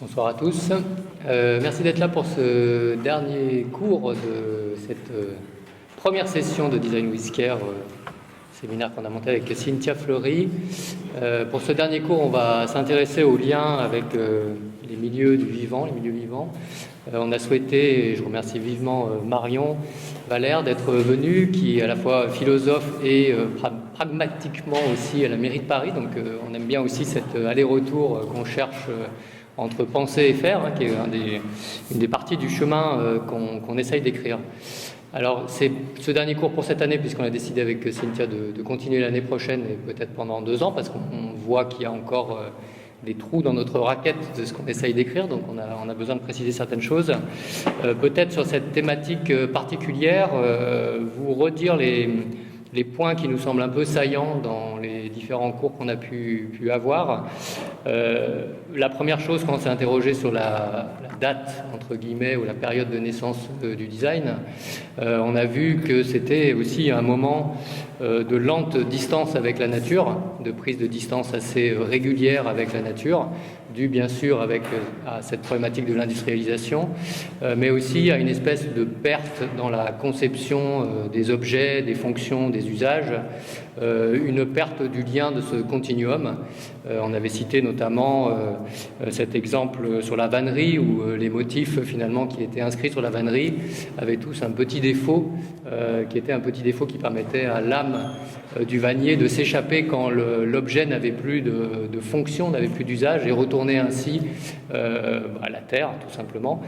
Bonsoir à tous. Merci d'être là pour ce dernier cours de cette première session de Design with Care, séminaire qu'on a monté avec Cynthia Fleury. Pour ce dernier cours, on va s'intéresser aux liens avec les milieux du vivant, les milieux vivants. On a souhaité, et je remercie vivement Marion Valère d'être venue, qui est à la fois philosophe et pragmatiquement aussi à la mairie de Paris. Donc on aime bien aussi cet aller-retour qu'on cherche entre penser et faire, qui est une des parties du chemin qu'on essaye d'écrire. Alors, c'est ce dernier cours pour cette année, puisqu'on a décidé avec Cynthia de continuer l'année prochaine, et peut-être pendant 2 ans, parce qu'on voit qu'il y a encore des trous dans notre raquette de ce qu'on essaye d'écrire, donc on a besoin de préciser certaines choses. Peut-être sur cette thématique particulière, vous redire les points qui nous semblent un peu saillants dans les différents cours qu'on a pu avoir. La première chose, quand on s'est interrogé sur la date, entre guillemets, ou la période de naissance du design, on a vu que c'était aussi un moment de lente distance avec la nature, de prise de distance assez régulière avec la nature, dû bien sûr à cette problématique de l'industrialisation, mais aussi à une espèce de perte dans la conception des objets, des fonctions, des usages, une perte du lien de ce continuum. On avait cité notamment cet exemple sur la vannerie, où les motifs finalement qui étaient inscrits sur la vannerie avaient tous un petit défaut, qui était un petit défaut qui permettait à l'âme du vannier de s'échapper quand l'objet n'avait plus de fonction, n'avait plus d'usage, et retourner ainsi à la terre, tout simplement.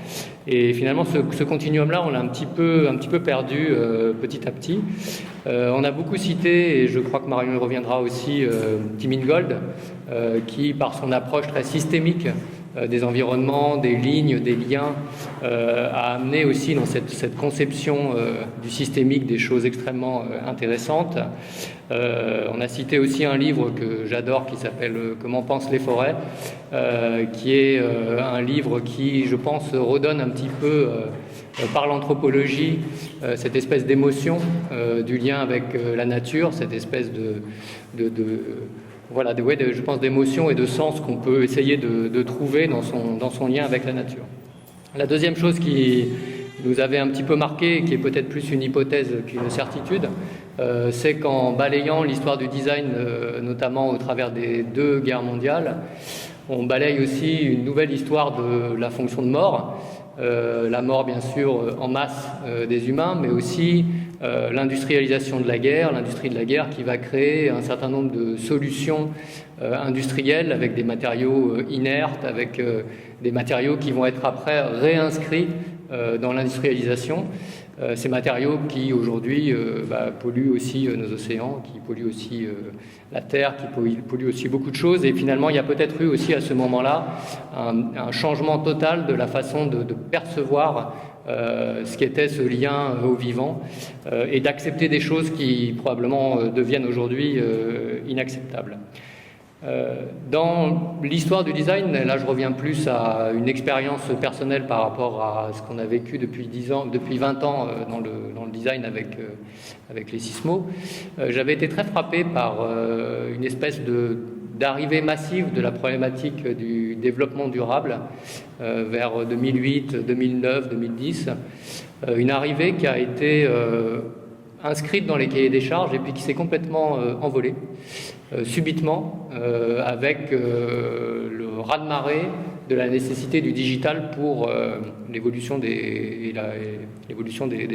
Et finalement, ce continuum-là, on l'a un petit peu perdu petit à petit. On a beaucoup cité, et je crois que Marion reviendra aussi, Tim Ingold, qui, par son approche très systémique des environnements, des lignes, des liens, a amené aussi dans cette conception du systémique des choses extrêmement intéressantes. On a cité aussi un livre que j'adore qui s'appelle « Comment pensent les forêts », qui est un livre qui, je pense, redonne un petit peu, par l'anthropologie, cette espèce d'émotion du lien avec la nature, cette espèce je pense, d'émotion et de sens qu'on peut essayer de trouver dans son lien avec la nature. La deuxième chose qui nous avait un petit peu marqué, qui est peut-être plus une hypothèse qu'une certitude, c'est qu'en balayant l'histoire du design, notamment au travers des 2 guerres mondiales, on balaye aussi une nouvelle histoire de la fonction de mort, la mort bien sûr en masse des humains, mais aussi l'industrialisation de la guerre, l'industrie de la guerre qui va créer un certain nombre de solutions industrielles avec des matériaux inertes, avec des matériaux qui vont être après réinscrits dans l'industrialisation. Ces matériaux qui aujourd'hui polluent aussi nos océans, qui polluent aussi la terre, qui polluent aussi beaucoup de choses. Et finalement, il y a peut-être eu aussi à ce moment-là un changement total de la façon de percevoir ce qu'était ce lien au vivant et d'accepter des choses qui probablement deviennent aujourd'hui inacceptables. Dans l'histoire du design, là je reviens plus à une expérience personnelle par rapport à ce qu'on a vécu depuis 20 ans dans le design avec les Sismo. J'avais été très frappé par une espèce d'arrivée massive de la problématique du développement durable vers 2008, 2009, 2010. Une arrivée qui a été inscrite dans les cahiers des charges et puis qui s'est complètement envolée subitement avec le raz-de-marée de la nécessité du digital pour l'évolution des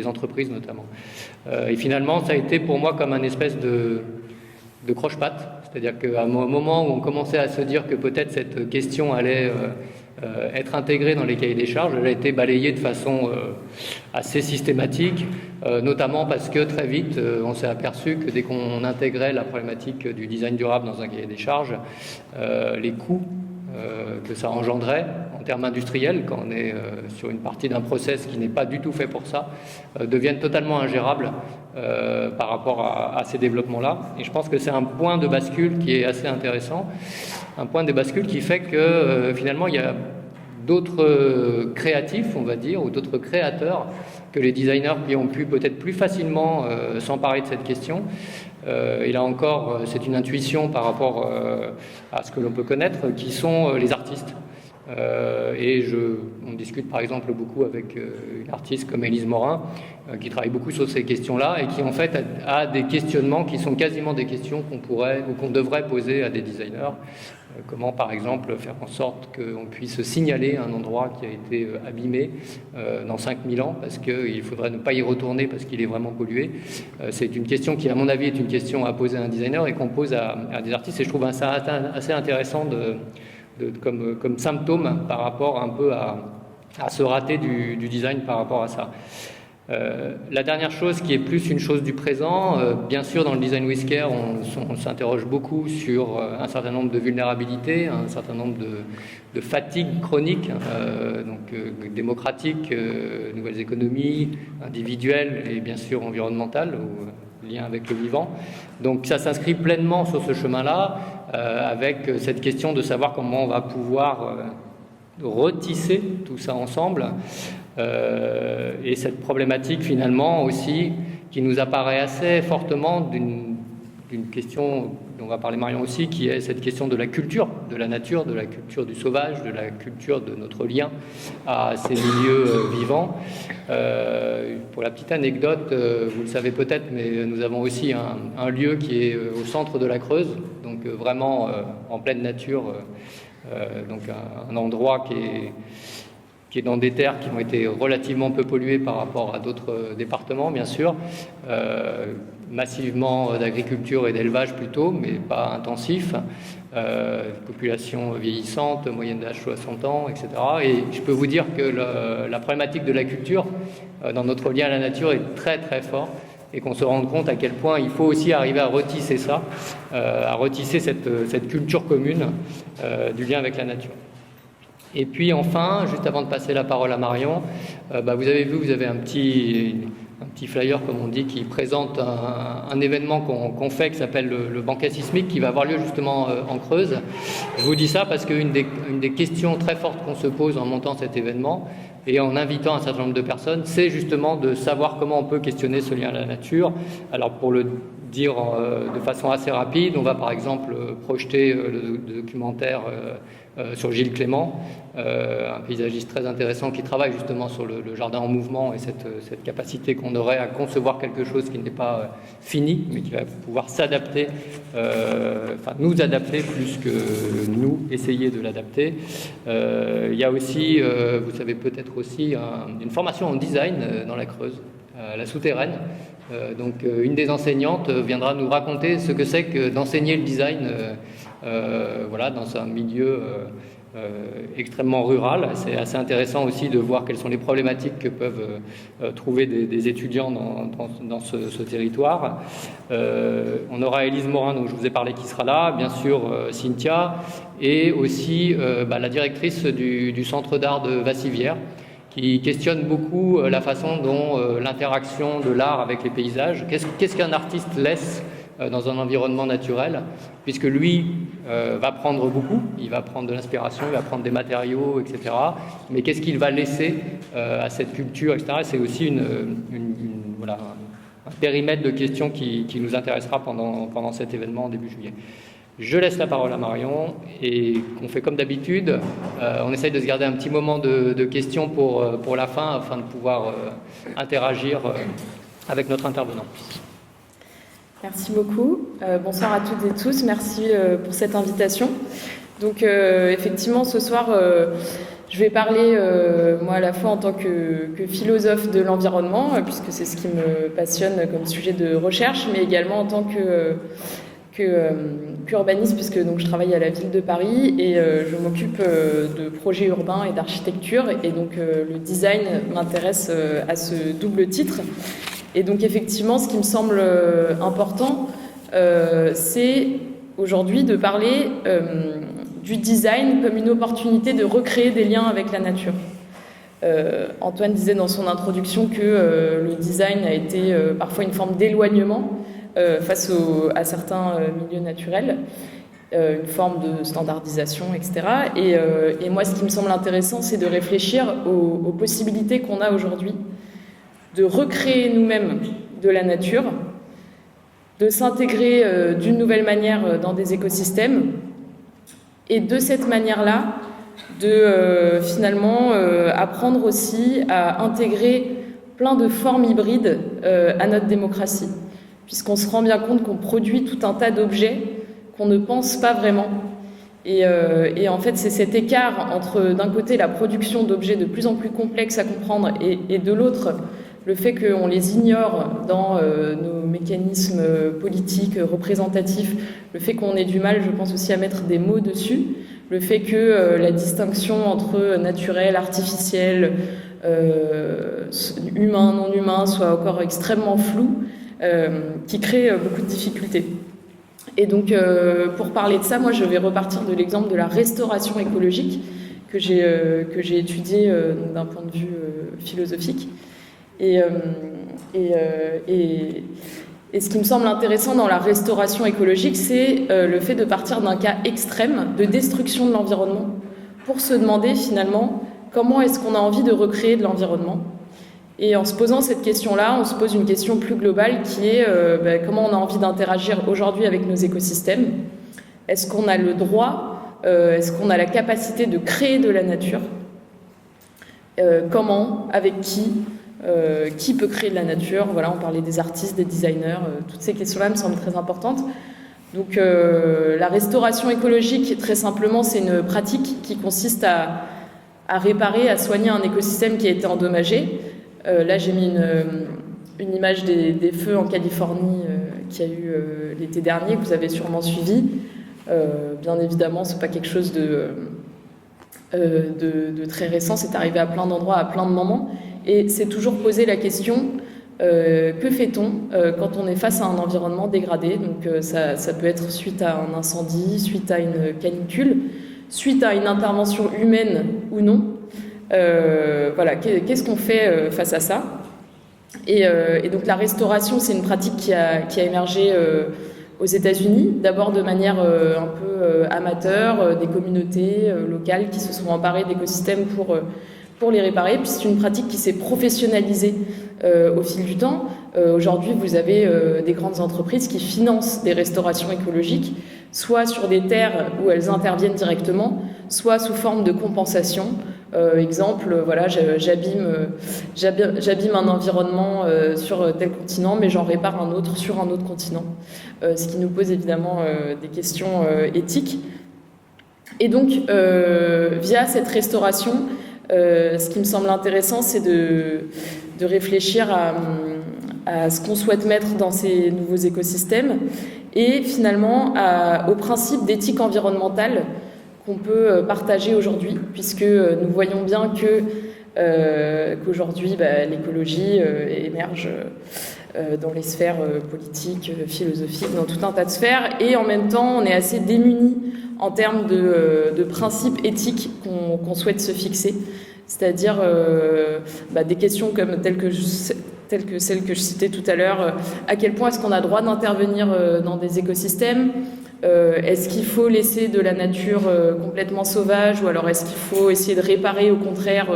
entreprises notamment. Et finalement, ça a été pour moi comme un espèce de croche-patte, c'est-à-dire qu'à un moment où on commençait à se dire que peut-être cette question allait être intégrée dans les cahiers des charges, elle a été balayée de façon assez systématique, notamment parce que très vite on s'est aperçu que dès qu'on intégrait la problématique du design durable dans un cahier des charges, les coûts que ça engendrait en termes industriels, quand on est sur une partie d'un process qui n'est pas du tout fait pour ça, deviennent totalement ingérables par rapport à ces développements-là. Et je pense que c'est un point de bascule qui est assez intéressant, un point de bascule qui fait que finalement il y a d'autres créatifs, on va dire, ou d'autres créateurs que les designers qui ont pu peut-être plus facilement s'emparer de cette question. Et là encore, c'est une intuition par rapport à ce que l'on peut connaître, qui sont les artistes. Et on discute par exemple beaucoup avec une artiste comme Élise Morin, qui travaille beaucoup sur ces questions-là et qui en fait a des questionnements qui sont quasiment des questions qu'on pourrait ou qu'on devrait poser à des designers. Comment par exemple faire en sorte qu'on puisse signaler un endroit qui a été abîmé dans 5000 ans parce qu'il faudrait ne pas y retourner parce qu'il est vraiment pollué. C'est une question qui à mon avis est une question à poser à un designer et qu'on pose à des artistes, et je trouve ça assez intéressant comme symptôme par rapport un peu à ce raté du design par rapport à ça. La dernière chose qui est plus une chose du présent, bien sûr dans le design with care on s'interroge beaucoup sur un certain nombre de vulnérabilités, un certain nombre de fatigues chroniques, démocratiques, nouvelles économies, individuelles et bien sûr environnementales, ou lien avec le vivant. Donc ça s'inscrit pleinement sur ce chemin-là, avec cette question de savoir comment on va pouvoir retisser tout ça ensemble. Et cette problématique finalement aussi qui nous apparaît assez fortement d'une question dont va parler Marion aussi, qui est cette question de la culture, de la nature, de la culture du sauvage, de la culture de notre lien à ces milieux vivants. Pour la petite anecdote, vous le savez peut-être, mais nous avons aussi un lieu qui est au centre de la Creuse, donc vraiment en pleine nature, donc un endroit qui est dans des terres qui ont été relativement peu polluées par rapport à d'autres départements, bien sûr, massivement d'agriculture et d'élevage plutôt, mais pas intensif, population vieillissante, moyenne d'âge 60 ans, etc. Et je peux vous dire que la problématique de la culture dans notre lien à la nature est très très fort, et qu'on se rende compte à quel point il faut aussi arriver à retisser ça, à retisser cette culture commune du lien avec la nature. Et puis enfin, juste avant de passer la parole à Marion, vous avez vu, vous avez un petit flyer, comme on dit, qui présente un événement qu'on fait, qui s'appelle le banquet sismique, qui va avoir lieu justement en Creuse. Je vous dis ça parce qu'une des questions très fortes qu'on se pose en montant cet événement et en invitant un certain nombre de personnes, c'est justement de savoir comment on peut questionner ce lien à la nature. Alors pour le dire de façon assez rapide, on va par exemple projeter le documentaire sur Gilles Clément, un paysagiste très intéressant qui travaille justement sur le jardin en mouvement et cette capacité qu'on aurait à concevoir quelque chose qui n'est pas fini, mais qui va pouvoir s'adapter, nous adapter plus que nous essayer de l'adapter. Il y a aussi, vous savez peut-être aussi, une formation en design dans la Creuse, la souterraine. Donc une des enseignantes viendra nous raconter ce que c'est que d'enseigner le design dans un milieu extrêmement rural. C'est assez intéressant aussi de voir quelles sont les problématiques que peuvent trouver des étudiants dans ce territoire. On aura Élise Morin, dont je vous ai parlé, qui sera là, bien sûr Cynthia, et aussi la directrice du Centre d'art de Vassivière, qui questionne beaucoup la façon dont l'interaction de l'art avec les paysages, qu'est-ce qu'un artiste laisse dans un environnement naturel, puisque lui va prendre beaucoup, il va prendre de l'inspiration, il va prendre des matériaux, etc. Mais qu'est-ce qu'il va laisser à cette culture, etc. C'est aussi un périmètre de questions qui nous intéressera pendant cet événement en début juillet. Je laisse la parole à Marion et on fait comme d'habitude, on essaye de se garder un petit moment de questions pour la fin afin de pouvoir interagir avec notre intervenant. Merci beaucoup. Bonsoir à toutes et tous. Merci pour cette invitation. Donc effectivement, ce soir, je vais parler, moi à la fois en tant que philosophe de l'environnement, puisque c'est ce qui me passionne comme sujet de recherche, mais également en tant qu'urbaniste, puisque donc je travaille à la ville de Paris et je m'occupe de projets urbains et d'architecture, et donc le design m'intéresse à ce double titre. Et donc effectivement, ce qui me semble important, c'est aujourd'hui de parler du design comme une opportunité de recréer des liens avec la nature. Antoine disait dans son introduction que le design a été parfois une forme d'éloignement face à certains milieux naturels, une forme de standardisation, etc. Et moi, ce qui me semble intéressant, c'est de réfléchir aux possibilités qu'on a aujourd'hui de recréer nous-mêmes de la nature, de s'intégrer d'une nouvelle manière dans des écosystèmes, et de cette manière-là, de finalement apprendre aussi à intégrer plein de formes hybrides à notre démocratie, puisqu'on se rend bien compte qu'on produit tout un tas d'objets qu'on ne pense pas vraiment. Et en fait, c'est cet écart entre, d'un côté, la production d'objets de plus en plus complexes à comprendre et de l'autre, le fait qu'on les ignore dans nos mécanismes politiques, représentatifs, le fait qu'on ait du mal, je pense aussi, à mettre des mots dessus, le fait que la distinction entre naturel, artificiel, humain, non humain, soit encore extrêmement floue, qui crée beaucoup de difficultés. Et donc, pour parler de ça, moi, je vais repartir de l'exemple de la restauration écologique que j'ai étudié d'un point de vue philosophique. Et ce qui me semble intéressant dans la restauration écologique, c'est le fait de partir d'un cas extrême de destruction de l'environnement pour se demander finalement comment est-ce qu'on a envie de recréer de l'environnement. Et en se posant cette question-là, on se pose une question plus globale qui est comment on a envie d'interagir aujourd'hui avec nos écosystèmes. Est-ce qu'on a le droit, est-ce qu'on a la capacité de créer de la nature ? Comment ? Avec qui peut créer de la nature ? Voilà, on parlait des artistes, des designers, toutes ces questions-là me semblent très importantes. Donc la restauration écologique, très simplement, c'est une pratique qui consiste à réparer, à soigner un écosystème qui a été endommagé. Là, j'ai mis une image des feux en Californie qu'il y a eu l'été dernier, que vous avez sûrement suivi. Bien évidemment, ce n'est pas quelque chose de très récent, c'est arrivé à plein d'endroits, à plein de moments. Et c'est toujours poser la question, que fait-on quand on est face à un environnement dégradé ? Donc ça peut être suite à un incendie, suite à une canicule, suite à une intervention humaine ou non. Voilà, qu'est-ce qu'on fait face à ça ? Et donc la restauration, c'est une pratique qui a émergé aux États-Unis, d'abord de manière un peu amateur, des communautés locales qui se sont emparées d'écosystèmes pour les réparer. Puis c'est une pratique qui s'est professionnalisée au fil du temps. Aujourd'hui, vous avez des grandes entreprises qui financent des restaurations écologiques, soit sur des terres où elles interviennent directement, soit sous forme de compensation. Exemple, voilà, j'abîme un environnement sur tel continent, mais j'en répare un autre sur un autre continent. Ce qui nous pose évidemment des questions éthiques. Et donc, via cette restauration, ce qui me semble intéressant, c'est de réfléchir à ce qu'on souhaite mettre dans ces nouveaux écosystèmes et finalement au principe d'éthique environnementale qu'on peut partager aujourd'hui, puisque nous voyons bien qu'aujourd'hui, l'écologie émerge dans les sphères politiques, philosophiques, dans tout un tas de sphères, et en même temps, on est assez démunis en termes de principes éthiques qu'on souhaite se fixer, c'est-à-dire des questions comme telles que celles que je citais tout à l'heure, à quel point est-ce qu'on a droit d'intervenir dans des écosystèmes ? Est-ce qu'il faut laisser de la nature complètement sauvage, ou alors est-ce qu'il faut essayer de réparer au contraire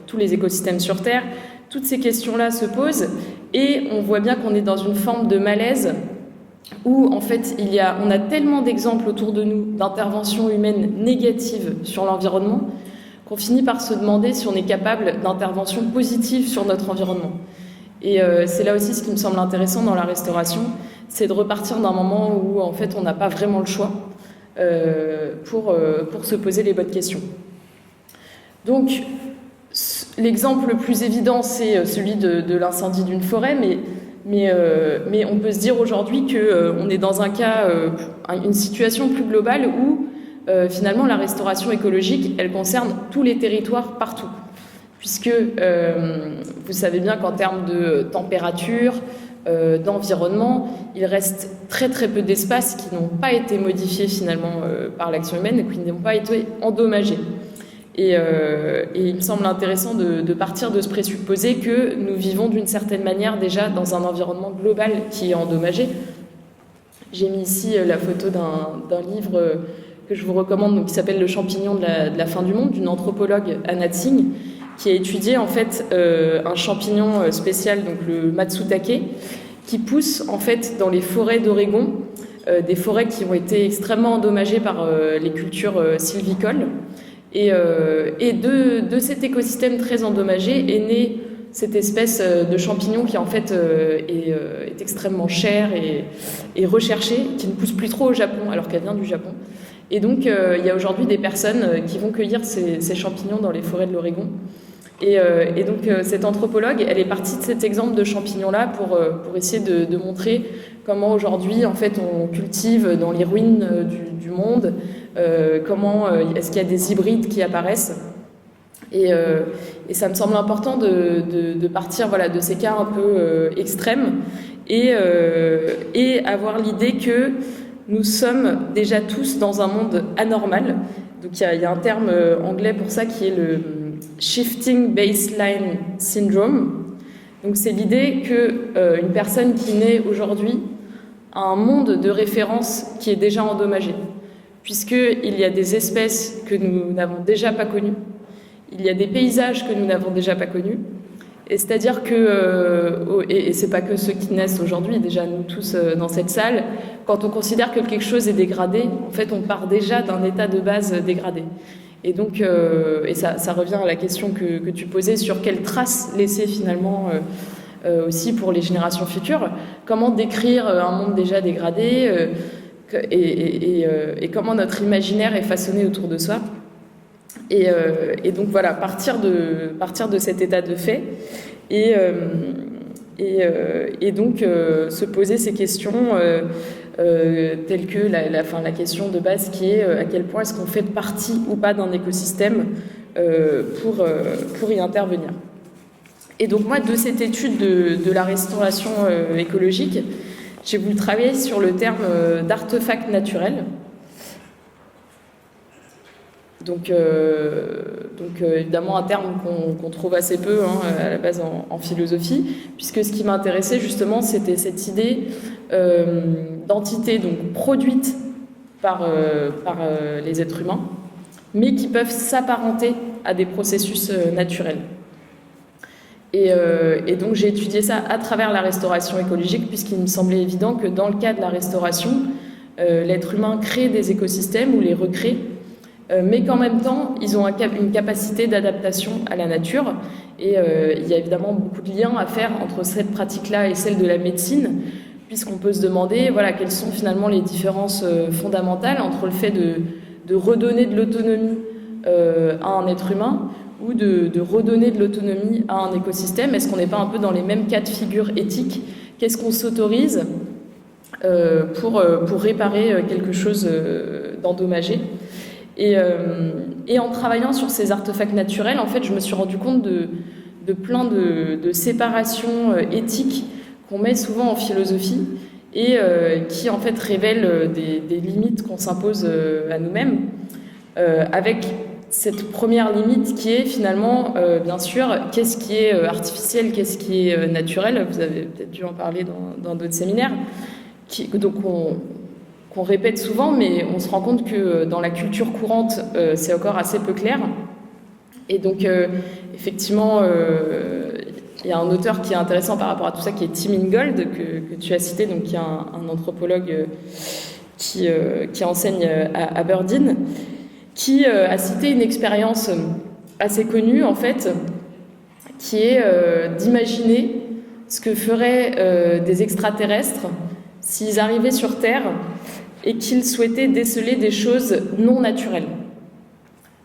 tous les écosystèmes sur Terre ? Toutes ces questions-là se posent et on voit bien qu'on est dans une forme de malaise où en fait on a tellement d'exemples autour de nous d'interventions humaines négatives sur l'environnement qu'on finit par se demander si on est capable d'interventions positives sur notre environnement. Et c'est là aussi ce qui me semble intéressant dans la restauration, c'est de repartir d'un moment où en fait on n'a pas vraiment le choix pour se poser les bonnes questions. Donc l'exemple le plus évident, c'est celui de l'incendie d'une forêt, mais on peut se dire aujourd'hui qu'on est dans un cas, une situation plus globale où finalement la restauration écologique, elle concerne tous les territoires partout. Puisque vous savez bien qu'en termes de température, d'environnement, il reste très très peu d'espaces qui n'ont pas été modifiés finalement par l'action humaine et qui n'ont pas été endommagés. Et il me semble intéressant de partir de ce présupposé que nous vivons d'une certaine manière déjà dans un environnement global qui est endommagé. J'ai mis ici la photo d'un livre que je vous recommande, donc, qui s'appelle « Le champignon de la fin du monde » d'une anthropologue, Anna Tsing, qui a étudié en fait un champignon spécial, donc le matsutake, qui pousse en fait dans les forêts d'Oregon, des forêts qui ont été extrêmement endommagées par les cultures sylvicoles. Et de cet écosystème très endommagé est née cette espèce de champignon qui en fait est extrêmement chère et recherchée, qui ne pousse plus trop au Japon alors qu'elle vient du Japon. Et donc il y a aujourd'hui des personnes qui vont cueillir ces champignons dans les forêts de l'Oregon. Et donc cette anthropologue, elle est partie de cet exemple de champignon-là pour essayer de montrer comment aujourd'hui en fait on cultive dans les ruines du monde, comment est-ce qu'il y a des hybrides qui apparaissent. Et ça me semble important de partir voilà, de ces cas un peu extrêmes et avoir l'idée que nous sommes déjà tous dans un monde anormal. Donc il y a un terme anglais pour ça qui est le Shifting Baseline Syndrome. Donc c'est l'idée qu'une personne qui naît aujourd'hui a un monde de référence qui est déjà endommagé, puisqu'il y a des espèces que nous n'avons déjà pas connues. Il y a des paysages que nous n'avons déjà pas connus. Et c'est-à-dire que, et c'est pas que ceux qui naissent aujourd'hui, déjà nous tous dans cette salle, quand on considère que quelque chose est dégradé, en fait on part déjà d'un état de base dégradé. Et donc, et ça revient à la question que tu posais sur quelles traces laisser finalement aussi pour les générations futures. Comment décrire un monde déjà dégradé et comment notre imaginaire est façonné autour de soi. Et donc voilà, partir de cet état de fait et donc se poser ces questions telles que la question de base qui est à quel point est-ce qu'on fait partie ou pas d'un écosystème pour y intervenir. Et donc moi, de cette étude de la restauration écologique, j'ai voulu travailler sur le terme d'artefact naturel. Donc évidemment un terme qu'on trouve assez peu à la base en philosophie, puisque ce qui m'intéressait justement c'était cette idée d'entité donc produite par les êtres humains, mais qui peuvent s'apparenter à des processus naturels. Et donc j'ai étudié ça à travers la restauration écologique, puisqu'il me semblait évident que dans le cas de la restauration, l'être humain crée des écosystèmes ou les recrée, mais qu'en même temps, ils ont une capacité d'adaptation à la nature. Et il y a évidemment beaucoup de liens à faire entre cette pratique-là et celle de la médecine, puisqu'on peut se demander voilà, quelles sont finalement les différences fondamentales entre le fait de redonner de l'autonomie à un être humain ou de redonner de l'autonomie à un écosystème. Est-ce qu'on n'est pas un peu dans les mêmes cas de figure éthiques? Qu'est-ce qu'on s'autorise pour réparer quelque chose d'endommagé? Et en travaillant sur ces artefacts naturels, en fait, je me suis rendu compte de plein de séparations éthiques qu'on met souvent en philosophie et qui, en fait, révèlent des limites qu'on s'impose à nous-mêmes, avec cette première limite qui est finalement, bien sûr, qu'est-ce qui est artificiel, qu'est-ce qui est naturel. Vous avez peut-être dû en parler dans d'autres séminaires. Donc qu'on répète souvent, mais on se rend compte que dans la culture courante, c'est encore assez peu clair. Et donc, effectivement, il y a un auteur qui est intéressant par rapport à tout ça, qui est Tim Ingold, que tu as cité, donc qui est un anthropologue qui enseigne à Aberdeen, qui a cité une expérience assez connue, en fait, qui est d'imaginer ce que feraient des extraterrestres s'ils arrivaient sur Terre et qu'ils souhaitaient déceler des choses non naturelles.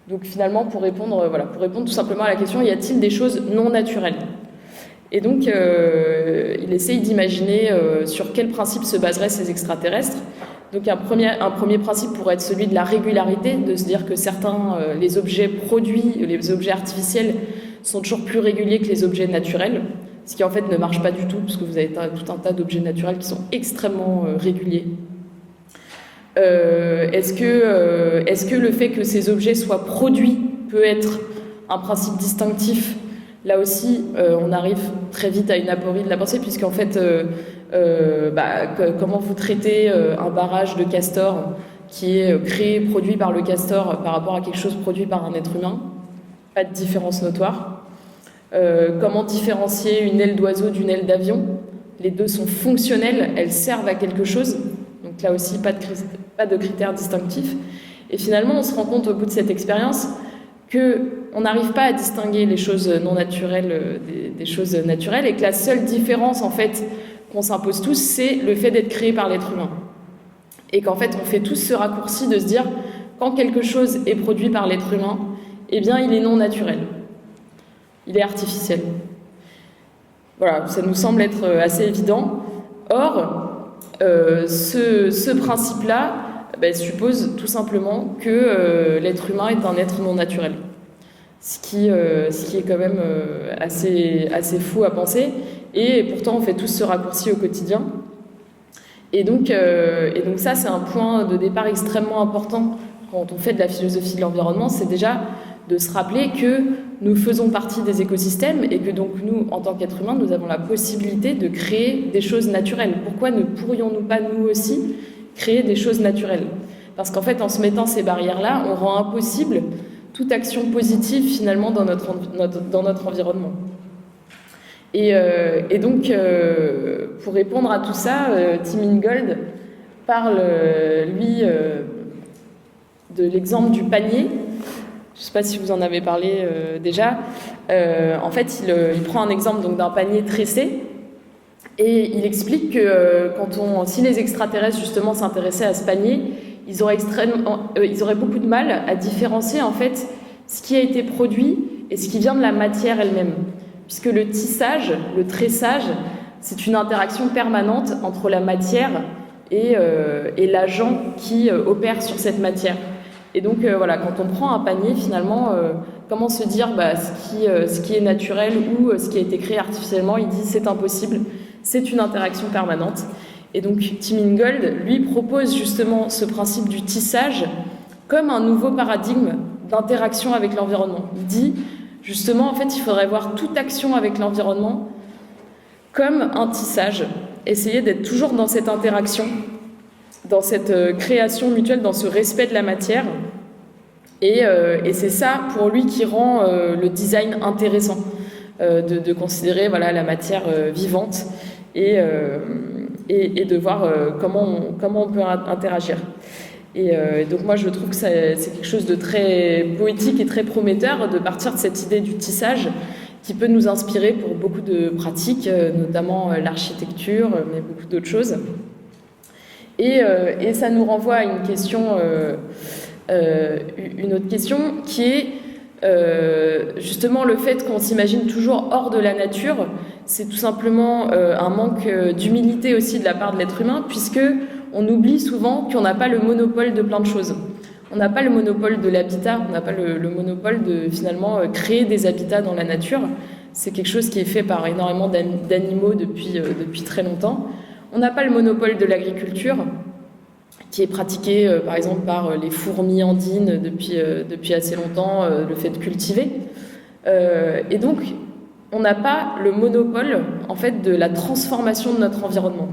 Donc finalement, pour répondre tout simplement à la question, y a-t-il des choses non naturelles? Et donc, il essaye d'imaginer sur quel principe se baseraient ces extraterrestres. Donc un premier principe pourrait être celui de la régularité, de se dire que certains, les objets produits, les objets artificiels, sont toujours plus réguliers que les objets naturels, ce qui en fait ne marche pas du tout, parce que vous avez tout un tas d'objets naturels qui sont extrêmement réguliers. Est-ce que le fait que ces objets soient produits peut être un principe distinctif? Là aussi, on arrive très vite à une aporie de la pensée, puisqu'en fait, comment vous traitez un barrage de castor qui est créé, produit par le castor par rapport à quelque chose produit par un être humain? Pas de différence notoire. Comment différencier une aile d'oiseau d'une aile d'avion? Les deux sont fonctionnelles, elles servent à quelque chose. Donc là aussi, pas de critères distinctifs. Et finalement, on se rend compte au bout de cette expérience qu'on n'arrive pas à distinguer les choses non naturelles des choses naturelles, et que la seule différence, en fait, qu'on s'impose tous, c'est le fait d'être créé par l'être humain. Et qu'en fait, on fait tous ce raccourci de se dire, quand quelque chose est produit par l'être humain, eh bien, il est non naturel. Il est artificiel. Voilà, ça nous semble être assez évident. Or, ce principe-là suppose tout simplement que l'être humain est un être non naturel. Ce qui est quand même assez fou à penser. Et pourtant, on fait tous ce raccourci au quotidien. Et donc ça, c'est un point de départ extrêmement important quand on fait de la philosophie de l'environnement, c'est déjà de se rappeler que nous faisons partie des écosystèmes et que donc nous, en tant qu'êtres humains, nous avons la possibilité de créer des choses naturelles. Pourquoi ne pourrions-nous pas, nous aussi, créer des choses naturelles? Parce qu'en fait, en se mettant ces barrières-là, on rend impossible toute action positive, finalement, dans notre environnement. Et donc, pour répondre à tout ça, Tim Ingold parle, lui, de l'exemple du panier. Je ne sais pas si vous en avez parlé déjà. En fait, il prend un exemple donc, d'un panier tressé et il explique que si les extraterrestres justement s'intéressaient à ce panier, ils auraient beaucoup de mal à différencier en fait ce qui a été produit et ce qui vient de la matière elle-même. Puisque le tissage, le tressage, c'est une interaction permanente entre la matière et l'agent qui opère sur cette matière. Et donc voilà, quand on prend un panier, finalement, comment se dire ce qui est naturel ou ce qui a été créé artificiellement, il dit c'est impossible, c'est une interaction permanente. Et donc Tim Ingold, lui, propose justement ce principe du tissage comme un nouveau paradigme d'interaction avec l'environnement. Il dit justement, en fait, il faudrait voir toute action avec l'environnement comme un tissage, essayer d'être toujours dans cette interaction, dans cette création mutuelle, dans ce respect de la matière. Et c'est ça, pour lui, qui rend le design intéressant, de considérer voilà, la matière vivante et de voir comment on peut interagir. Et donc moi, je trouve que c'est quelque chose de très poétique et très prometteur de partir de cette idée du tissage qui peut nous inspirer pour beaucoup de pratiques, notamment l'architecture, mais beaucoup d'autres choses. Et ça nous renvoie à une question, une autre question, qui est justement le fait qu'on s'imagine toujours hors de la nature. C'est tout simplement un manque d'humilité aussi de la part de l'être humain, puisque on oublie souvent qu'on n'a pas le monopole de plein de choses. On n'a pas le monopole de l'habitat, on n'a pas le monopole de finalement créer des habitats dans la nature. C'est quelque chose qui est fait par énormément d'animaux depuis très longtemps. On n'a pas le monopole de l'agriculture, qui est pratiquée par exemple par les fourmis andines depuis assez longtemps, le fait de cultiver. Et donc, on n'a pas le monopole en fait, de la transformation de notre environnement.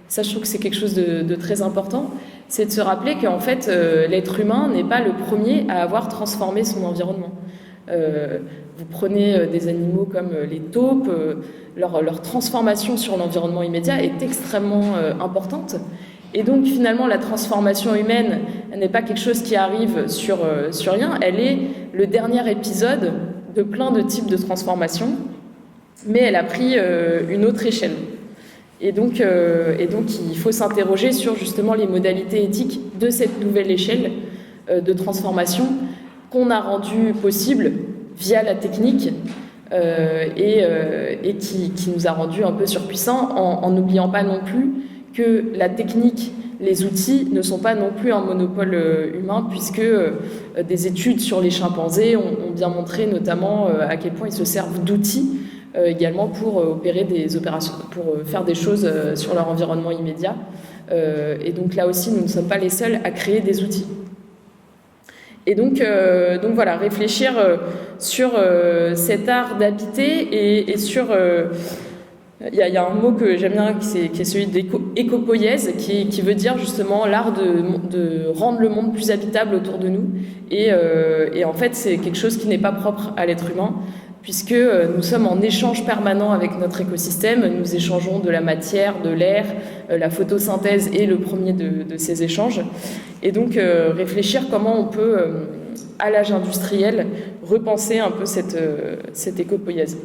Ça, je trouve que c'est quelque chose de très important. C'est de se rappeler qu'en fait, l'être humain n'est pas le premier à avoir transformé son environnement. Vous prenez des animaux comme les taupes, leur transformation sur l'environnement immédiat est extrêmement importante. Et donc, finalement, la transformation humaine n'est pas quelque chose qui arrive sur rien. Elle est le dernier épisode de plein de types de transformations, mais elle a pris une autre échelle. Et donc, il faut s'interroger sur justement les modalités éthiques de cette nouvelle échelle de transformation qu'on a rendue possible via la technique et qui nous a rendus un peu surpuissants en n'oubliant pas non plus que la technique, les outils ne sont pas non plus un monopole humain puisque des études sur les chimpanzés ont bien montré notamment à quel point ils se servent d'outils également pour opérer des opérations, pour faire des choses sur leur environnement immédiat. Et donc là aussi, nous ne sommes pas les seuls à créer des outils. Et donc voilà, réfléchir sur cet art d'habiter et sur... Il y a un mot que j'aime bien qui est celui d'écopoïèse, qui veut dire justement l'art de rendre le monde plus habitable autour de nous. Et en fait, c'est quelque chose qui n'est pas propre à l'être humain, puisque nous sommes en échange permanent avec notre écosystème. Nous échangeons de la matière, de l'air, la photosynthèse est le premier de ces échanges. Et donc réfléchir comment on peut, à l'âge industriel, repenser un peu cette écopoïèse.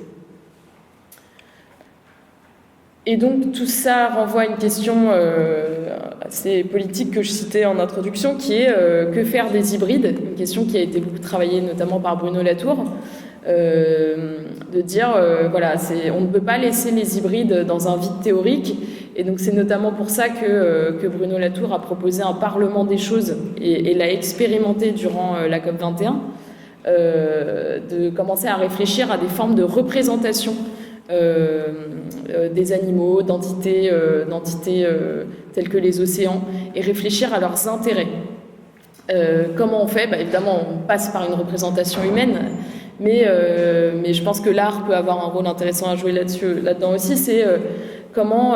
Et donc tout ça renvoie à une question assez politique que je citais en introduction, qui est que faire des hybrides, une question qui a été beaucoup travaillée notamment par Bruno Latour, de dire voilà, on ne peut pas laisser les hybrides dans un vide théorique, et donc c'est notamment pour ça que Bruno Latour a proposé un parlement des choses et l'a expérimenté durant la COP21, de commencer à réfléchir à des formes de représentation des animaux, d'entités telles que les océans, et réfléchir à leurs intérêts. Comment on fait ? Évidemment, on passe par une représentation humaine, mais je pense que l'art peut avoir un rôle intéressant à jouer là-dedans aussi. C'est comment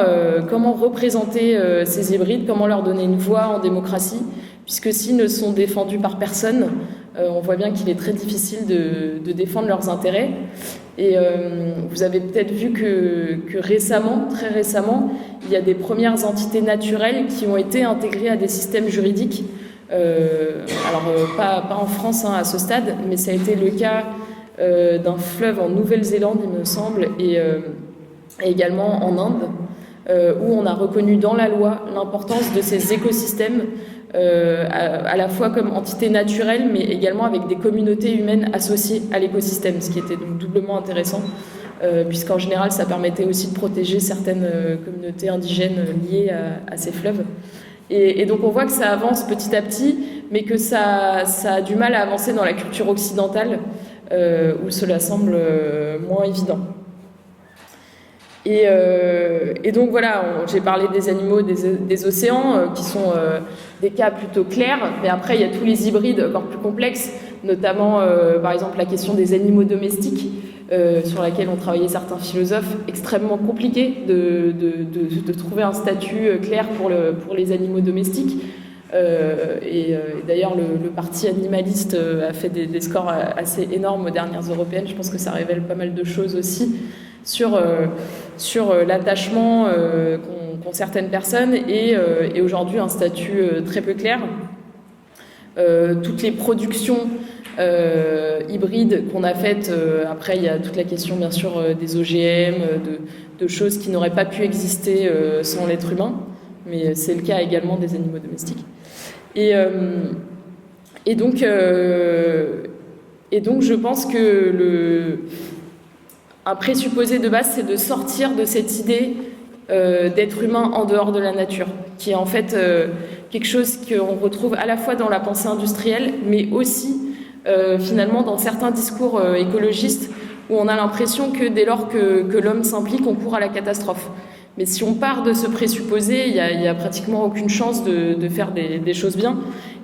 représenter ces hybrides, comment leur donner une voix en démocratie, puisque s'ils ne sont défendus par personne, on voit bien qu'il est très difficile de défendre leurs intérêts. Et vous avez peut-être vu que récemment, très récemment, il y a des premières entités naturelles qui ont été intégrées à des systèmes juridiques. Pas en France à ce stade, mais ça a été le cas d'un fleuve en Nouvelle-Zélande, il me semble, et également en Inde, où on a reconnu dans la loi l'importance de ces écosystèmes, à la fois comme entité naturelle, mais également avec des communautés humaines associées à l'écosystème, ce qui était donc doublement intéressant, puisqu'en général, ça permettait aussi de protéger certaines communautés indigènes liées à ces fleuves. Et donc on voit que ça avance petit à petit, mais que ça a du mal à avancer dans la culture occidentale, où cela semble moins évident. Et donc voilà, j'ai parlé des animaux, des océans, qui sont des cas plutôt clairs, mais après il y a tous les hybrides encore plus complexes, notamment par exemple la question des animaux domestiques, sur laquelle ont travaillé certains philosophes, extrêmement compliqué de trouver un statut clair pour les animaux domestiques. Et d'ailleurs le parti animaliste a fait des scores assez énormes aux dernières européennes. Je pense que ça révèle pas mal de choses aussi sur l'attachement qu'ont certaines personnes et aujourd'hui un statut très peu clair. Toutes les productions hybrides qu'on a faites, après il y a toute la question bien sûr des OGM, de choses qui n'auraient pas pu exister sans l'être humain, mais c'est le cas également des animaux domestiques. Et donc je pense que un présupposé de base, c'est de sortir de cette idée d'être humain en dehors de la nature, qui est en fait quelque chose qu'on retrouve à la fois dans la pensée industrielle, mais aussi finalement dans certains discours écologistes, où on a l'impression que dès lors que l'homme s'implique, on court à la catastrophe. Mais si on part de ce présupposé, il y a pratiquement aucune chance de faire des choses bien.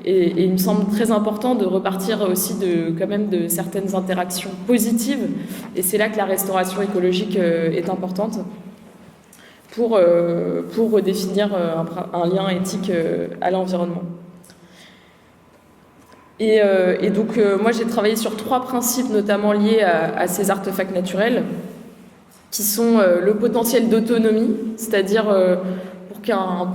Et il me semble très important de repartir aussi quand même de certaines interactions positives. Et c'est là que la restauration écologique est importante pour redéfinir un lien éthique à l'environnement. Et donc moi j'ai travaillé sur 3 principes notamment liés à ces artefacts naturels, qui sont le potentiel d'autonomie, c'est-à-dire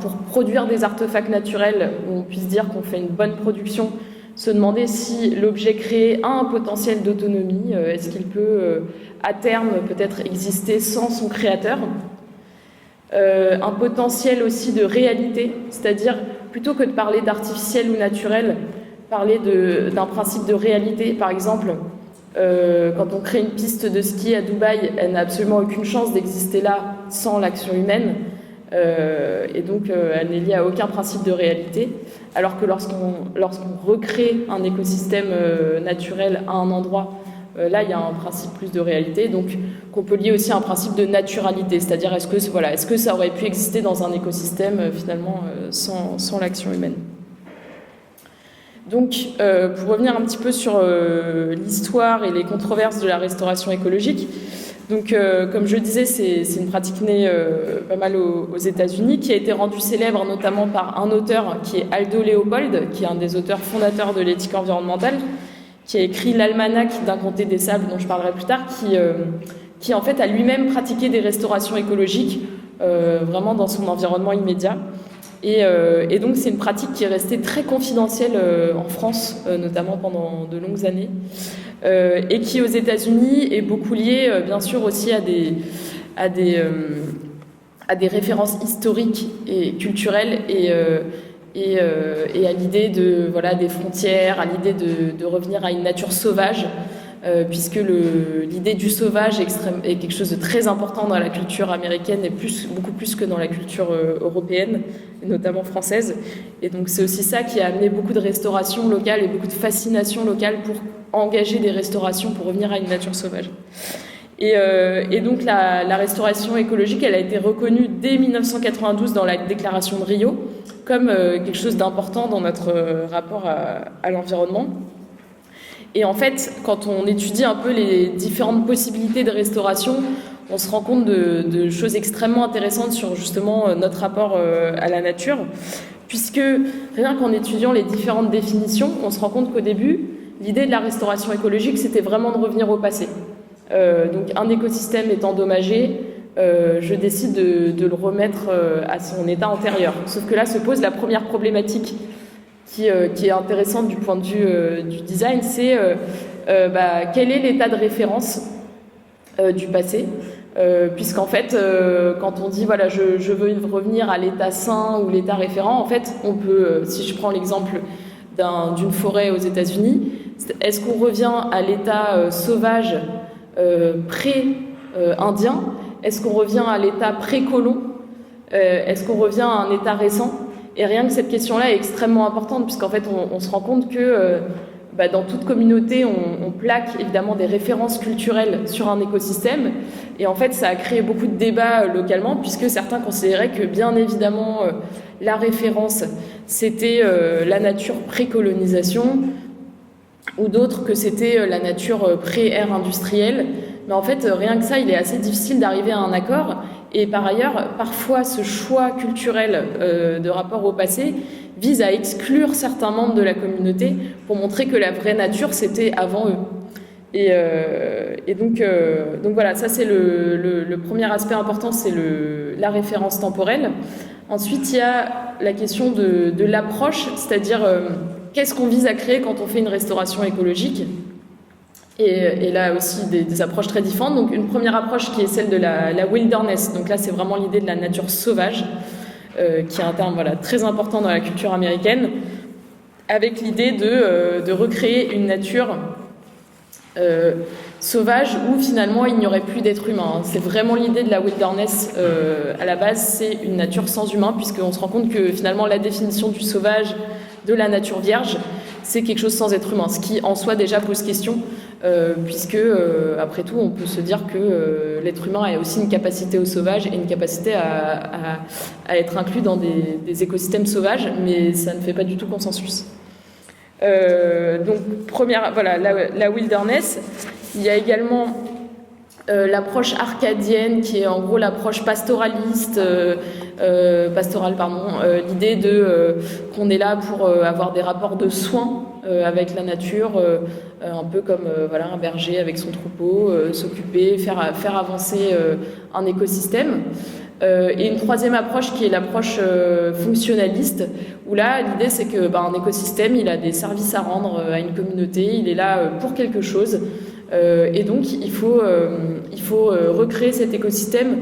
pour produire des artefacts naturels où on puisse dire qu'on fait une bonne production, se demander si l'objet créé a un potentiel d'autonomie, est-ce qu'il peut à terme peut-être exister sans son créateur. Un potentiel aussi de réalité, c'est-à-dire plutôt que de parler d'artificiel ou naturel, parler d'un principe de réalité. Par exemple, quand on crée une piste de ski à Dubaï, elle n'a absolument aucune chance d'exister là sans l'action humaine, et donc elle n'est liée à aucun principe de réalité, alors que lorsqu'on recrée un écosystème naturel à un endroit, là il y a un principe plus de réalité, donc qu'on peut lier aussi à un principe de naturalité, c'est-à-dire est-ce que ça aurait pu exister dans un écosystème finalement sans l'action humaine. Donc, pour revenir un petit peu sur l'histoire et les controverses de la restauration écologique, donc, comme je le disais, c'est une pratique née pas mal aux États-Unis, qui a été rendue célèbre notamment par un auteur qui est Aldo Leopold, qui est un des auteurs fondateurs de l'éthique environnementale, qui a écrit l'Almanach d'un comté des sables, dont je parlerai plus tard, qui en fait a lui-même pratiqué des restaurations écologiques vraiment dans son environnement immédiat. Et donc c'est une pratique qui est restée très confidentielle en France, notamment pendant de longues années, et qui aux États-Unis est beaucoup liée bien sûr aussi à des références historiques et culturelles et à l'idée des frontières, à l'idée de revenir à une nature sauvage, puisque l'idée du sauvage est quelque chose de très important dans la culture américaine et beaucoup plus que dans la culture européenne, et notamment française. Et donc c'est aussi ça qui a amené beaucoup de restauration locale et beaucoup de fascination locale pour engager des restaurations pour revenir à une nature sauvage. Et donc la restauration écologique, elle a été reconnue dès 1992 dans la déclaration de Rio comme quelque chose d'important dans notre rapport à l'environnement. Et en fait, quand on étudie un peu les différentes possibilités de restauration, on se rend compte de choses extrêmement intéressantes sur justement notre rapport à la nature, puisque rien qu'en étudiant les différentes définitions, on se rend compte qu'au début, l'idée de la restauration écologique, c'était vraiment de revenir au passé. Donc un écosystème est endommagé, je décide de le remettre à son état antérieur. Sauf que là se pose la première problématique qui est intéressante du point de vue du design, c'est quel est l'état de référence du passé, puisqu'en fait quand on dit voilà je veux revenir à l'état sain ou l'état référent, en fait on peut, si je prends l'exemple d'une forêt aux États-Unis, est-ce qu'on revient à l'état sauvage pré-indien? Est-ce qu'on revient à l'état pré-colon? Est-ce qu'on revient à un état récent? Et rien que cette question-là est extrêmement importante, puisqu'en fait on se rend compte que dans toute communauté on plaque évidemment des références culturelles sur un écosystème, et en fait ça a créé beaucoup de débats localement, puisque certains considéraient que bien évidemment la référence c'était la nature pré-colonisation, ou d'autres que c'était la nature pré-ère industrielle. Mais en fait, rien que ça, il est assez difficile d'arriver à un accord. Et par ailleurs, parfois, ce choix culturel de rapport au passé vise à exclure certains membres de la communauté pour montrer que la vraie nature, c'était avant eux. Et donc voilà, ça c'est le premier aspect important, c'est la référence temporelle. Ensuite, il y a la question de l'approche, c'est-à-dire qu'est-ce qu'on vise à créer quand on fait une restauration écologique. Et là aussi des approches très différentes. Donc une première approche qui est celle de la wilderness. Donc là c'est vraiment l'idée de la nature sauvage, qui est un terme très important dans la culture américaine, avec l'idée de recréer une nature sauvage où finalement il n'y aurait plus d'êtres humains. C'est vraiment l'idée de la wilderness à la base, c'est une nature sans humain, puisqu'on se rend compte que finalement la définition du sauvage, de la nature vierge, c'est quelque chose sans être humain, ce qui en soi déjà pose question, puisque après tout on peut se dire que l'être humain a aussi une capacité au sauvage et une capacité à être inclus dans des écosystèmes sauvages, mais ça ne fait pas du tout consensus. Donc première, la wilderness. Il y a également l'approche arcadienne, qui est en gros l'approche pastoraliste, l'idée qu'on est là pour avoir des rapports de soins avec la nature, un peu comme un berger avec son troupeau, s'occuper, faire avancer un écosystème. Et une troisième approche qui est l'approche fonctionnaliste, où là l'idée c'est que un écosystème il a des services à rendre à une communauté, il est là pour quelque chose, et donc il faut recréer cet écosystème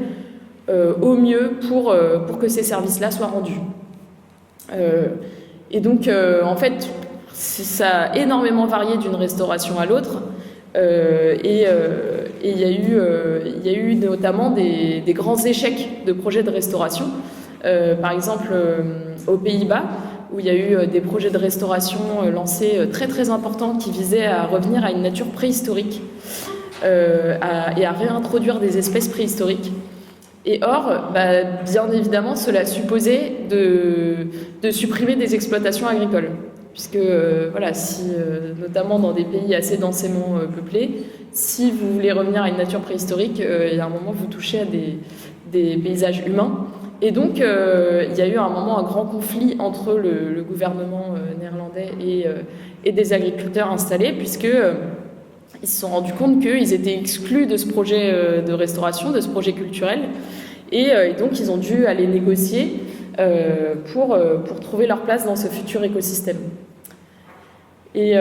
au mieux pour que ces services-là soient rendus. Et donc en fait ça a énormément varié d'une restauration à l'autre. Et il y a eu notamment des grands échecs de projets de restauration. Par exemple, aux Pays-Bas, où il y a eu des projets de restauration lancés très très importants qui visaient à revenir à une nature préhistorique et à réintroduire des espèces préhistoriques. Et or, bien évidemment, cela supposait de supprimer des exploitations agricoles. Puisque, notamment dans des pays assez densément peuplés, si vous voulez revenir à une nature préhistorique, il y a un moment vous touchez à des paysages humains. Et donc, il y a eu à un moment un grand conflit entre le gouvernement néerlandais et des agriculteurs installés, puisqu'ils se sont rendus compte qu'ils étaient exclus de ce projet de restauration, de ce projet culturel. Et donc, ils ont dû aller négocier pour trouver leur place dans ce futur écosystème. Et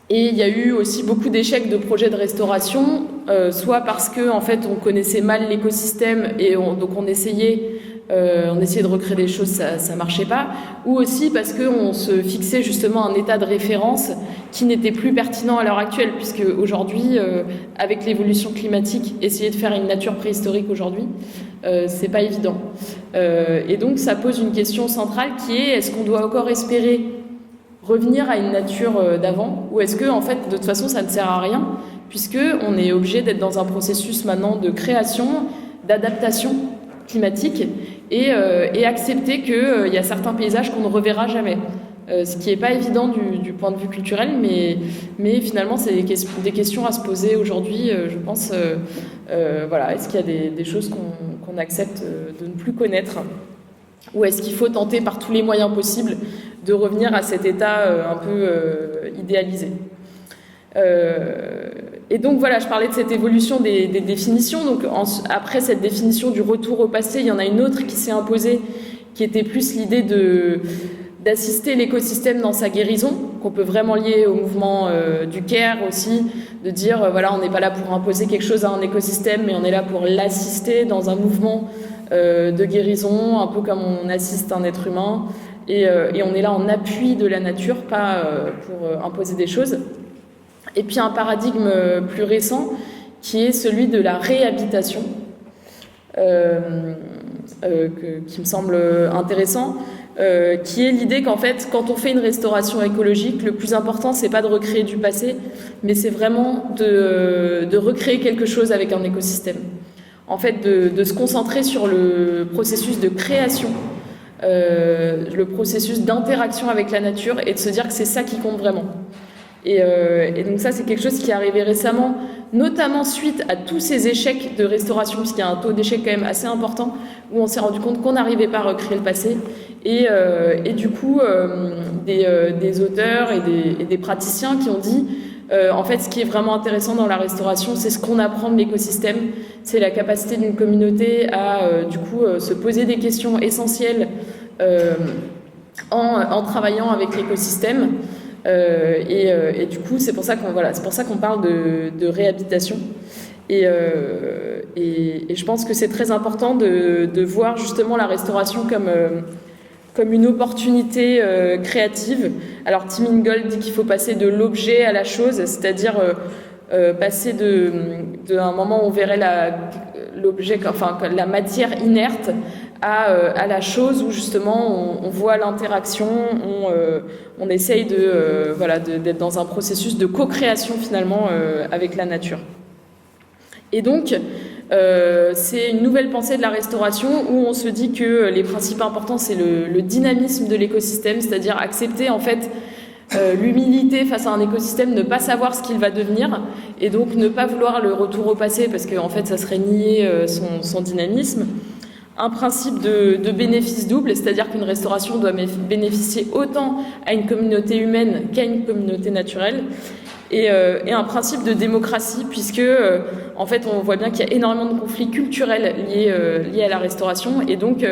il y a eu aussi beaucoup d'échecs de projets de restauration, soit parce que en fait on connaissait mal l'écosystème et donc on essayait de recréer des choses, ça marchait pas, ou aussi parce qu'on se fixait justement un état de référence qui n'était plus pertinent à l'heure actuelle, puisque aujourd'hui, avec l'évolution climatique, essayer de faire une nature préhistorique aujourd'hui, c'est pas évident. Et donc ça pose une question centrale qui est: est-ce qu'on doit encore espérer revenir à une nature d'avant, ou est-ce que en fait de toute façon ça ne sert à rien, puisque on est obligé d'être dans un processus maintenant de création, d'adaptation climatique, et accepter qu'il y a certains paysages qu'on ne reverra jamais. Ce qui n'est pas évident du point de vue culturel, mais finalement c'est des questions à se poser aujourd'hui, je pense. Voilà, est-ce qu'il y a des choses qu'on accepte de ne plus connaître, ou est-ce qu'il faut tenter par tous les moyens possibles de revenir à cet état un peu idéalisé. Et donc voilà, je parlais de cette évolution des définitions. Donc après cette définition du retour au passé, il y en a une autre qui s'est imposée, qui était plus l'idée d'assister l'écosystème dans sa guérison, qu'on peut vraiment lier au mouvement du CARE aussi, de dire voilà, on n'est pas là pour imposer quelque chose à un écosystème, mais on est là pour l'assister dans un mouvement de guérison, un peu comme on assiste un être humain, et on est là en appui de la nature, pas pour imposer des choses. Et puis un paradigme plus récent qui est celui de la réhabitation, qui me semble intéressant, qui est l'idée qu'en fait, quand on fait une restauration écologique, le plus important, c'est pas de recréer du passé, mais c'est vraiment de recréer quelque chose avec un écosystème. En fait, de se concentrer sur le processus de création, le processus d'interaction avec la nature, et de se dire que c'est ça qui compte vraiment. Et donc ça, c'est quelque chose qui est arrivé récemment, notamment suite à tous ces échecs de restauration, puisqu'il y a un taux d'échec quand même assez important, où on s'est rendu compte qu'on n'arrivait pas à recréer le passé. Et du coup, des auteurs et des praticiens qui ont dit en fait, ce qui est vraiment intéressant dans la restauration, c'est ce qu'on apprend de l'écosystème, c'est la capacité d'une communauté à du coup se poser des questions essentielles en travaillant avec l'écosystème. Et du coup, c'est pour ça qu'on parle de réhabitation. Et je pense que c'est très important de voir justement la restauration comme une opportunité créative. Alors Tim Ingold dit qu'il faut passer de l'objet à la chose, c'est-à-dire passer d'un moment où on verrait l'objet, enfin la matière inerte, à la chose où justement on voit l'interaction, on essaye d'être dans un processus de co-création finalement avec la nature. Et donc c'est une nouvelle pensée de la restauration où on se dit que les principes importants, c'est le dynamisme de l'écosystème, c'est-à-dire accepter en fait l'humilité face à un écosystème, ne pas savoir ce qu'il va devenir, et donc ne pas vouloir le retour au passé parce que en fait ça serait nier son dynamisme. Un principe de bénéfice double, c'est-à-dire qu'une restauration doit bénéficier autant à une communauté humaine qu'à une communauté naturelle. Et un principe de démocratie, puisque en fait on voit bien qu'il y a énormément de conflits culturels liés à la restauration, et donc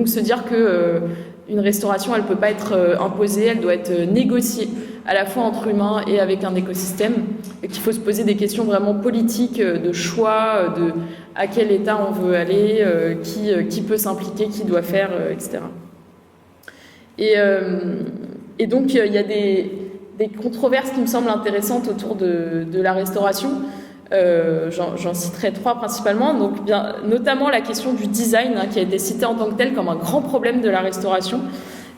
se dire que une restauration, elle peut pas être imposée, elle doit être négociée à la fois entre humains et avec un écosystème, et qu'il faut se poser des questions vraiment politiques, de choix, de à quel état on veut aller, qui peut s'impliquer, qui doit faire, etc. Et donc il y a des controverses qui me semblent intéressantes autour de la restauration. J'en citerai 3 principalement. Donc, notamment la question du design, qui a été citée en tant que tel comme un grand problème de la restauration,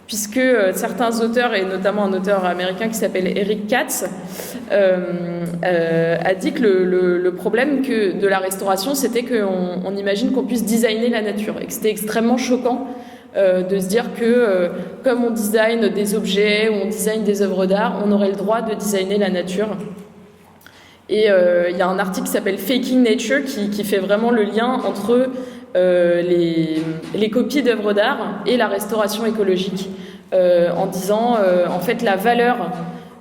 puisque certains auteurs, et notamment un auteur américain qui s'appelle Eric Katz, a dit que le problème de la restauration, c'était qu'on imagine qu'on puisse designer la nature, et que c'était extrêmement choquant de se dire que comme on design des objets ou on design des œuvres d'art, on aurait le droit de designer la nature. Et il y a un article qui s'appelle Faking Nature qui fait vraiment le lien entre les copies d'œuvres d'art et la restauration écologique, en disant en fait la valeur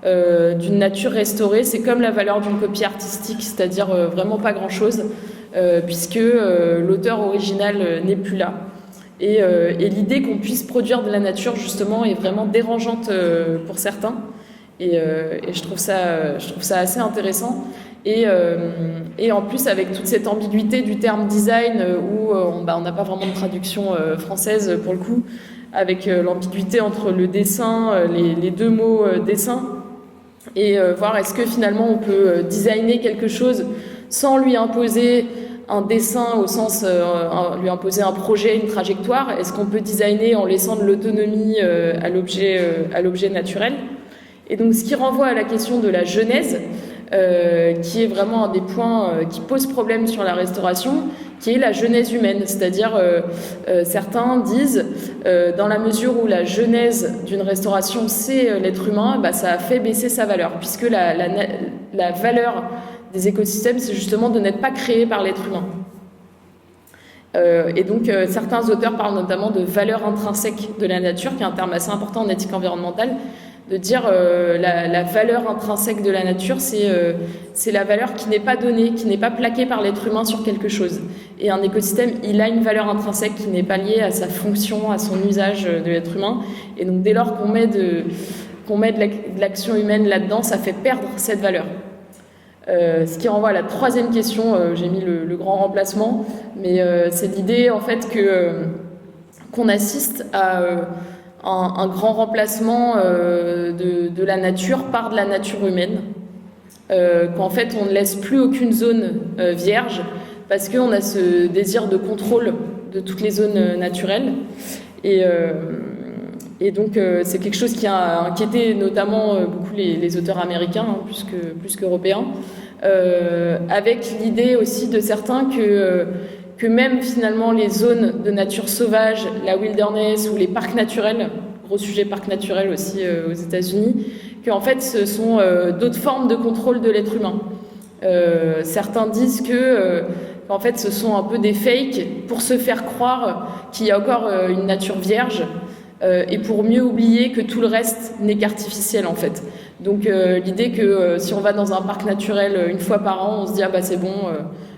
d'une nature restaurée, c'est comme la valeur d'une copie artistique, c'est-à-dire vraiment pas grand-chose. puisque l'auteur original n'est plus là. Et l'idée qu'on puisse produire de la nature, justement, est vraiment dérangeante pour certains. Et je trouve ça assez intéressant. Et en plus, avec toute cette ambiguïté du terme design, où on n'a pas vraiment de traduction française pour le coup, avec l'ambiguïté entre le dessin, les deux mots dessin, et voir est-ce que finalement on peut designer quelque chose sans lui imposer un dessin au sens lui imposer un projet, une trajectoire. Est-ce qu'on peut designer en laissant de l'autonomie à l'objet naturel? Et donc ce qui renvoie à la question de la genèse, qui est vraiment un des points qui pose problème sur la restauration, qui est la genèse humaine. C'est-à-dire, certains disent, dans la mesure où la genèse d'une restauration, c'est l'être humain, ça a fait baisser sa valeur, puisque la valeur des écosystèmes, c'est justement de n'être pas créé par l'être humain. Et donc, certains auteurs parlent notamment de valeur intrinsèque de la nature, qui est un terme assez important en éthique environnementale, de dire la valeur intrinsèque de la nature, c'est la valeur qui n'est pas donnée, qui n'est pas plaquée par l'être humain sur quelque chose. Et un écosystème, il a une valeur intrinsèque qui n'est pas liée à sa fonction, à son usage de l'être humain. Et donc, dès lors qu'on met de l'action humaine là-dedans, ça fait perdre cette valeur. Ce qui renvoie à la troisième question, j'ai mis le grand remplacement, mais c'est l'idée en fait qu'on assiste à un grand remplacement de la nature par de la nature humaine, qu'en fait on ne laisse plus aucune zone vierge parce qu'on a ce désir de contrôle de toutes les zones naturelles. Et donc c'est quelque chose qui a inquiété notamment beaucoup les auteurs américains, plus qu'européens, avec l'idée aussi de certains que même finalement les zones de nature sauvage, la wilderness ou les parcs naturels, gros sujet parcs naturels aussi aux États-Unis, qu'en fait ce sont d'autres formes de contrôle de l'être humain. Certains disent qu'en fait ce sont un peu des fakes pour se faire croire qu'il y a encore une nature vierge, et pour mieux oublier que tout le reste n'est qu'artificiel en fait. Donc l'idée que si on va dans un parc naturel une fois par an, on se dit c'est bon,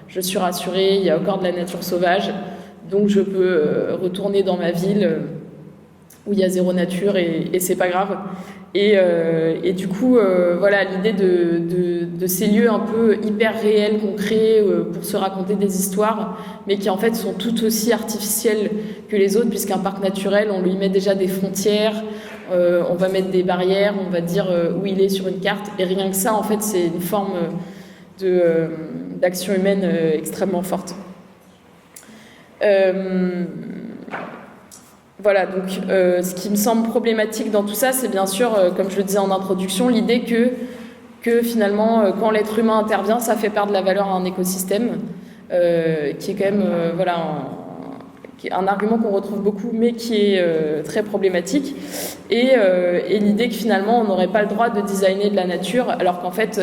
je suis rassurée, il y a encore de la nature sauvage, donc je peux retourner dans ma ville où il y a zéro nature et c'est pas grave. Et du coup, voilà, l'idée de ces lieux un peu hyper réels qu'on crée pour se raconter des histoires, mais qui en fait sont tout aussi artificiels que les autres, puisqu'un parc naturel, on lui met déjà des frontières, on va mettre des barrières, on va dire où il est sur une carte, et rien que ça, en fait, c'est une forme d'action humaine extrêmement forte. Voilà, donc ce qui me semble problématique dans tout ça, c'est bien sûr, comme je le disais en introduction, l'idée que finalement, quand l'être humain intervient, ça fait perdre la valeur à un écosystème, qui est quand même qui est un argument qu'on retrouve beaucoup, mais qui est très problématique. Et l'idée que finalement, on n'aurait pas le droit de designer de la nature, alors qu'en fait,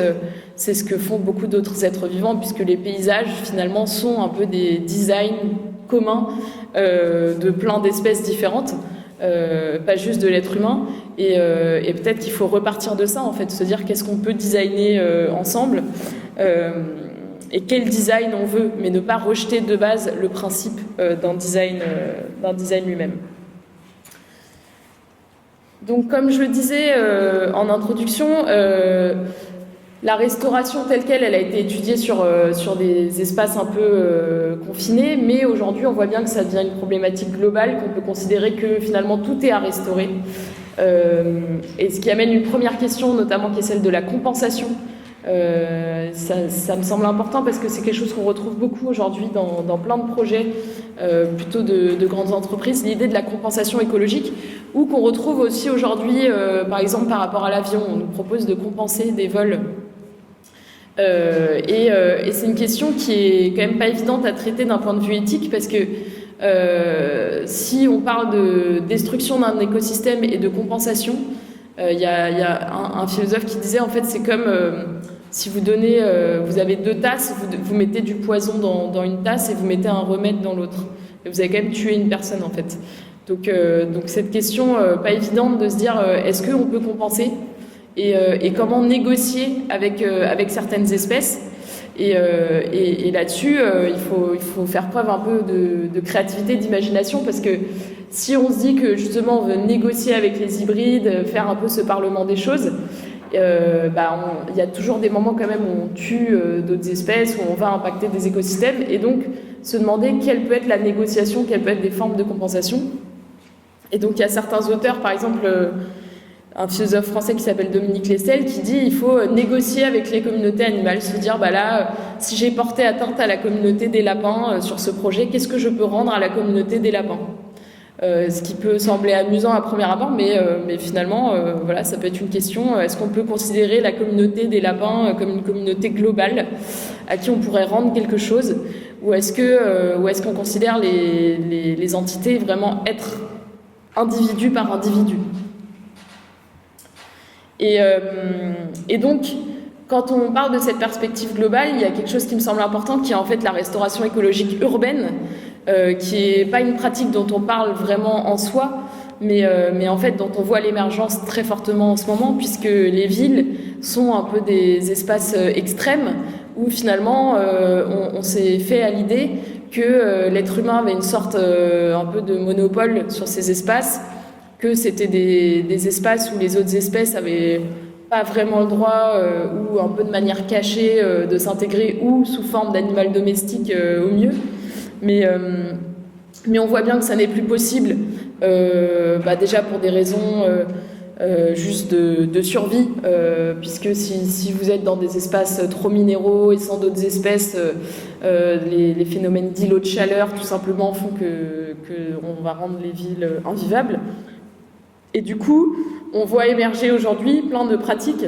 c'est ce que font beaucoup d'autres êtres vivants, puisque les paysages, finalement, sont un peu des designs communs de plein d'espèces différentes, pas juste de l'être humain, et peut-être qu'il faut repartir de ça, en fait, se dire qu'est-ce qu'on peut designer ensemble, et quel design on veut, mais ne pas rejeter de base le principe d'un design lui-même. Donc, comme je le disais en introduction, la restauration telle qu'elle, elle a été étudiée sur des espaces un peu confinés, mais aujourd'hui, on voit bien que ça devient une problématique globale, qu'on peut considérer que finalement tout est à restaurer. Et ce qui amène une première question, notamment qui est celle de la compensation. Ça me semble important parce que c'est quelque chose qu'on retrouve beaucoup aujourd'hui dans plein de projets, plutôt de grandes entreprises, l'idée de la compensation écologique, ou qu'on retrouve aussi aujourd'hui, par exemple par rapport à l'avion. On nous propose de compenser des vols. Et c'est une question qui est quand même pas évidente à traiter d'un point de vue éthique, parce que si on parle de destruction d'un écosystème et de compensation, il y a un philosophe qui disait en fait c'est comme si vous donnez, vous avez deux tasses, vous mettez du poison dans une tasse et vous mettez un remède dans l'autre, et vous avez quand même tué une personne en fait. Donc cette question pas évidente de se dire est-ce qu'on peut compenser, et comment négocier avec certaines espèces, Et là-dessus, il faut faire preuve un peu de créativité, d'imagination, parce que si on se dit que justement on veut négocier avec les hybrides, faire un peu ce parlement des choses, il y a toujours des moments quand même où on tue d'autres espèces, où on va impacter des écosystèmes, et donc se demander quelle peut être la négociation, quelles peuvent être des formes de compensation. Et donc il y a certains auteurs, par exemple un philosophe français qui s'appelle Dominique Lessel, qui dit il faut négocier avec les communautés animales, se dire si j'ai porté atteinte à la communauté des lapins sur ce projet, qu'est-ce que je peux rendre à la communauté des lapins ? Ce qui peut sembler amusant à premier abord, mais finalement, ça peut être une question. Est-ce qu'on peut considérer la communauté des lapins comme une communauté globale à qui on pourrait rendre quelque chose, ou est-ce qu'on considère les entités vraiment être individu par individu ? Et donc, quand on parle de cette perspective globale, il y a quelque chose qui me semble important, qui est en fait la restauration écologique urbaine, qui n'est pas une pratique dont on parle vraiment en soi, mais en fait dont on voit l'émergence très fortement en ce moment, puisque les villes sont un peu des espaces extrêmes, où finalement on s'est fait à l'idée que l'être humain avait une sorte un peu de monopole sur ces espaces, que c'était des espaces où les autres espèces avaient pas vraiment le droit, ou un peu de manière cachée, de s'intégrer, ou sous forme d'animal domestique au mieux. Mais on voit bien que ça n'est plus possible, déjà pour des raisons juste de survie, puisque si vous êtes dans des espaces trop minéraux et sans d'autres espèces, les phénomènes d'îlots de chaleur tout simplement font qu'on va rendre les villes invivables. Et du coup, on voit émerger aujourd'hui plein de pratiques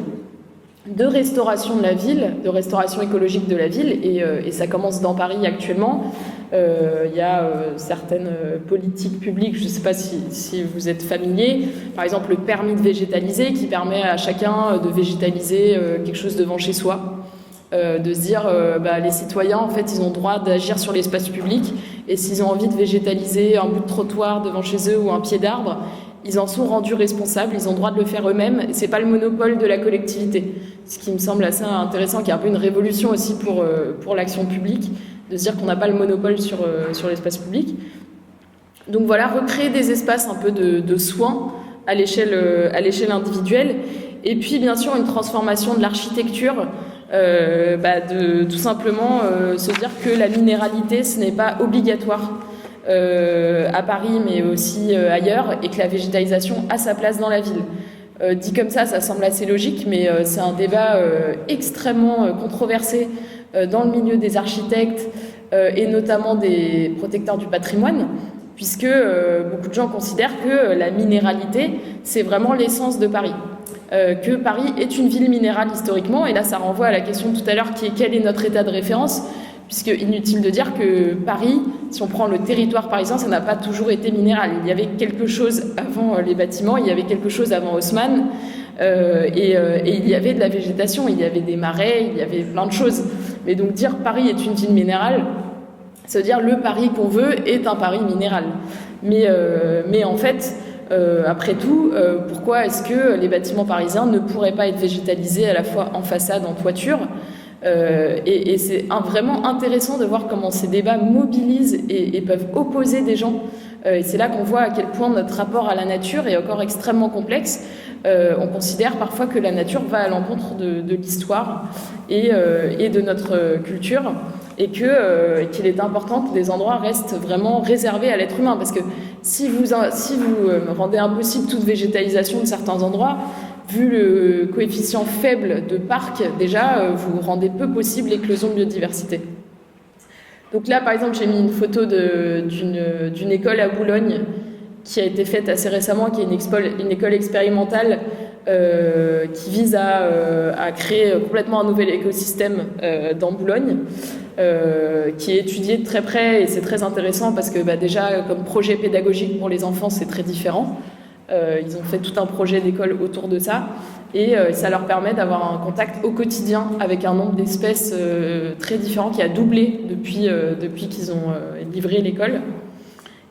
de restauration de la ville, de restauration écologique de la ville, et ça commence dans Paris actuellement. Il y a certaines politiques publiques, je ne sais pas si vous êtes familiers, par exemple le permis de végétaliser, qui permet à chacun de végétaliser quelque chose devant chez soi, de se dire les citoyens en fait ils ont le droit d'agir sur l'espace public, et s'ils ont envie de végétaliser un bout de trottoir devant chez eux ou un pied d'arbre, ils en sont rendus responsables, ils ont le droit de le faire eux-mêmes, et c'est pas le monopole de la collectivité. Ce qui me semble assez intéressant, qui est un peu une révolution aussi pour l'action publique, de se dire qu'on n'a pas le monopole sur l'espace public. Donc voilà, recréer des espaces un peu de soins à l'échelle individuelle, et puis bien sûr une transformation de l'architecture, de tout simplement se dire que la minéralité ce n'est pas obligatoire à Paris mais aussi ailleurs, et que la végétalisation a sa place dans la ville. Dit comme ça semble assez logique, mais c'est un débat extrêmement controversé dans le milieu des architectes et notamment des protecteurs du patrimoine, puisque beaucoup de gens considèrent que la minéralité, c'est vraiment l'essence de Paris. Que Paris est une ville minérale historiquement, et là ça renvoie à la question tout à l'heure qui est quel est notre état de référence, puisque inutile de dire que Paris, si on prend le territoire parisien, ça n'a pas toujours été minéral. Il y avait quelque chose avant les bâtiments, il y avait quelque chose avant Haussmann, et il y avait de la végétation, il y avait des marais, il y avait plein de choses. Mais donc dire Paris est une ville minérale, ça veut dire le Paris qu'on veut est un Paris minéral. Mais en fait, après tout, pourquoi est-ce que les bâtiments parisiens ne pourraient pas être végétalisés à la fois en façade, en toiture ? Et c'est vraiment intéressant de voir comment ces débats mobilisent et peuvent opposer des gens. Et c'est là qu'on voit à quel point notre rapport à la nature est encore extrêmement complexe. On considère parfois que la nature va à l'encontre de l'histoire et de notre culture, et qu'il est important que des endroits restent vraiment réservés à l'être humain, parce que si vous rendez impossible toute végétalisation de certains endroits, vu le coefficient faible de parcs, déjà, vous rendez peu possible l'éclosion de biodiversité. Donc là, par exemple, j'ai mis une photo d'une école à Boulogne qui a été faite assez récemment, qui est une école expérimentale qui vise à créer complètement un nouvel écosystème dans Boulogne, qui est étudié de très près, et c'est très intéressant parce que déjà, comme projet pédagogique pour les enfants, c'est très différent. Ils ont fait tout un projet d'école autour de ça, et ça leur permet d'avoir un contact au quotidien avec un nombre d'espèces très différent qui a doublé depuis qu'ils ont livré l'école.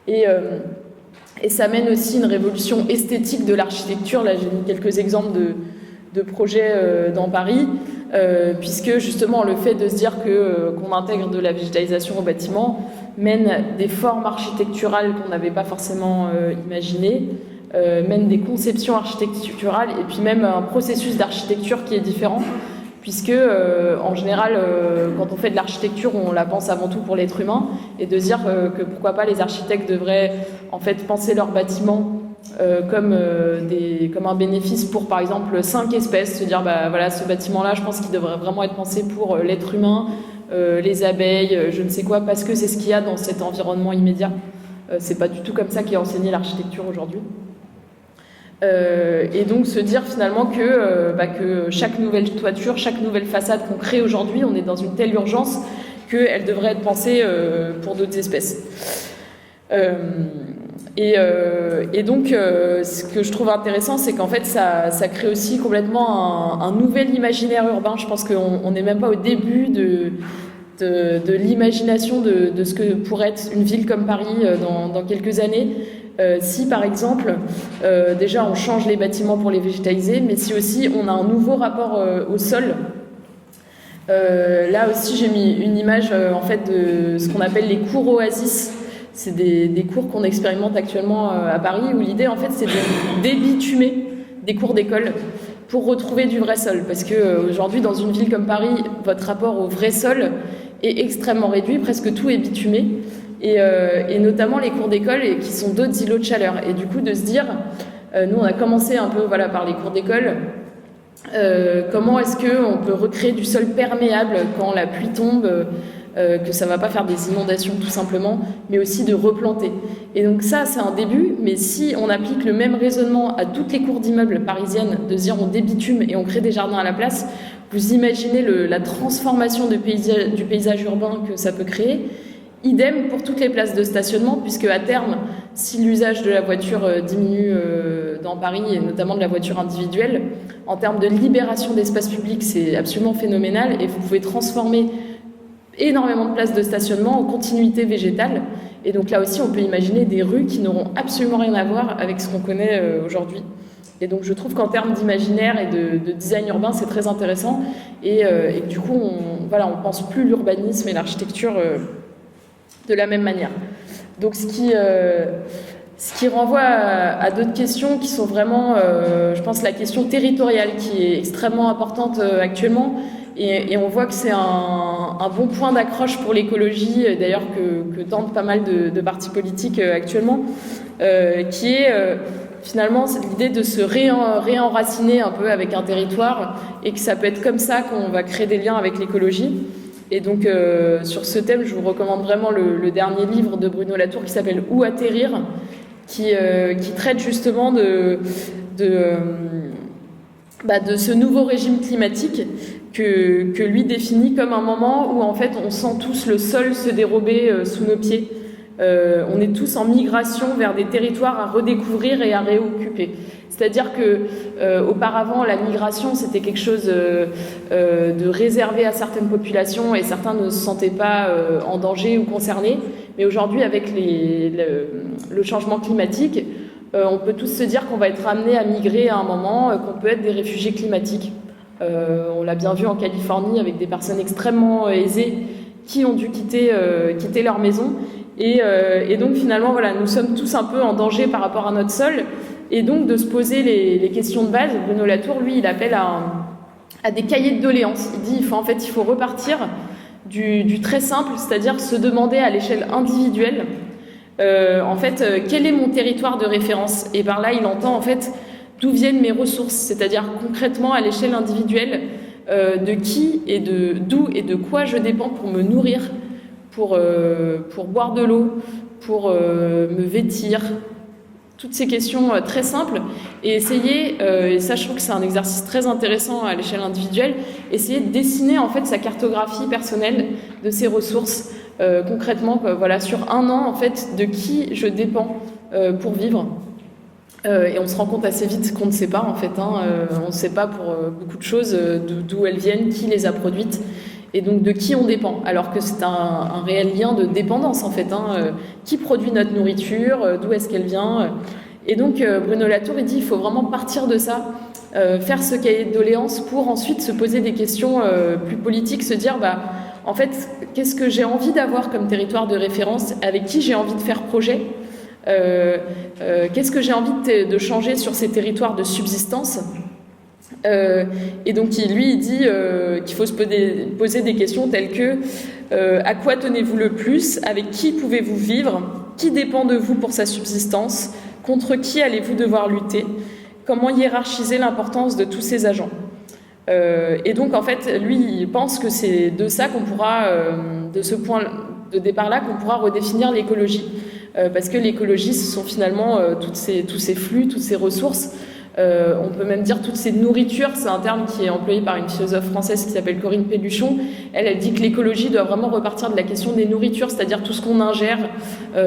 Et ça mène aussi une révolution esthétique de l'architecture. Là, j'ai mis quelques exemples de projets dans Paris. puisque justement le fait de se dire qu'on intègre de la végétalisation au bâtiment mène des formes architecturales qu'on n'avait pas forcément imaginées, mène des conceptions architecturales et puis même un processus d'architecture qui est différent, puisque en général quand on fait de l'architecture on la pense avant tout pour l'être humain, et de dire que pourquoi pas les architectes devraient en fait penser leurs bâtiments comme un bénéfice pour par exemple 5 espèces, se dire bah voilà, ce bâtiment là je pense qu'il devrait vraiment être pensé pour l'être humain, les abeilles, je ne sais quoi, parce que c'est ce qu'il y a dans cet environnement immédiat. C'est pas du tout comme ça qu'est enseignée l'architecture aujourd'hui. Et donc se dire finalement que chaque nouvelle toiture, chaque nouvelle façade qu'on crée aujourd'hui, on est dans une telle urgence qu'elle devrait être pensée pour d'autres espèces. Et donc ce que je trouve intéressant, c'est qu'en fait ça crée aussi complètement un nouvel imaginaire urbain. Je pense qu'on n'est même pas au début de l'imagination de ce que pourrait être une ville comme Paris dans quelques années. Si par exemple déjà on change les bâtiments pour les végétaliser, mais si aussi on a un nouveau rapport au sol. Là aussi j'ai mis une image en fait de ce qu'on appelle les cours oasis. C'est des cours qu'on expérimente actuellement à Paris, où l'idée en fait c'est de débitumer des cours d'école pour retrouver du vrai sol, parce que aujourd'hui dans une ville comme Paris, votre rapport au vrai sol est extrêmement réduit, presque tout est bitumé. Et notamment les cours d'école qui sont d'autres îlots de chaleur. Et du coup de se dire, nous on a commencé un peu par les cours d'école, comment est-ce qu'on peut recréer du sol perméable quand la pluie tombe, que ça ne va pas faire des inondations tout simplement, mais aussi de replanter. Et donc ça c'est un début, mais si on applique le même raisonnement à toutes les cours d'immeubles parisiennes, de se dire on débitume et on crée des jardins à la place, vous imaginez la transformation du paysage urbain que ça peut créer. Idem pour toutes les places de stationnement, puisque à terme, si l'usage de la voiture diminue dans Paris, et notamment de la voiture individuelle, en termes de libération d'espace public, c'est absolument phénoménal, et vous pouvez transformer énormément de places de stationnement en continuité végétale. Et donc là aussi, on peut imaginer des rues qui n'auront absolument rien à voir avec ce qu'on connaît aujourd'hui. Et donc je trouve qu'en termes d'imaginaire et de design urbain, c'est très intéressant. Et du coup, on pense plus l'urbanisme et l'architecture de la même manière. Donc ce qui renvoie à d'autres questions qui sont vraiment, je pense, la question territoriale qui est extrêmement importante actuellement, et on voit que c'est un bon point d'accroche pour l'écologie, d'ailleurs que tentent pas mal de partis politiques actuellement, qui est finalement l'idée de se réenraciner un peu avec un territoire, et que ça peut être comme ça qu'on va créer des liens avec l'écologie. Et donc, sur ce thème, je vous recommande vraiment le dernier livre de Bruno Latour qui s'appelle « Où atterrir ?», qui traite justement de ce nouveau régime climatique que lui définit comme un moment où, en fait, on sent tous le sol se dérober sous nos pieds. On est tous en migration vers des territoires à redécouvrir et à réoccuper. C'est-à-dire que auparavant, la migration, c'était quelque chose de réservé à certaines populations, et certains ne se sentaient pas en danger ou concernés. Mais aujourd'hui, avec le changement climatique, on peut tous se dire qu'on va être amené à migrer à un moment, qu'on peut être des réfugiés climatiques. On l'a bien vu en Californie avec des personnes extrêmement aisées qui ont dû quitter leur maison. Et donc finalement, voilà, nous sommes tous un peu en danger par rapport à notre sol. Et donc de se poser les questions de base. Bruno Latour, lui, il appelle à des cahiers de doléances. Il dit il faut repartir du très simple, c'est-à-dire se demander à l'échelle individuelle, quel est mon territoire de référence ? Et par là, il entend d'où viennent mes ressources, c'est-à-dire concrètement à l'échelle individuelle, de qui et d'où et de quoi je dépends pour me nourrir, pour boire de l'eau, pour me vêtir. Toutes ces questions très simples, et essayer, et ça je trouve que c'est un exercice très intéressant à l'échelle individuelle, essayer de dessiner sa cartographie personnelle de ses ressources, concrètement, sur un an de qui je dépends pour vivre. Et on se rend compte assez vite qu'on ne sait pas on ne sait pas pour beaucoup de choses d'où elles viennent, qui les a produites, et donc de qui on dépend, alors que c'est un réel lien de dépendance qui produit notre nourriture, d'où est-ce qu'elle vient. Et donc Bruno Latour il dit il faut vraiment partir de ça faire ce cahier de doléances pour ensuite se poser des questions plus politiques, se dire en fait, qu'est-ce que j'ai envie d'avoir comme territoire de référence, avec qui j'ai envie de faire projet, qu'est-ce que j'ai envie de changer sur ces territoires de subsistance. Et donc lui il dit qu'il faut se poser des questions telles que à quoi tenez-vous le plus, avec qui pouvez-vous vivre, qui dépend de vous pour sa subsistance, contre qui allez-vous devoir lutter, comment hiérarchiser l'importance de tous ces agents. Et donc en fait lui il pense que c'est de ça qu'on pourra, de ce point de départ là, qu'on pourra redéfinir l'écologie, parce que l'écologie ce sont finalement tous ces flux, toutes ces ressources. On peut même dire toutes ces nourritures, c'est un terme qui est employé par une philosophe française qui s'appelle Corinne Péluchon. Elle dit que l'écologie doit vraiment repartir de la question des nourritures, c'est-à-dire tout ce qu'on ingère,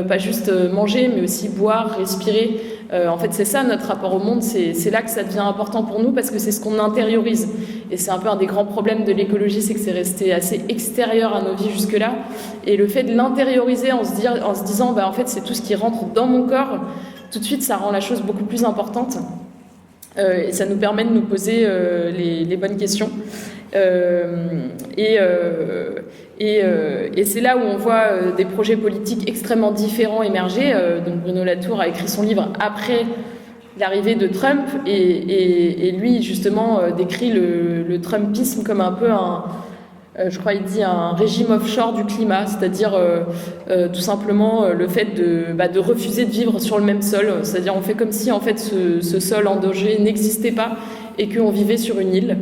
pas juste manger, mais aussi boire, respirer. En fait, c'est ça notre rapport au monde, c'est là que ça devient important pour nous, parce que c'est ce qu'on intériorise. Et c'est un peu un des grands problèmes de l'écologie, c'est que c'est resté assez extérieur à nos vies jusque-là. Et le fait de l'intérioriser en se disant, en fait, c'est tout ce qui rentre dans mon corps, tout de suite, ça rend la chose beaucoup plus importante. Et ça nous permet de nous poser les bonnes questions. Et c'est là où on voit des projets politiques extrêmement différents émerger. Donc Bruno Latour a écrit son livre après l'arrivée de Trump, et lui justement décrit le Trumpisme comme un peu je crois il dit un régime offshore du climat, c'est-à-dire tout simplement le fait de refuser de vivre sur le même sol, c'est-à-dire on fait comme si en fait ce sol endogène n'existait pas et qu'on vivait sur une île.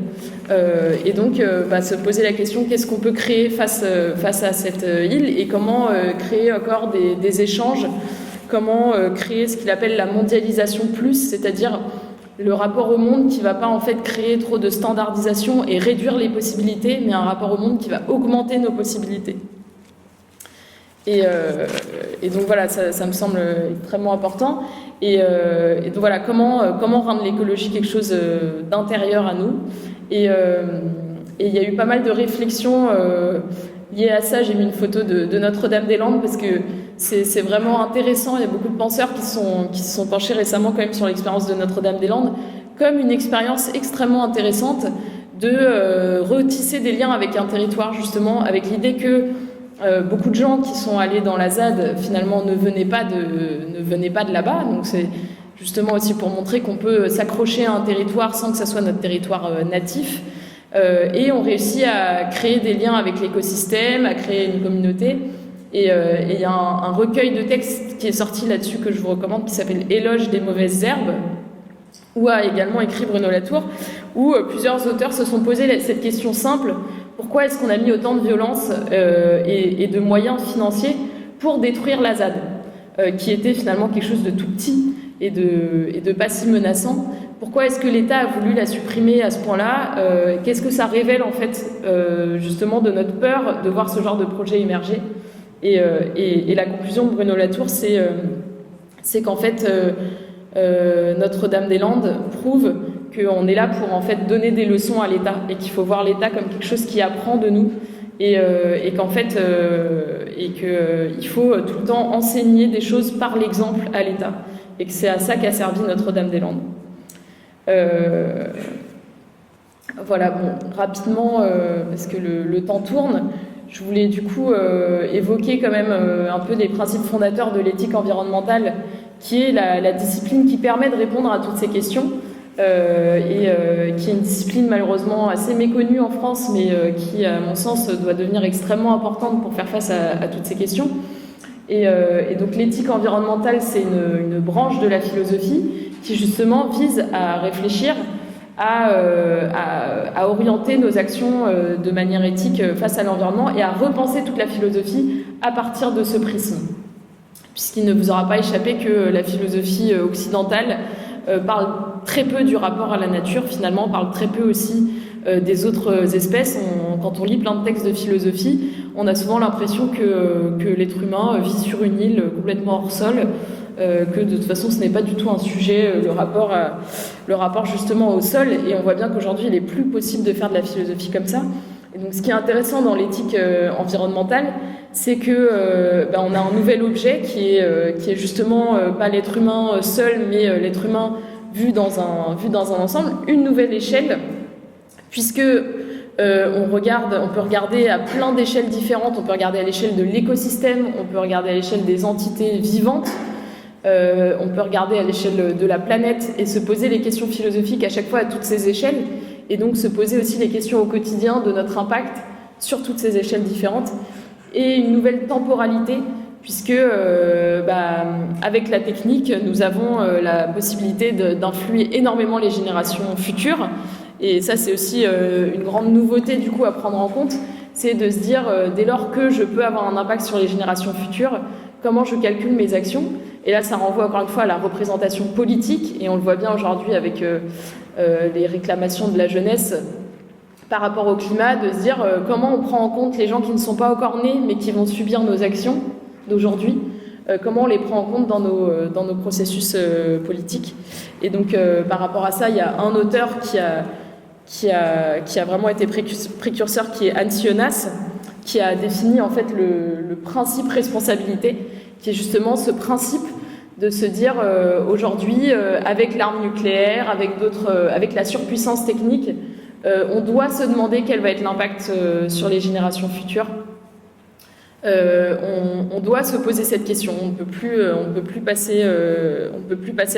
Et donc se poser la question, qu'est-ce qu'on peut créer face à cette île, et comment créer encore des échanges, comment créer ce qu'il appelle la mondialisation plus, c'est-à-dire le rapport au monde qui ne va pas en fait créer trop de standardisation et réduire les possibilités, mais un rapport au monde qui va augmenter nos possibilités. Et donc voilà, ça me semble extrêmement important. Et donc voilà, comment rendre l'écologie quelque chose d'intérieur à nous. Et il y a eu pas mal de réflexions liées à ça. J'ai mis une photo de Notre-Dame-des-Landes parce que c'est vraiment intéressant. Il y a beaucoup de penseurs qui se sont penchés récemment quand même sur l'expérience de Notre-Dame-des-Landes comme une expérience extrêmement intéressante de retisser des liens avec un territoire, justement, avec l'idée que beaucoup de gens qui sont allés dans la ZAD finalement ne venaient pas de là-bas. Donc c'est justement aussi pour montrer qu'on peut s'accrocher à un territoire sans que ça soit notre territoire natif. Et on réussit à créer des liens avec l'écosystème, à créer une communauté. Et il y a un recueil de textes qui est sorti là-dessus que je vous recommande, qui s'appelle « Éloge des mauvaises herbes », où a également écrit Bruno Latour, où plusieurs auteurs se sont posé cette question simple: pourquoi est-ce qu'on a mis autant de violence et de moyens financiers pour détruire la ZAD, qui était finalement quelque chose de tout petit et de pas si menaçant? Pourquoi est-ce que l'État a voulu la supprimer à ce point-là? Qu'est-ce que ça révèle en fait justement de notre peur de voir ce genre de projet émerger? Et la conclusion de Bruno Latour, c'est qu'en fait Notre-Dame-des-Landes prouve qu'on est là pour en fait donner des leçons à l'État, et qu'il faut voir l'État comme quelque chose qui apprend de nous, et qu'en fait il faut tout le temps enseigner des choses par l'exemple à l'État, et que c'est à ça qu'a servi Notre-Dame-des-Landes. Voilà, bon, rapidement, parce que le temps tourne, je voulais du coup évoquer quand même un peu des principes fondateurs de l'éthique environnementale, qui est la discipline qui permet de répondre à toutes ces questions, et qui est une discipline malheureusement assez méconnue en France, mais qui, à mon sens, doit devenir extrêmement importante pour faire face à toutes ces questions. Et donc l'éthique environnementale, c'est une branche de la philosophie qui justement vise à réfléchir à orienter nos actions de manière éthique face à l'environnement, et à repenser toute la philosophie à partir de ce prisme. Puisqu'il ne vous aura pas échappé que la philosophie occidentale parle très peu du rapport à la nature, finalement, parle très peu aussi des autres espèces. Quand on lit plein de textes de philosophie, on a souvent l'impression que l'être humain vit sur une île complètement hors sol, que de toute façon ce n'est pas du tout un sujet, le rapport justement au sol, et on voit bien qu'aujourd'hui il est plus possible de faire de la philosophie comme ça. Et donc ce qui est intéressant dans l'éthique environnementale, c'est que on a un nouvel objet qui est justement pas l'être humain seul, mais l'être humain vu dans un ensemble, une nouvelle échelle, puisque on peut regarder à plein d'échelles différentes, on peut regarder à l'échelle de l'écosystème, on peut regarder à l'échelle des entités vivantes, on peut regarder à l'échelle de la planète et se poser les questions philosophiques à chaque fois à toutes ces échelles, et donc se poser aussi les questions au quotidien de notre impact sur toutes ces échelles différentes, et une nouvelle temporalité, puisque avec la technique, nous avons la possibilité d'influer énormément les générations futures. Et ça, c'est aussi une grande nouveauté du coup à prendre en compte, c'est de se dire, dès lors que je peux avoir un impact sur les générations futures, comment je calcule mes actions. Et là, ça renvoie encore une fois à la représentation politique, et on le voit bien aujourd'hui avec les réclamations de la jeunesse par rapport au climat, de se dire comment on prend en compte les gens qui ne sont pas encore nés, mais qui vont subir nos actions d'aujourd'hui, comment on les prend en compte dans nos processus politiques. Et donc, par rapport à ça, il y a un auteur qui a vraiment été précurseur, qui est Hans Jonas, qui a défini en fait le principe responsabilité, qui est justement ce principe de se dire aujourd'hui, avec l'arme nucléaire, avec la surpuissance technique, on doit se demander quel va être l'impact sur les générations futures. On doit se poser cette question. On ne peut plus passer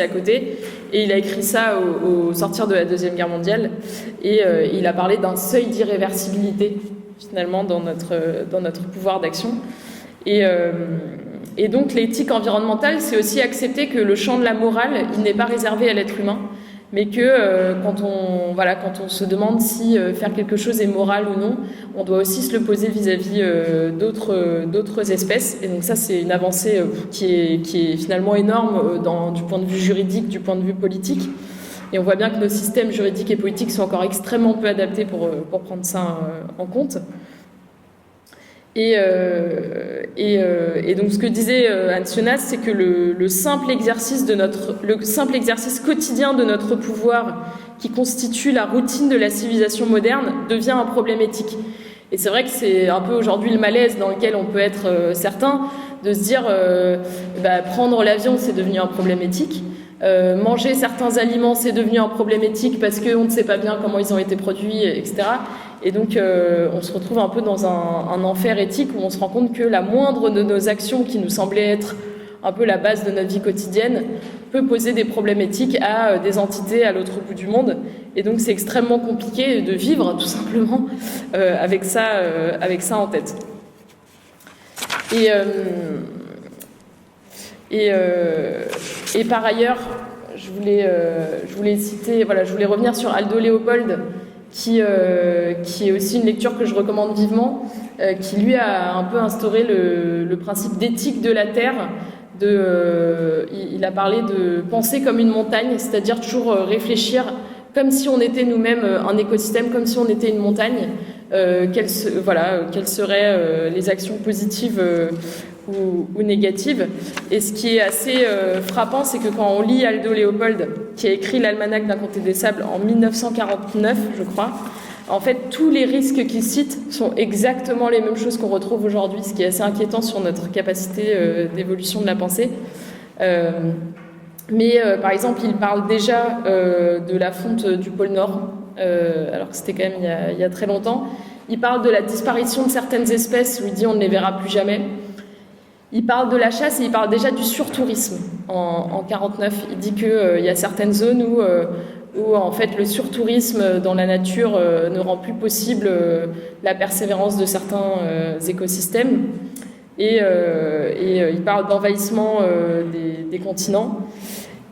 à côté. Et il a écrit ça au sortir de la Deuxième Guerre mondiale. Et il a parlé d'un seuil d'irréversibilité finalement dans notre pouvoir d'action. Et donc l'éthique environnementale, c'est aussi accepter que le champ de la morale, il n'est pas réservé à l'être humain, mais que quand on se demande si faire quelque chose est moral ou non, on doit aussi se le poser vis-à-vis d'autres espèces. Et donc ça, c'est une avancée qui est finalement énorme du point de vue juridique, du point de vue politique. Et on voit bien que nos systèmes juridiques et politiques sont encore extrêmement peu adaptés pour prendre ça en compte. Et donc ce que disait Hans Jonas, c'est que le simple exercice quotidien de notre pouvoir, qui constitue la routine de la civilisation moderne, devient un problème éthique. Et c'est vrai que c'est un peu aujourd'hui le malaise dans lequel on peut être certain, de se dire prendre l'avion, c'est devenu un problème éthique. Manger certains aliments, c'est devenu un problème éthique parce qu'on ne sait pas bien comment ils ont été produits, etc. Et donc, on se retrouve un peu dans un enfer éthique où on se rend compte que la moindre de nos actions, qui nous semblait être un peu la base de notre vie quotidienne, peut poser des problèmes éthiques à des entités à l'autre bout du monde. Et donc, c'est extrêmement compliqué de vivre, tout simplement, avec ça en tête. Et par ailleurs, je voulais revenir sur Aldo Leopold, qui est aussi une lecture que je recommande vivement, qui lui a un peu instauré le principe d'éthique de la Terre. Il a parlé de penser comme une montagne, c'est-à-dire toujours réfléchir comme si on était nous-mêmes un écosystème, comme si on était une montagne, quelles seraient les actions positives ou négatives. Et ce qui est assez frappant, c'est que quand on lit Aldo Leopold, qui a écrit l'Almanach d'un comté des sables en 1949, je crois, en fait, tous les risques qu'il cite sont exactement les mêmes choses qu'on retrouve aujourd'hui, ce qui est assez inquiétant sur notre capacité d'évolution de la pensée. Mais par exemple, il parle déjà de la fonte du pôle Nord, alors que c'était quand même il y a très longtemps. Il parle de la disparition de certaines espèces, où il dit on ne les verra plus jamais. Il parle de la chasse et il parle déjà du surtourisme en 49. Il dit qu'il y a certaines zones où en fait le surtourisme dans la nature ne rend plus possible la persévérance de certains écosystèmes. Et il parle d'envahissement des continents.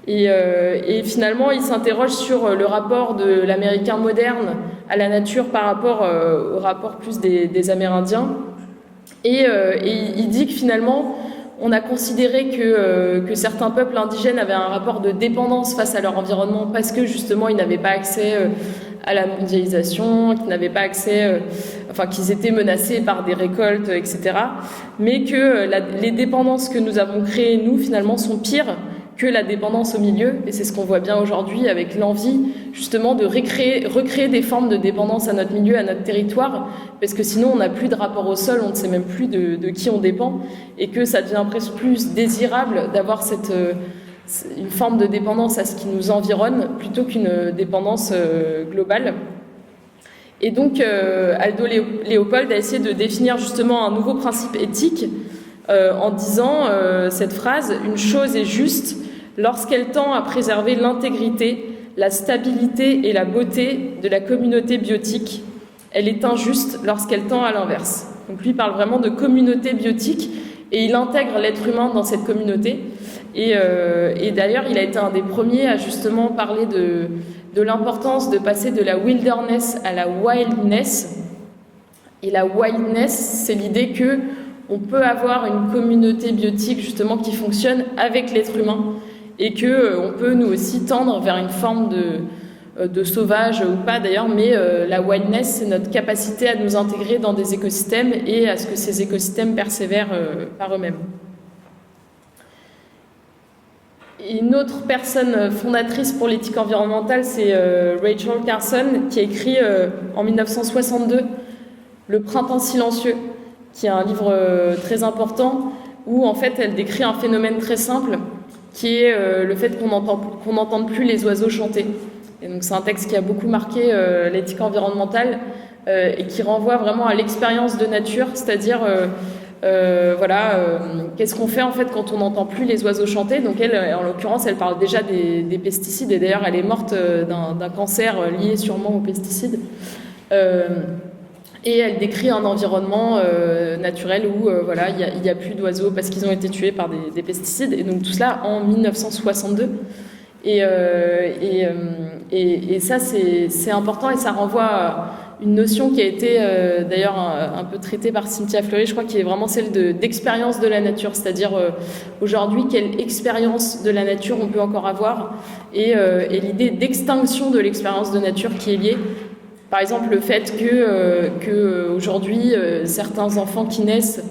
Et finalement, il s'interroge sur le rapport de l'Américain moderne à la nature par rapport au rapport plus des Amérindiens. Et il dit que finalement, on a considéré que certains peuples indigènes avaient un rapport de dépendance face à leur environnement parce que justement, ils n'avaient pas accès à la mondialisation, qu'ils n'avaient pas accès, qu'ils étaient menacés par des récoltes, etc. Mais que les dépendances que nous avons créées, nous, finalement, sont pires que la dépendance au milieu, et c'est ce qu'on voit bien aujourd'hui avec l'envie justement de recréer des formes de dépendance à notre milieu, à notre territoire, parce que sinon on n'a plus de rapport au sol, on ne sait même plus de qui on dépend, et que ça devient presque plus désirable d'avoir une forme de dépendance à ce qui nous environne plutôt qu'une dépendance globale. Et donc, Aldo Leopold a essayé de définir justement un nouveau principe éthique en disant cette phrase « Une chose est juste lorsqu'elle tend à préserver l'intégrité, la stabilité et la beauté de la communauté biotique. Elle est injuste lorsqu'elle tend à l'inverse. » Donc lui parle vraiment de communauté biotique et il intègre l'être humain dans cette communauté. Et d'ailleurs, il a été un des premiers à justement parler de l'importance de passer de la wilderness à la wildness. Et la wildness, c'est l'idée que on peut avoir une communauté biotique justement qui fonctionne avec l'être humain et que on peut nous aussi tendre vers une forme de sauvage ou pas d'ailleurs, mais la wildness, c'est notre capacité à nous intégrer dans des écosystèmes et à ce que ces écosystèmes persévèrent par eux-mêmes. Une autre personne fondatrice pour l'éthique environnementale, c'est Rachel Carson, qui a écrit en 1962 Le Printemps silencieux, qui est un livre très important, où en fait elle décrit un phénomène très simple, qui est le fait qu'on n'entende plus les oiseaux chanter. Et donc c'est un texte qui a beaucoup marqué l'éthique environnementale et qui renvoie vraiment à l'expérience de nature, c'est-à-dire qu'est-ce qu'on fait en fait quand on n'entend plus les oiseaux chanter. Donc elle, en l'occurrence, elle parle déjà des pesticides et d'ailleurs elle est morte d'un cancer lié sûrement aux pesticides. Et elle décrit un environnement naturel où il y a plus d'oiseaux parce qu'ils ont été tués par des pesticides. Et donc tout cela en 1962. Et ça c'est important et ça renvoie à une notion qui a été d'ailleurs un peu traitée par Cynthia Fleury, je crois, qui est vraiment celle d'expérience de la nature, c'est-à-dire aujourd'hui quelle expérience de la nature on peut encore avoir et l'idée d'extinction de l'expérience de nature qui est liée. Par exemple, le fait que aujourd'hui certains enfants qui naissent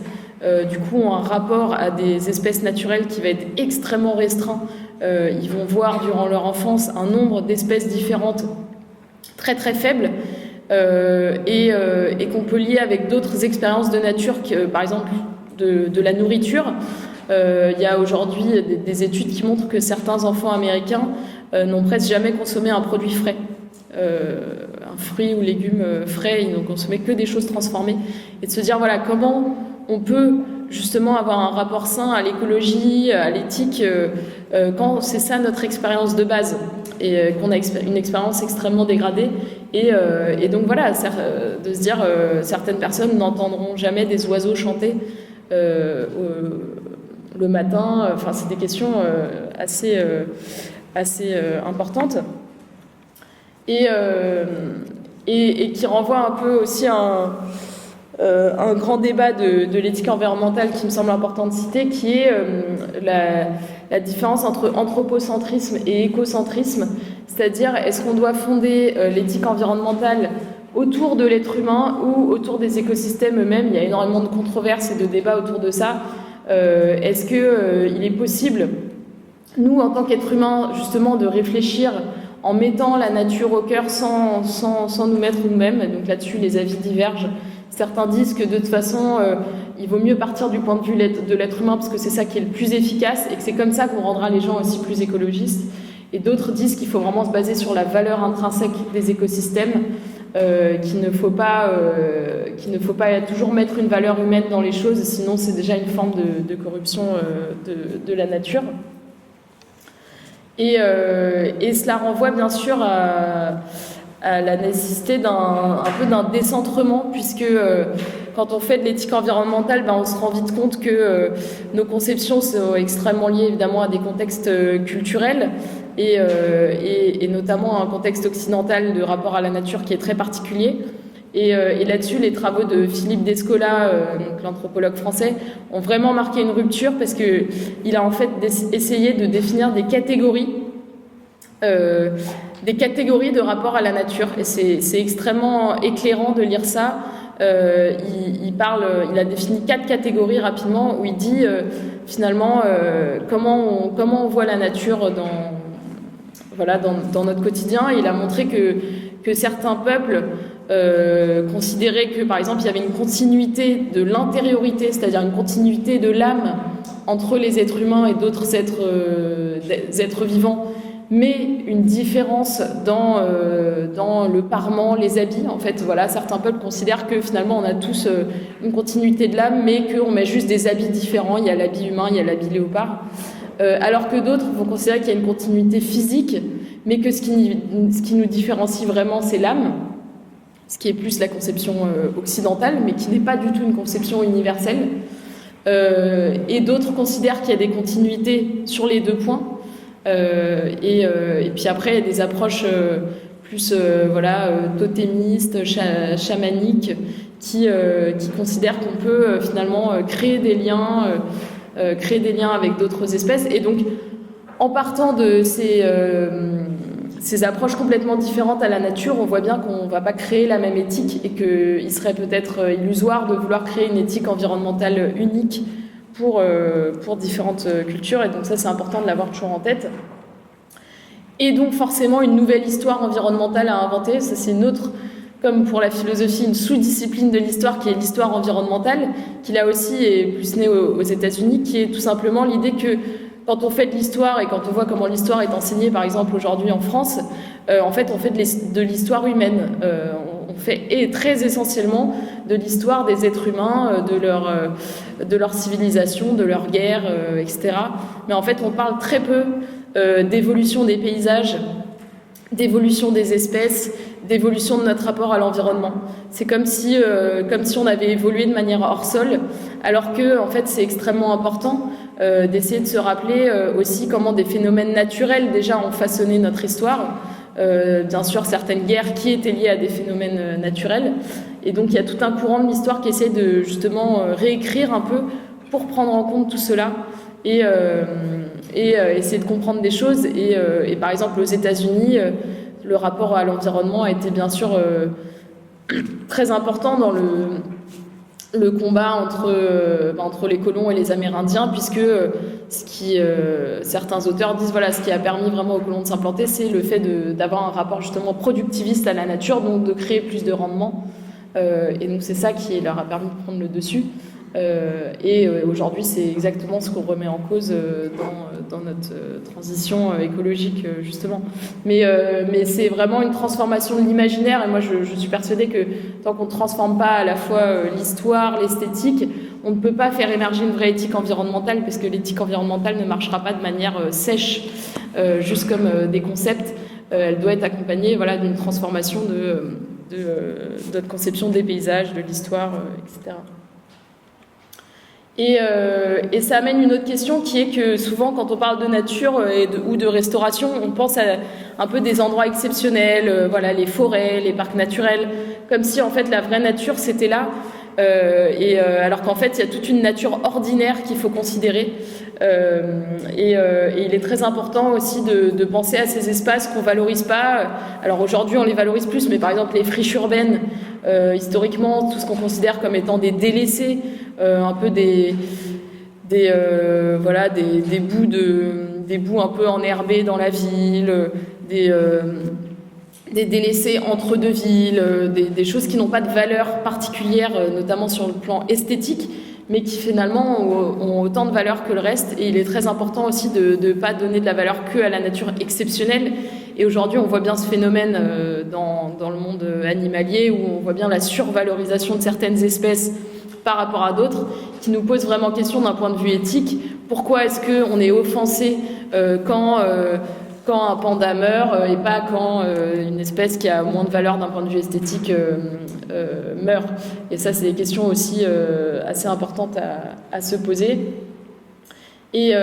du coup ont un rapport à des espèces naturelles qui va être extrêmement restreint. Ils vont voir durant leur enfance un nombre d'espèces différentes très très faibles et qu'on peut lier avec d'autres expériences de nature, par exemple de la nourriture. Il y a aujourd'hui des études qui montrent que certains enfants américains n'ont presque jamais consommé un produit frais. Un fruit ou légumes frais, ils n'ont consommé que des choses transformées. Et de se dire, voilà, comment on peut justement avoir un rapport sain à l'écologie, à l'éthique, quand c'est ça notre expérience de base et qu'on a une expérience extrêmement dégradée. Et donc voilà, de se dire, certaines personnes n'entendront jamais des oiseaux chanter le matin. Enfin, c'est des questions assez importantes. Et qui renvoie un peu aussi à un grand débat de l'éthique environnementale qui me semble important de citer, qui est la différence entre anthropocentrisme et écocentrisme, c'est-à-dire est-ce qu'on doit fonder l'éthique environnementale autour de l'être humain ou autour des écosystèmes eux-mêmes. Il y a énormément de controverses et de débats autour de ça. Est-ce qu'il est possible, nous, en tant qu'êtres humains, justement, de réfléchir en mettant la nature au cœur sans nous mettre nous-mêmes. Donc là-dessus, les avis divergent. Certains disent que de toute façon, il vaut mieux partir du point de vue de l'être humain parce que c'est ça qui est le plus efficace et que c'est comme ça qu'on rendra les gens aussi plus écologistes. Et d'autres disent qu'il faut vraiment se baser sur la valeur intrinsèque des écosystèmes, qu'il ne faut pas toujours mettre une valeur humaine dans les choses, sinon c'est déjà une forme de corruption de la nature. Et cela renvoie bien sûr à la nécessité un peu d'un décentrement, puisque quand on fait de l'éthique environnementale, on se rend vite compte que nos conceptions sont extrêmement liées évidemment à des contextes culturels et notamment à un contexte occidental de rapport à la nature qui est très particulier. Et là-dessus, les travaux de Philippe Descola, donc l'anthropologue français, ont vraiment marqué une rupture parce qu'il a en fait essayé de définir des catégories de rapport à la nature. Et c'est extrêmement éclairant de lire ça. Il a défini 4 catégories rapidement où il dit finalement comment on voit la nature dans notre quotidien. Il a montré que certains peuples considéraient que, par exemple, il y avait une continuité de l'intériorité, c'est-à-dire une continuité de l'âme entre les êtres humains et d'autres êtres vivants, mais une différence dans le parement, les habits. En fait, voilà, certains peuples considèrent que finalement on a tous une continuité de l'âme, mais qu'on met juste des habits différents. Il y a l'habit humain, il y a l'habit léopard. Alors que d'autres vont considérer qu'il y a une continuité physique, mais que ce qui nous différencie vraiment, c'est l'âme, ce qui est plus la conception occidentale, mais qui n'est pas du tout une conception universelle. Et d'autres considèrent qu'il y a des continuités sur les deux points. Et puis après, il y a des approches plus totémistes, chamaniques, qui considèrent qu'on peut finalement créer des liens avec d'autres espèces. Et donc, en partant de ces approches complètement différentes à la nature, on voit bien qu'on ne va pas créer la même éthique et qu'il serait peut-être illusoire de vouloir créer une éthique environnementale unique pour différentes cultures. Et donc ça, c'est important de l'avoir toujours en tête. Et donc forcément, une nouvelle histoire environnementale à inventer. Ça, c'est une autre, comme pour la philosophie, une sous-discipline de l'histoire qui est l'histoire environnementale, qui là aussi est plus née aux États-Unis, qui est tout simplement l'idée que quand on fait de l'histoire et quand on voit comment l'histoire est enseignée, par exemple aujourd'hui en France, en fait on fait de l'histoire humaine. On fait très essentiellement de l'histoire des êtres humains, de leur civilisation, de leur guerre, etc. Mais en fait on parle très peu d'évolution des paysages, d'évolution des espèces, d'évolution de notre rapport à l'environnement. C'est comme si on avait évolué de manière hors sol, alors que en fait c'est extrêmement important d'essayer de se rappeler aussi comment des phénomènes naturels déjà ont façonné notre histoire. Bien sûr certaines guerres qui étaient liées à des phénomènes naturels, et donc il y a tout un courant de l'histoire qui essaie de justement réécrire un peu pour prendre en compte tout cela et essayer de comprendre des choses. Et par exemple aux États-Unis, le rapport à l'environnement a été bien sûr très important dans le combat entre les colons et les Amérindiens, puisque certains auteurs disent voilà, ce qui a permis vraiment aux colons de s'implanter, c'est le fait d'avoir un rapport justement productiviste à la nature, donc de créer plus de rendement. Et donc c'est ça qui leur a permis de prendre le dessus. Et aujourd'hui, c'est exactement ce qu'on remet en cause dans notre transition écologique, justement. Mais c'est vraiment une transformation de l'imaginaire, et moi je suis persuadée que tant qu'on ne transforme pas à la fois l'histoire, l'esthétique, on ne peut pas faire émerger une vraie éthique environnementale, parce que l'éthique environnementale ne marchera pas de manière sèche, juste comme des concepts. Elle doit être accompagnée d'une transformation de notre conception des paysages, de l'histoire, etc. Et ça amène une autre question, qui est que souvent quand on parle de nature ou de restauration, on pense à un peu des endroits exceptionnels, les forêts, les parcs naturels, comme si en fait la vraie nature c'était là, alors qu'en fait il y a toute une nature ordinaire qu'il faut considérer. Et il est très important aussi de penser à ces espaces qu'on valorise pas. Alors aujourd'hui on les valorise plus, mais par exemple les friches urbaines, historiquement tout ce qu'on considère comme étant des délaissés, un peu des bouts un peu enherbés dans la ville, des délaissés entre deux villes, des choses qui n'ont pas de valeur particulière, notamment sur le plan esthétique, mais qui finalement ont autant de valeur que le reste. Et il est très important aussi de ne pas donner de la valeur que à la nature exceptionnelle. Et aujourd'hui, on voit bien ce phénomène dans le monde animalier, où on voit bien la survalorisation de certaines espèces par rapport à d'autres, qui nous pose vraiment question d'un point de vue éthique. Pourquoi est-ce qu'on est offensé quand un panda meurt et pas quand une espèce qui a moins de valeur d'un point de vue esthétique meurt? Et ça, c'est des questions aussi assez importantes à se poser. Et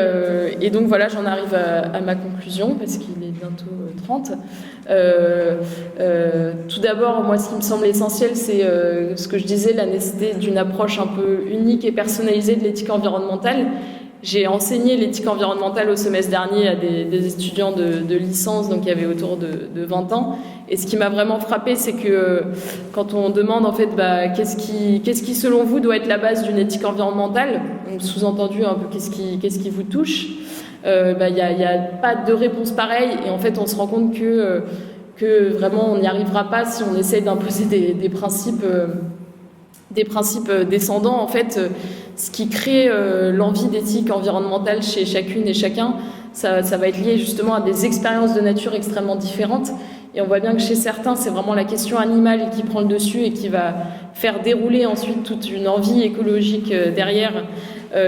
donc voilà, j'en arrive à ma conclusion, parce qu'il est bientôt 30. Tout d'abord, moi, ce qui me semble essentiel, c'est ce que je disais, la nécessité d'une approche un peu unique et personnalisée de l'éthique environnementale. J'ai enseigné l'éthique environnementale au semestre dernier à des étudiants de licence, donc il y avait autour de 20 ans. Et ce qui m'a vraiment frappé, c'est que quand on demande en fait qu'est-ce qui selon vous doit être la base d'une éthique environnementale, donc sous-entendu un peu qu'est-ce qui vous touche, y a pas de réponse pareille. Et en fait on se rend compte que vraiment on n'y arrivera pas si on essaye d'imposer des des principes descendants, en fait, ce qui crée l'envie d'éthique environnementale chez chacune et chacun, ça va être lié justement à des expériences de nature extrêmement différentes. Et on voit bien que chez certains, c'est vraiment la question animale qui prend le dessus et qui va faire dérouler ensuite toute une envie écologique derrière.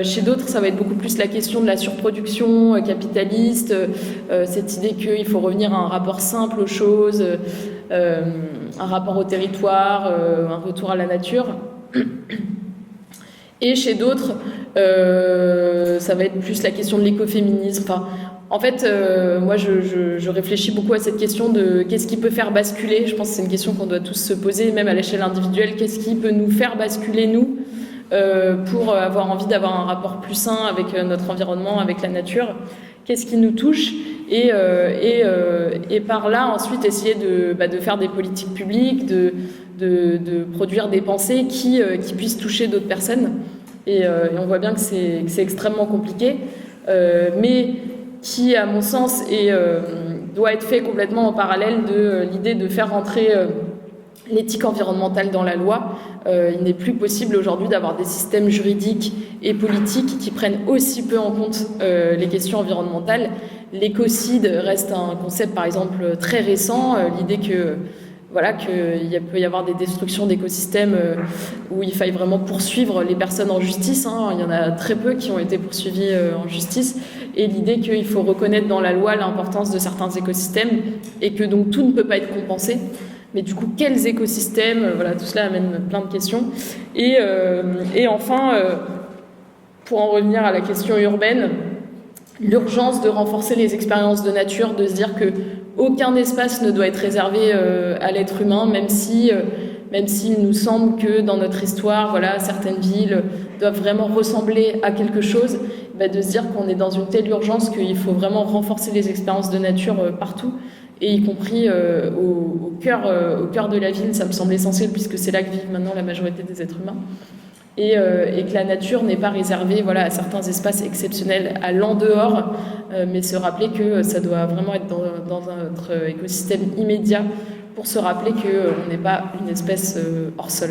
Chez d'autres, ça va être beaucoup plus la question de la surproduction capitaliste, cette idée qu'il faut revenir à un rapport simple aux choses, un rapport au territoire, un retour à la nature. Et chez d'autres, ça va être plus la question de l'écoféminisme. Enfin, en fait, moi, je réfléchis beaucoup à cette question de qu'est-ce qui peut faire basculer. Je pense que c'est une question qu'on doit tous se poser, même à l'échelle individuelle. Qu'est-ce qui peut nous faire basculer, nous, pour avoir envie d'avoir un rapport plus sain avec notre environnement, avec la nature? Qu'est-ce qui nous touche? Et par là, ensuite, essayer de faire des politiques publiques, de produire des pensées qui puissent toucher d'autres personnes. Et on voit bien que c'est extrêmement compliqué, mais qui, à mon sens, doit être fait complètement en parallèle de l'idée de faire rentrer l'éthique environnementale dans la loi. Il n'est plus possible aujourd'hui d'avoir des systèmes juridiques et politiques qui prennent aussi peu en compte les questions environnementales. L'écocide reste un concept, par exemple, très récent. L'idée que qu'il peut y avoir des destructions d'écosystèmes où il faille vraiment poursuivre les personnes en justice. Il y en a très peu qui ont été poursuivis en justice. Et l'idée qu'il faut reconnaître dans la loi l'importance de certains écosystèmes et que donc tout ne peut pas être compensé. Mais du coup, quels écosystèmes? Voilà, tout cela amène plein de questions. Et enfin, pour en revenir à la question urbaine, l'urgence de renforcer les expériences de nature, de se dire que aucun espace ne doit être réservé à l'être humain, même s'il nous semble que dans notre histoire, certaines villes doivent vraiment ressembler à quelque chose, de se dire qu'on est dans une telle urgence qu'il faut vraiment renforcer les expériences de nature partout, et y compris au cœur de la ville. Ça me semble essentiel puisque c'est là que vivent maintenant la majorité des êtres humains. Et que la nature n'est pas réservée à certains espaces exceptionnels à l'en-dehors, mais se rappeler que ça doit vraiment être dans notre écosystème immédiat pour se rappeler qu'on n'est pas une espèce hors sol.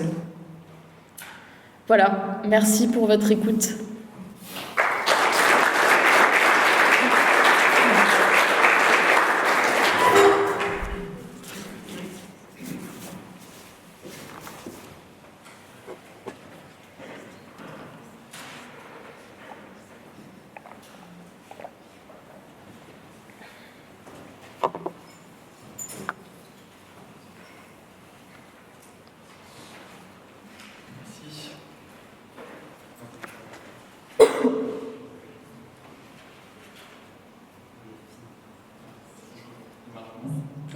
Voilà, merci pour votre écoute.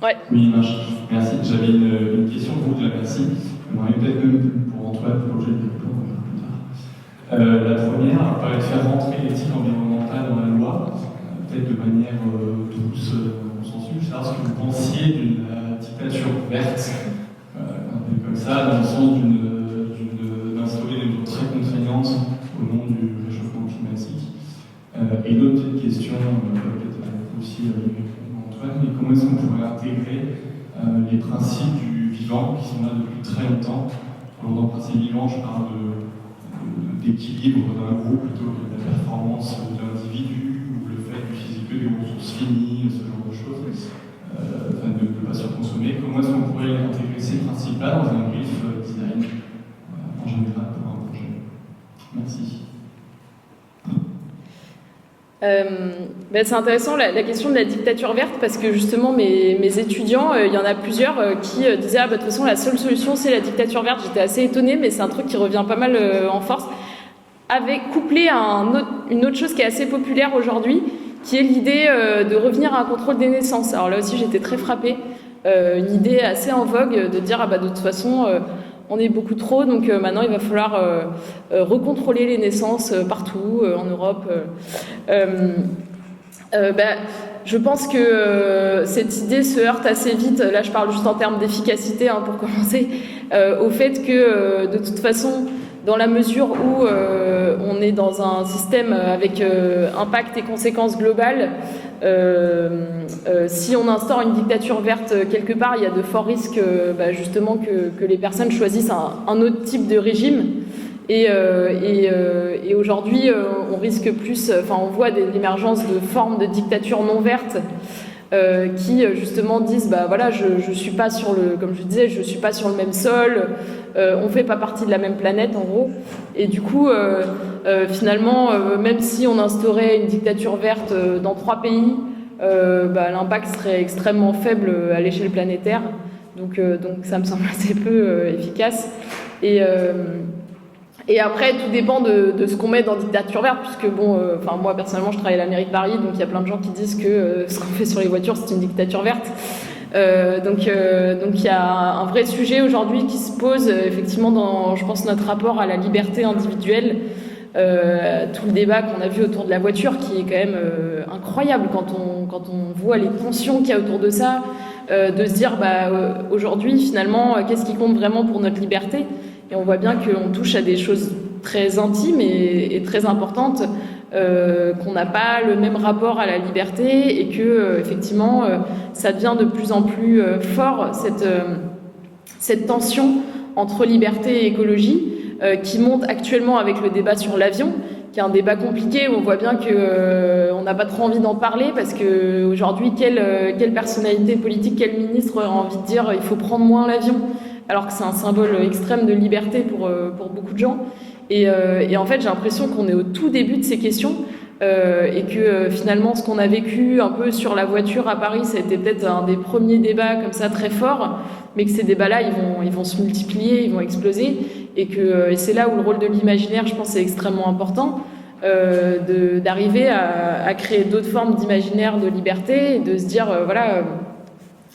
Ouais. Oui, merci. J'avais une question pour vous, merci. Peut-être même pour Antoine, pour le jeu de plus tard. La première paraît de faire rentrer l'éthique environnementale dans la loi, peut-être de manière tous consensus. Alors, ce que vous pensiez d'une dictature verte, un peu comme ça, dans le sens d'instaurer des lois très contraignantes au nom du réchauffement climatique. Et une autre petite question, peut-être aussi mais comment est-ce qu'on pourrait intégrer les principes du vivant qui sont là depuis très longtemps? Quand dans principe vivant, je parle d'équilibre d'un groupe plutôt que de la performance de l'individu ou le fait d'utiliser que des ressources finies, ce genre de choses, de ne pas surconsommer. Comment est-ce qu'on pourrait intégrer ces principes-là dans un brief design en général pour un projet? Merci. C'est intéressant la question de la dictature verte parce que justement mes étudiants, il y en a plusieurs qui disaient de toute façon la seule solution c'est la dictature verte. J'étais assez étonnée, mais c'est un truc qui revient pas mal en force, couplé à une autre chose qui est assez populaire aujourd'hui, qui est l'idée de revenir à un contrôle des naissances. Alors là aussi j'étais très frappée, une idée assez en vogue de dire de toute façon on est beaucoup trop, donc maintenant il va falloir recontrôler les naissances partout en Europe. Je pense que cette idée se heurte assez vite, là je parle juste en termes d'efficacité pour commencer, au fait que de toute façon, dans la mesure où on est dans un système avec impact et conséquences globales, Si on instaure une dictature verte quelque part, il y a de forts risques justement que les personnes choisissent un autre type de régime. Et aujourd'hui, on risque plus, on voit l'émergence de formes de dictature non vertes qui justement disent je suis pas sur le, comme je disais, je suis pas sur le même sol, on fait pas partie de la même planète en gros. Et du coup, finalement, même si on instaurait une dictature verte dans 3 pays, l'impact serait extrêmement faible à l'échelle planétaire. Donc ça me semble assez peu efficace. Et après, tout dépend de ce qu'on met dans dictature verte, puisque moi personnellement, je travaille à la mairie de Paris, donc il y a plein de gens qui disent que ce qu'on fait sur les voitures, c'est une dictature verte. Donc il y a un vrai sujet aujourd'hui qui se pose effectivement dans, je pense, notre rapport à la liberté individuelle. Tout le débat qu'on a vu autour de la voiture, qui est quand même incroyable quand on voit les tensions qu'il y a autour de ça, de se dire aujourd'hui finalement qu'est-ce qui compte vraiment pour notre liberté. Et on voit bien qu'on touche à des choses très intimes et très importantes, qu'on n'a pas le même rapport à la liberté et que effectivement ça devient de plus en plus fort cette tension entre liberté et écologie qui monte actuellement avec le débat sur l'avion, qui est un débat compliqué où on voit bien qu'on n'a pas trop envie d'en parler parce qu'aujourd'hui, quelle personnalité politique, quel ministre aurait envie de dire il faut prendre moins l'avion, alors que c'est un symbole extrême de liberté pour beaucoup de gens. Et en fait, j'ai l'impression qu'on est au tout début de ces questions et que finalement, ce qu'on a vécu un peu sur la voiture à Paris, ça a été peut-être un des premiers débats comme ça très forts, mais que ces débats-là, ils vont se multiplier, ils vont exploser, et c'est là où le rôle de l'imaginaire, je pense, est extrêmement important, d'arriver à créer d'autres formes d'imaginaire de liberté et de se dire,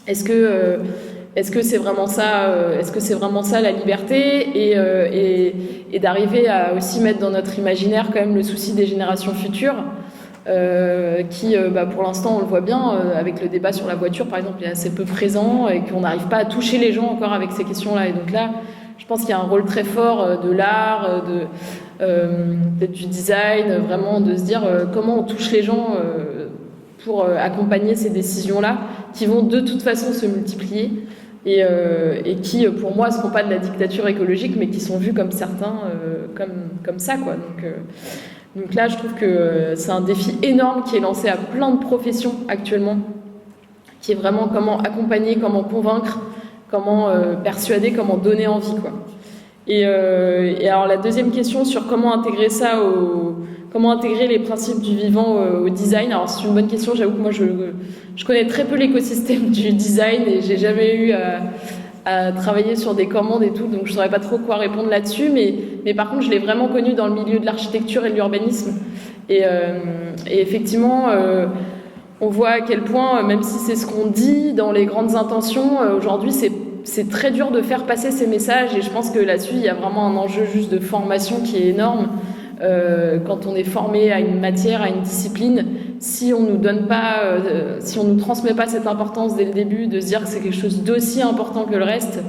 est-ce que c'est vraiment ça la liberté, et d'arriver à aussi mettre dans notre imaginaire quand même le souci des générations futures, qui pour l'instant on le voit bien avec le débat sur la voiture par exemple, est assez peu présent et qu'on n'arrive pas à toucher les gens encore avec ces questions-là. Et donc là, je pense qu'il y a un rôle très fort de l'art, peut-être du design, vraiment de se dire comment on touche les gens pour accompagner ces décisions-là qui vont de toute façon se multiplier. Et qui, pour moi, ne seront pas de la dictature écologique, mais qui sont vus comme certains, comme ça, quoi. Donc là, je trouve que c'est un défi énorme qui est lancé à plein de professions actuellement, qui est vraiment comment accompagner, comment convaincre, comment persuader, comment donner envie, quoi. Et alors la deuxième question sur comment intégrer ça comment intégrer les principes du vivant au design. Alors c'est une bonne question, j'avoue que moi je connais très peu l'écosystème du design et j'ai jamais eu à travailler sur des commandes et tout, donc je saurais pas trop quoi répondre là-dessus, mais par contre je l'ai vraiment connu dans le milieu de l'architecture et de l'urbanisme. Et effectivement, on voit à quel point, même si c'est ce qu'on dit dans les grandes intentions, aujourd'hui c'est très dur de faire passer ces messages, et je pense que là-dessus il y a vraiment un enjeu juste de formation qui est énorme. Quand on est formé à une matière, à une discipline, si on nous transmet pas cette importance dès le début, de se dire que c'est quelque chose d'aussi important que le reste,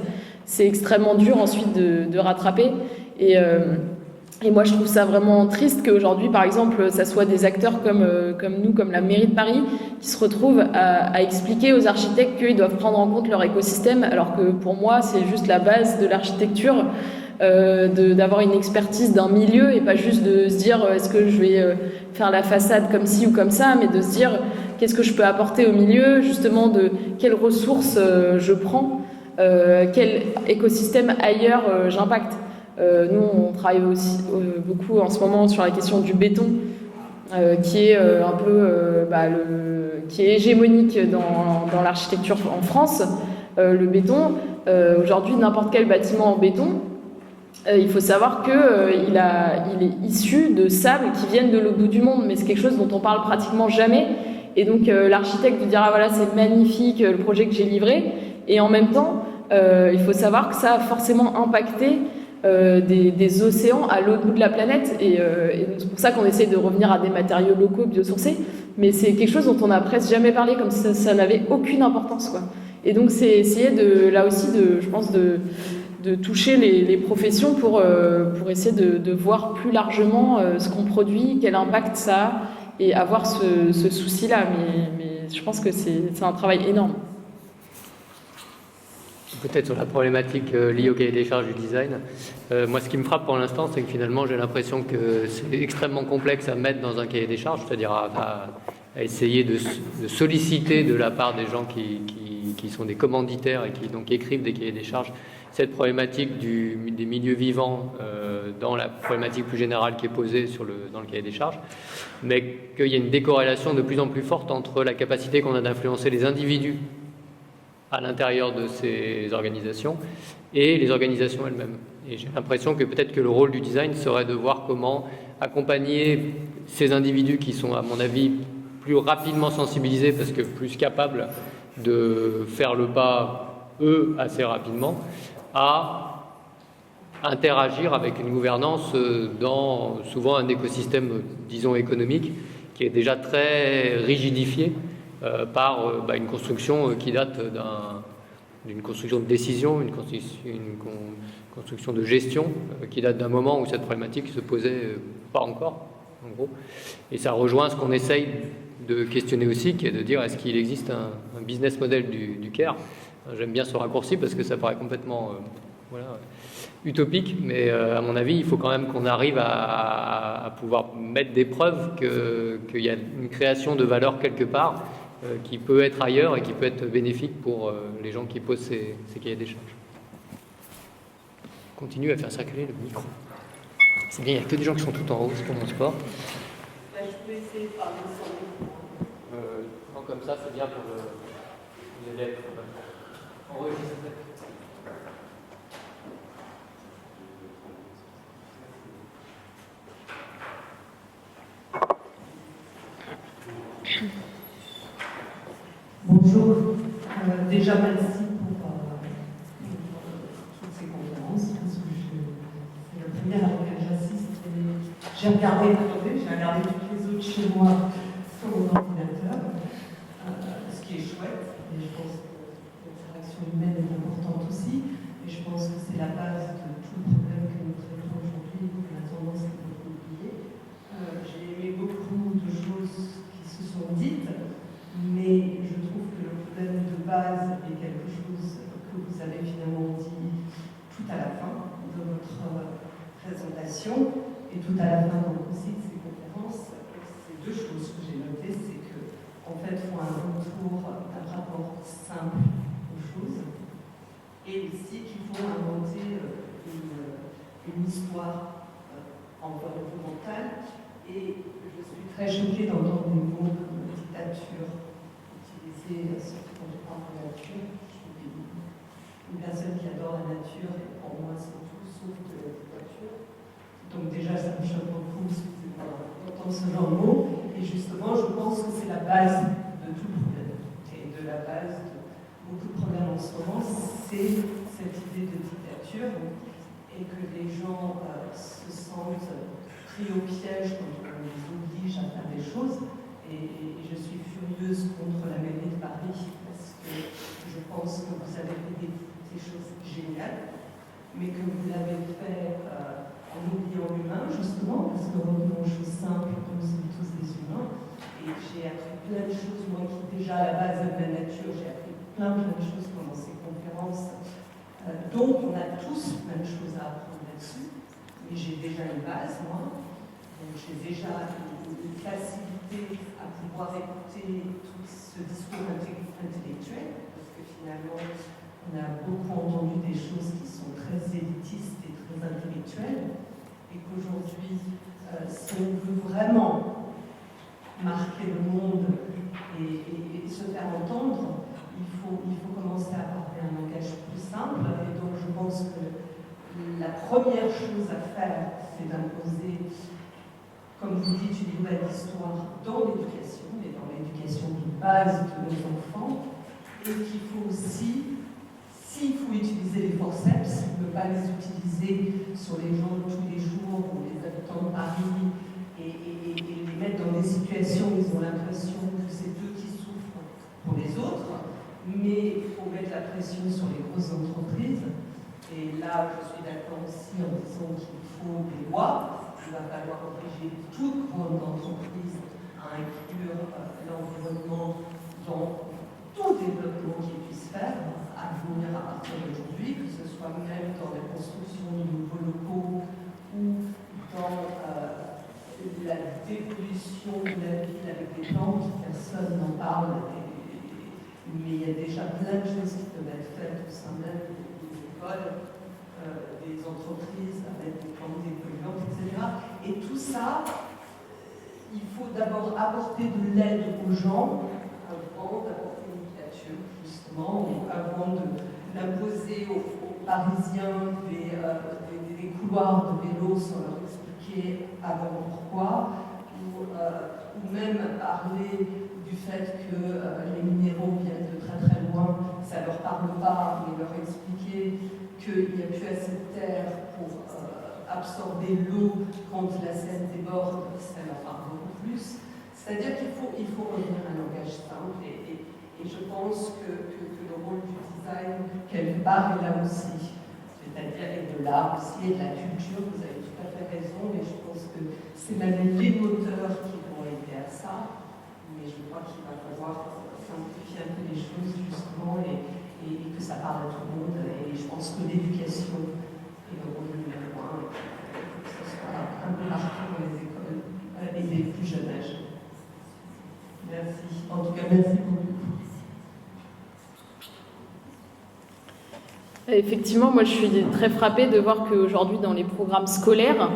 c'est extrêmement dur ensuite de rattraper. Et moi je trouve ça vraiment triste qu'aujourd'hui par exemple ça soit des acteurs comme nous, comme la mairie de Paris, qui se retrouvent à expliquer aux architectes qu'ils doivent prendre en compte leur écosystème, alors que pour moi c'est juste la base de l'architecture. D'avoir une expertise d'un milieu et pas juste de se dire est-ce que je vais faire la façade comme ci ou comme ça, mais de se dire qu'est-ce que je peux apporter au milieu, justement de quelles ressources je prends, quel écosystème ailleurs j'impacte. Nous on travaille aussi beaucoup en ce moment sur la question du béton, qui est un peu qui est hégémonique dans l'architecture en France. Le béton, aujourd'hui n'importe quel bâtiment en béton, il faut savoir qu'il est issu de sables qui viennent de l'autre bout du monde, mais c'est quelque chose dont on parle pratiquement jamais. Et donc l'architecte dira voilà, c'est magnifique le projet que j'ai livré, et en même temps il faut savoir que ça a forcément impacté des océans à l'autre bout de la planète, et donc c'est pour ça qu'on essaie de revenir à des matériaux locaux biosourcés, mais c'est quelque chose dont on n'a presque jamais parlé, comme si ça n'avait aucune importance, quoi. Et donc c'est essayer là aussi je pense de toucher les professions pour essayer de voir plus largement ce qu'on produit, quel impact ça a, et avoir ce souci-là. Mais je pense que c'est un travail énorme. Peut-être sur la problématique liée au cahier des charges du design. Moi, ce qui me frappe pour l'instant, c'est que finalement, j'ai l'impression que c'est extrêmement complexe à mettre dans un cahier des charges, c'est-à-dire à essayer de solliciter de la part des gens qui sont des commanditaires et qui donc écrivent des cahiers des charges cette problématique des milieux vivants dans la problématique plus générale qui est posée dans le cahier des charges, mais qu'il y a une décorrélation de plus en plus forte entre la capacité qu'on a d'influencer les individus à l'intérieur de ces organisations et les organisations elles-mêmes. Et j'ai l'impression que peut-être que le rôle du design serait de voir comment accompagner ces individus qui sont, à mon avis, plus rapidement sensibilisés parce que plus capables de faire le pas, eux, assez rapidement, à interagir avec une gouvernance dans souvent un écosystème, disons, économique qui est déjà très rigidifié par une construction qui date d'une construction de décision, une construction de gestion qui date d'un moment où cette problématique se posait pas encore, en gros. Et ça rejoint ce qu'on essaye de questionner aussi, qui est de dire est-ce qu'il existe un business model du CARE. J'aime bien ce raccourci parce que ça paraît complètement utopique, mais à mon avis, il faut quand même qu'on arrive à pouvoir mettre des preuves qu'il y a une création de valeur quelque part qui peut être ailleurs et qui peut être bénéfique pour les gens qui posent ces cahiers des charges. Continue à faire circuler le micro. C'est bien, il n'y a que des gens qui sont tout en haut, c'est pour mon sport. Là, je peux essayer de parler sans micro. Non, comme ça, c'est bien pour les élèves. Enregistré. Bonjour. Déjà, merci pour toutes ces conférences, parce que c'est la première à laquelle j'assiste. J'ai regardé toutes les autres chez moi sur mon ordinateur, ce qui est chouette. Et je pense que l'interaction humaine est importante aussi. Et je pense que c'est la base de tout le problème que nous traitons aujourd'hui, que la tendance est beaucoup oubliée. J'ai aimé beaucoup de choses qui se sont dites, mais je trouve que le problème de base est quelque chose que vous avez finalement dit tout à la fin de votre présentation et tout à la fin donc aussi de ces conférences. C'est deux choses que j'ai notées, c'est que en fait, il faut un retour d'un rapport simple aux choses et aussi qu'il faut inventer une histoire environnementale. Et je suis très choquée d'entendre des mots comme dictature utilisés, surtout quand je parle de la nature. Je suis une personne qui adore la nature et pour moi c'est tout sauf de la dictature. Donc déjà ça me choque beaucoup, excusez-moi, d'entendre ce genre de mots. Et justement je pense que c'est la base de tout le problème. Et de la base de beaucoup de problèmes en ce moment, c'est cette idée de dictature et que les gens se sentent pris au piège quand on les oblige à faire des choses. Et je suis furieuse contre la mairie de Paris parce que je pense que vous avez fait des choses géniales, mais que vous l'avez fait en oubliant l'humain, justement, parce que revenons aux choses simples, comme nous sommes tous des humains. Et j'ai appris plein de choses, moi qui déjà à la base aime la nature, j'ai appris plein de choses pendant ces conférences. Donc on a tous plein de choses à apprendre là-dessus, mais j'ai déjà une base, moi. Donc j'ai déjà une facilité à pouvoir écouter tout ce discours intellectuel, parce que finalement, on a beaucoup entendu des choses qui sont très élitistes et très intellectuelles, et qu'aujourd'hui, si on veut vraiment marquer le monde et se faire entendre, il faut commencer à parler un langage plus simple, et donc je pense que la première chose à faire, c'est d'imposer, comme vous dites, une nouvelle histoire dans l'éducation, et dans l'éducation de base de nos enfants, et qu'il faut aussi, s'il faut utiliser les forceps, ne pas les utiliser sur les gens de tous les jours, ou les habitants de Paris, et les mettre dans des situations où ils ont l'impression que c'est eux qui souffrent pour les autres, mais il faut mettre la pression sur les grosses entreprises. Et là, je suis d'accord aussi en disant qu'il faut des lois. Il va falloir obliger toute grande entreprise à inclure l'environnement dans tout développement qu'il puisse faire à venir à partir d'aujourd'hui, que ce soit même dans la construction de nouveaux locaux ou dans la dépollution de la ville avec des plantes, personne n'en parle, mais il y a déjà plein de choses qui peuvent être faites au sein même des écoles, des entreprises avec des plantes dépolluantes, etc. Et tout ça, il faut d'abord apporter de l'aide aux gens avant d'apporter une dictature, justement, ou avant de l'imposer aux Parisiens des couloirs de vélo sans leur expliquer avant pourquoi, ou même parler du fait que les minéraux viennent de très très loin, ça ne leur parle pas, mais leur expliquer qu'il n'y a plus assez de terre pour absorber l'eau quand la Seine déborde, ça leur parle beaucoup plus. C'est-à-dire qu'il faut revenir à un langage simple et je pense que le rôle du design, quelque part, est là aussi. C'est-à-dire, et de l'art aussi, et de la culture, vous avez tout à fait raison, mais je pense que c'est même les moteurs qui vont aider à ça. Mais je crois qu'il va falloir simplifier un peu les choses, justement, et que ça parle à tout le monde. Et je pense que l'éducation est le rôle numéro un. Il faut que ce soit un peu partout dans les écoles et des plus jeunes âges. Merci. En tout cas, merci beaucoup. Effectivement, moi je suis très frappée de voir qu'aujourd'hui dans les programmes scolaires,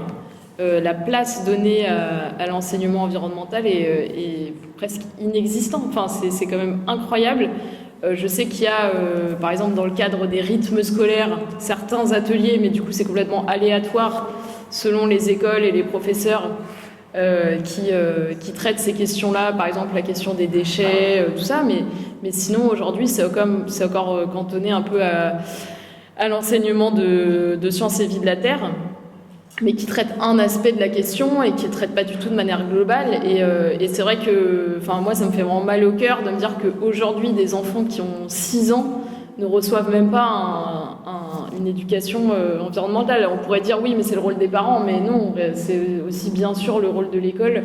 la place donnée à l'enseignement environnemental est presque inexistante. Enfin, c'est quand même incroyable. Je sais qu'il y a, par exemple, dans le cadre des rythmes scolaires, certains ateliers, mais du coup c'est complètement aléatoire selon les écoles et les professeurs qui traitent ces questions-là, par exemple la question des déchets, tout ça. Mais sinon, aujourd'hui, c'est encore cantonné un peu à l'enseignement de sciences et vie de la Terre, mais qui traite un aspect de la question et qui ne traite pas du tout de manière globale. Et c'est vrai que moi, ça me fait vraiment mal au cœur de me dire qu'aujourd'hui, des enfants qui ont 6 ans ne reçoivent même pas une éducation environnementale. On pourrait dire oui, mais c'est le rôle des parents, mais non, c'est aussi bien sûr le rôle de l'école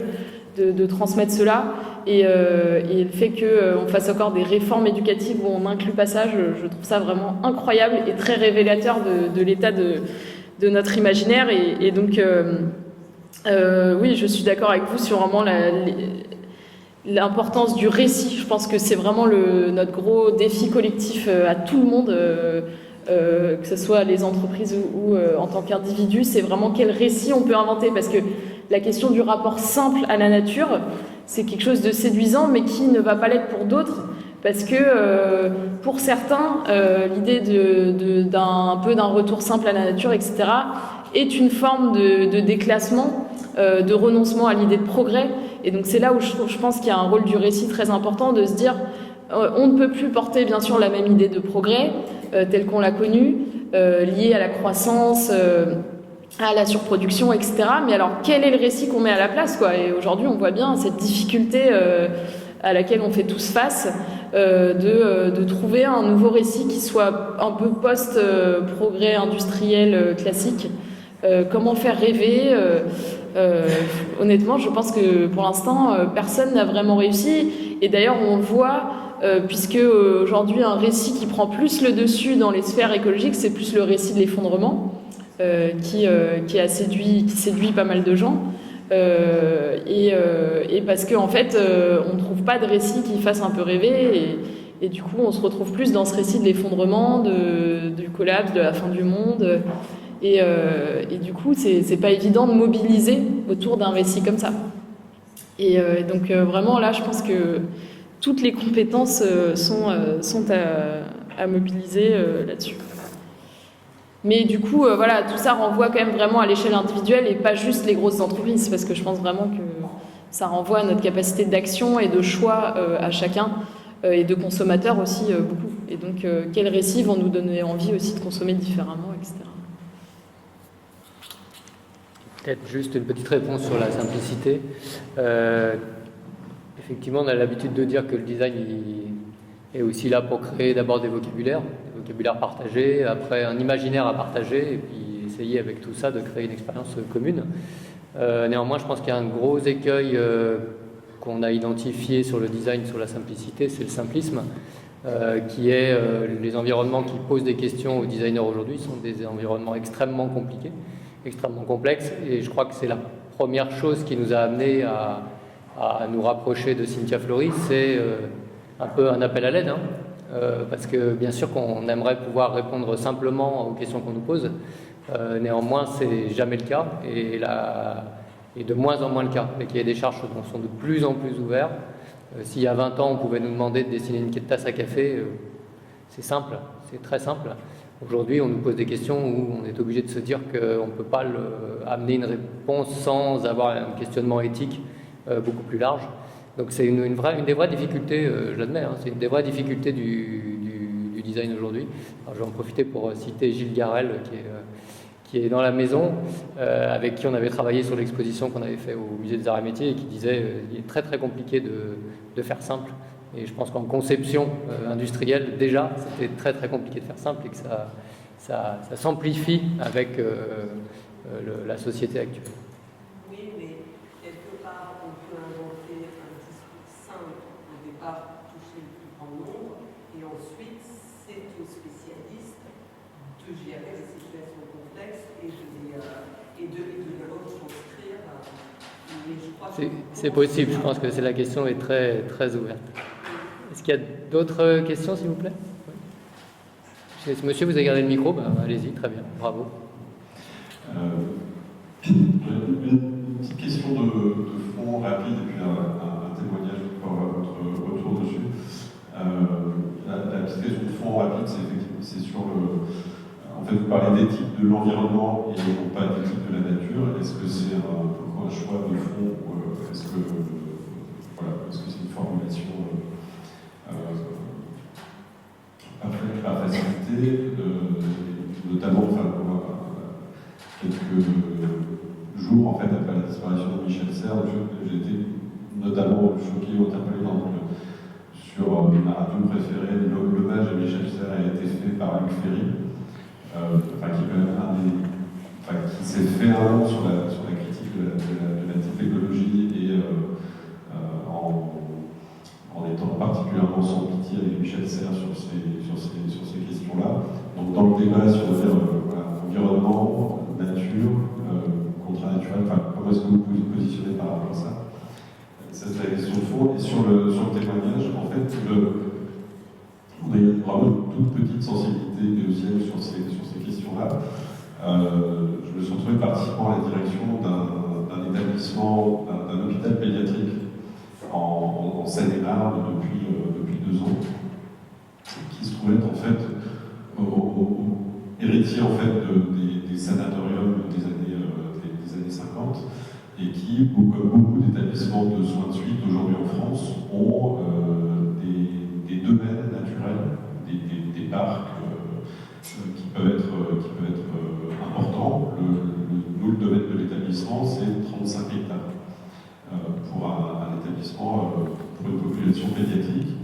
de transmettre cela. Et le fait qu'on fasse encore des réformes éducatives où on n'inclut pas ça, je trouve ça vraiment incroyable et très révélateur de l'état de notre imaginaire. Et donc, oui, je suis d'accord avec vous sur vraiment l'importance du récit. Je pense que c'est vraiment notre gros défi collectif à tout le monde, que ce soit les entreprises ou en tant qu'individu. C'est vraiment quel récit on peut inventer, parce que la question du rapport simple à la nature, c'est quelque chose de séduisant, mais qui ne va pas l'être pour d'autres, parce que pour certains, l'idée d'un retour simple à la nature, etc., est une forme de déclassement, de renoncement à l'idée de progrès. Et donc c'est là où je pense qu'il y a un rôle du récit très important, de se dire on ne peut plus porter bien sûr la même idée de progrès telle qu'on l'a connue, liée à la croissance, à la surproduction, etc. Mais alors quel est le récit qu'on met à la place, quoi? Et aujourd'hui on voit bien cette difficulté à laquelle on fait tous face, de trouver un nouveau récit qui soit un peu post-progrès industriel classique. Comment faire rêver, honnêtement, je pense que pour l'instant, personne n'a vraiment réussi. Et d'ailleurs, on le voit, puisque aujourd'hui, un récit qui prend plus le dessus dans les sphères écologiques, c'est plus le récit de l'effondrement, qui séduit pas mal de gens. Et parce qu'en fait, on ne trouve pas de récit qui fasse un peu rêver. Et du coup, on se retrouve plus dans ce récit de l'effondrement, du collapse, de la fin du monde. Et du coup, c'est pas évident de mobiliser autour d'un récit comme ça. Et donc vraiment là, je pense que toutes les compétences sont à mobiliser là-dessus. Mais du coup, voilà, tout ça renvoie quand même vraiment à l'échelle individuelle et pas juste les grosses entreprises, parce que je pense vraiment que ça renvoie à notre capacité d'action et de choix à chacun, et de consommateurs aussi beaucoup. Et donc, quels récits vont nous donner envie aussi de consommer différemment, etc. Peut-être juste une petite réponse sur la simplicité. Effectivement, on a l'habitude de dire que le design est aussi là pour créer d'abord des vocabulaires partagés, après un imaginaire à partager, et puis essayer avec tout ça de créer une expérience commune. Néanmoins, je pense qu'il y a un gros écueil qu'on a identifié sur le design, sur la simplicité, c'est le simplisme, qui est les environnements qui posent des questions aux designers aujourd'hui sont des environnements extrêmement compliqués, extrêmement complexes, et je crois que c'est la première chose qui nous a amené à nous rapprocher de Cynthia Fleury, c'est un peu un appel à l'aide, hein, parce que bien sûr qu'on aimerait pouvoir répondre simplement aux questions qu'on nous pose, néanmoins c'est jamais le cas, et de moins en moins le cas. Les cahiers des charges sont de plus en plus ouverts. S'il y a 20 ans on pouvait nous demander de dessiner une tasse à café, c'est simple, c'est très simple. Aujourd'hui, on nous pose des questions où on est obligé de se dire qu'on ne peut pas amener une réponse sans avoir un questionnement éthique beaucoup plus large. Donc c'est une des vraies difficultés, je l'admets, hein, c'est une des vraies difficultés du design aujourd'hui. Alors, je vais en profiter pour citer Gilles Garel, qui est dans la maison, avec qui on avait travaillé sur l'exposition qu'on avait fait au Musée des Arts et Métiers, et qui disait qu'il est très très compliqué de faire simple. Et je pense qu'en conception industrielle, déjà, c'était très très compliqué de faire simple et que ça s'amplifie avec la société actuelle. Oui, mais quelque part, on peut inventer un discours simple au départ pour toucher le plus grand nombre, et ensuite, c'est aux spécialistes de gérer les situations complexes et de les retranscrire. C'est possible, je pense que la question est très, très ouverte. Est-ce qu'il y a d'autres questions, s'il vous plaît? Oui. Monsieur, vous avez gardé le micro, allez-y, très bien, bravo. Une petite question de fond rapide et puis un témoignage pour votre retour dessus. La petite question de fond rapide, c'est sur en fait, vous parlez d'éthique de l'environnement et non pas d'éthique de la nature. Est-ce que c'est un choix de fond ou est-ce que c'est une formulation à faciliter, notamment quelques jours en fait, après la disparition de Michel Serres, j'ai été notamment choqué ou interpellé sur ma radio préférée. L'hommage à Michel Serres a été fait par Luc Ferry, qui s'est fait un nom sur la critique de la technologie et en étant particulièrement sans pitié avec Michel Serres sur ces questions-là. Donc dans le débat sur environnement, nature, contre-naturel, comment est-ce que vous pouvez vous positionner par rapport à ça? Ça c'est la question de fond. Et sur le témoignage, en fait, on a vraiment une toute petite sensibilité béotienne sur ces questions-là. Je me suis retrouvé participant à la direction d'un établissement, d'un hôpital pédiatrique en Seine-et-Marne depuis 2 ans, qui se trouvait en fait héritier en fait des sanatoriums des années 50 et qui, comme beaucoup d'établissements de soins de suite aujourd'hui en France, ont des domaines naturels, des parcs qui peuvent être importants. Nous, le domaine de l'établissement, c'est 35 hectares pour un établissement, pour une population pédiatrique.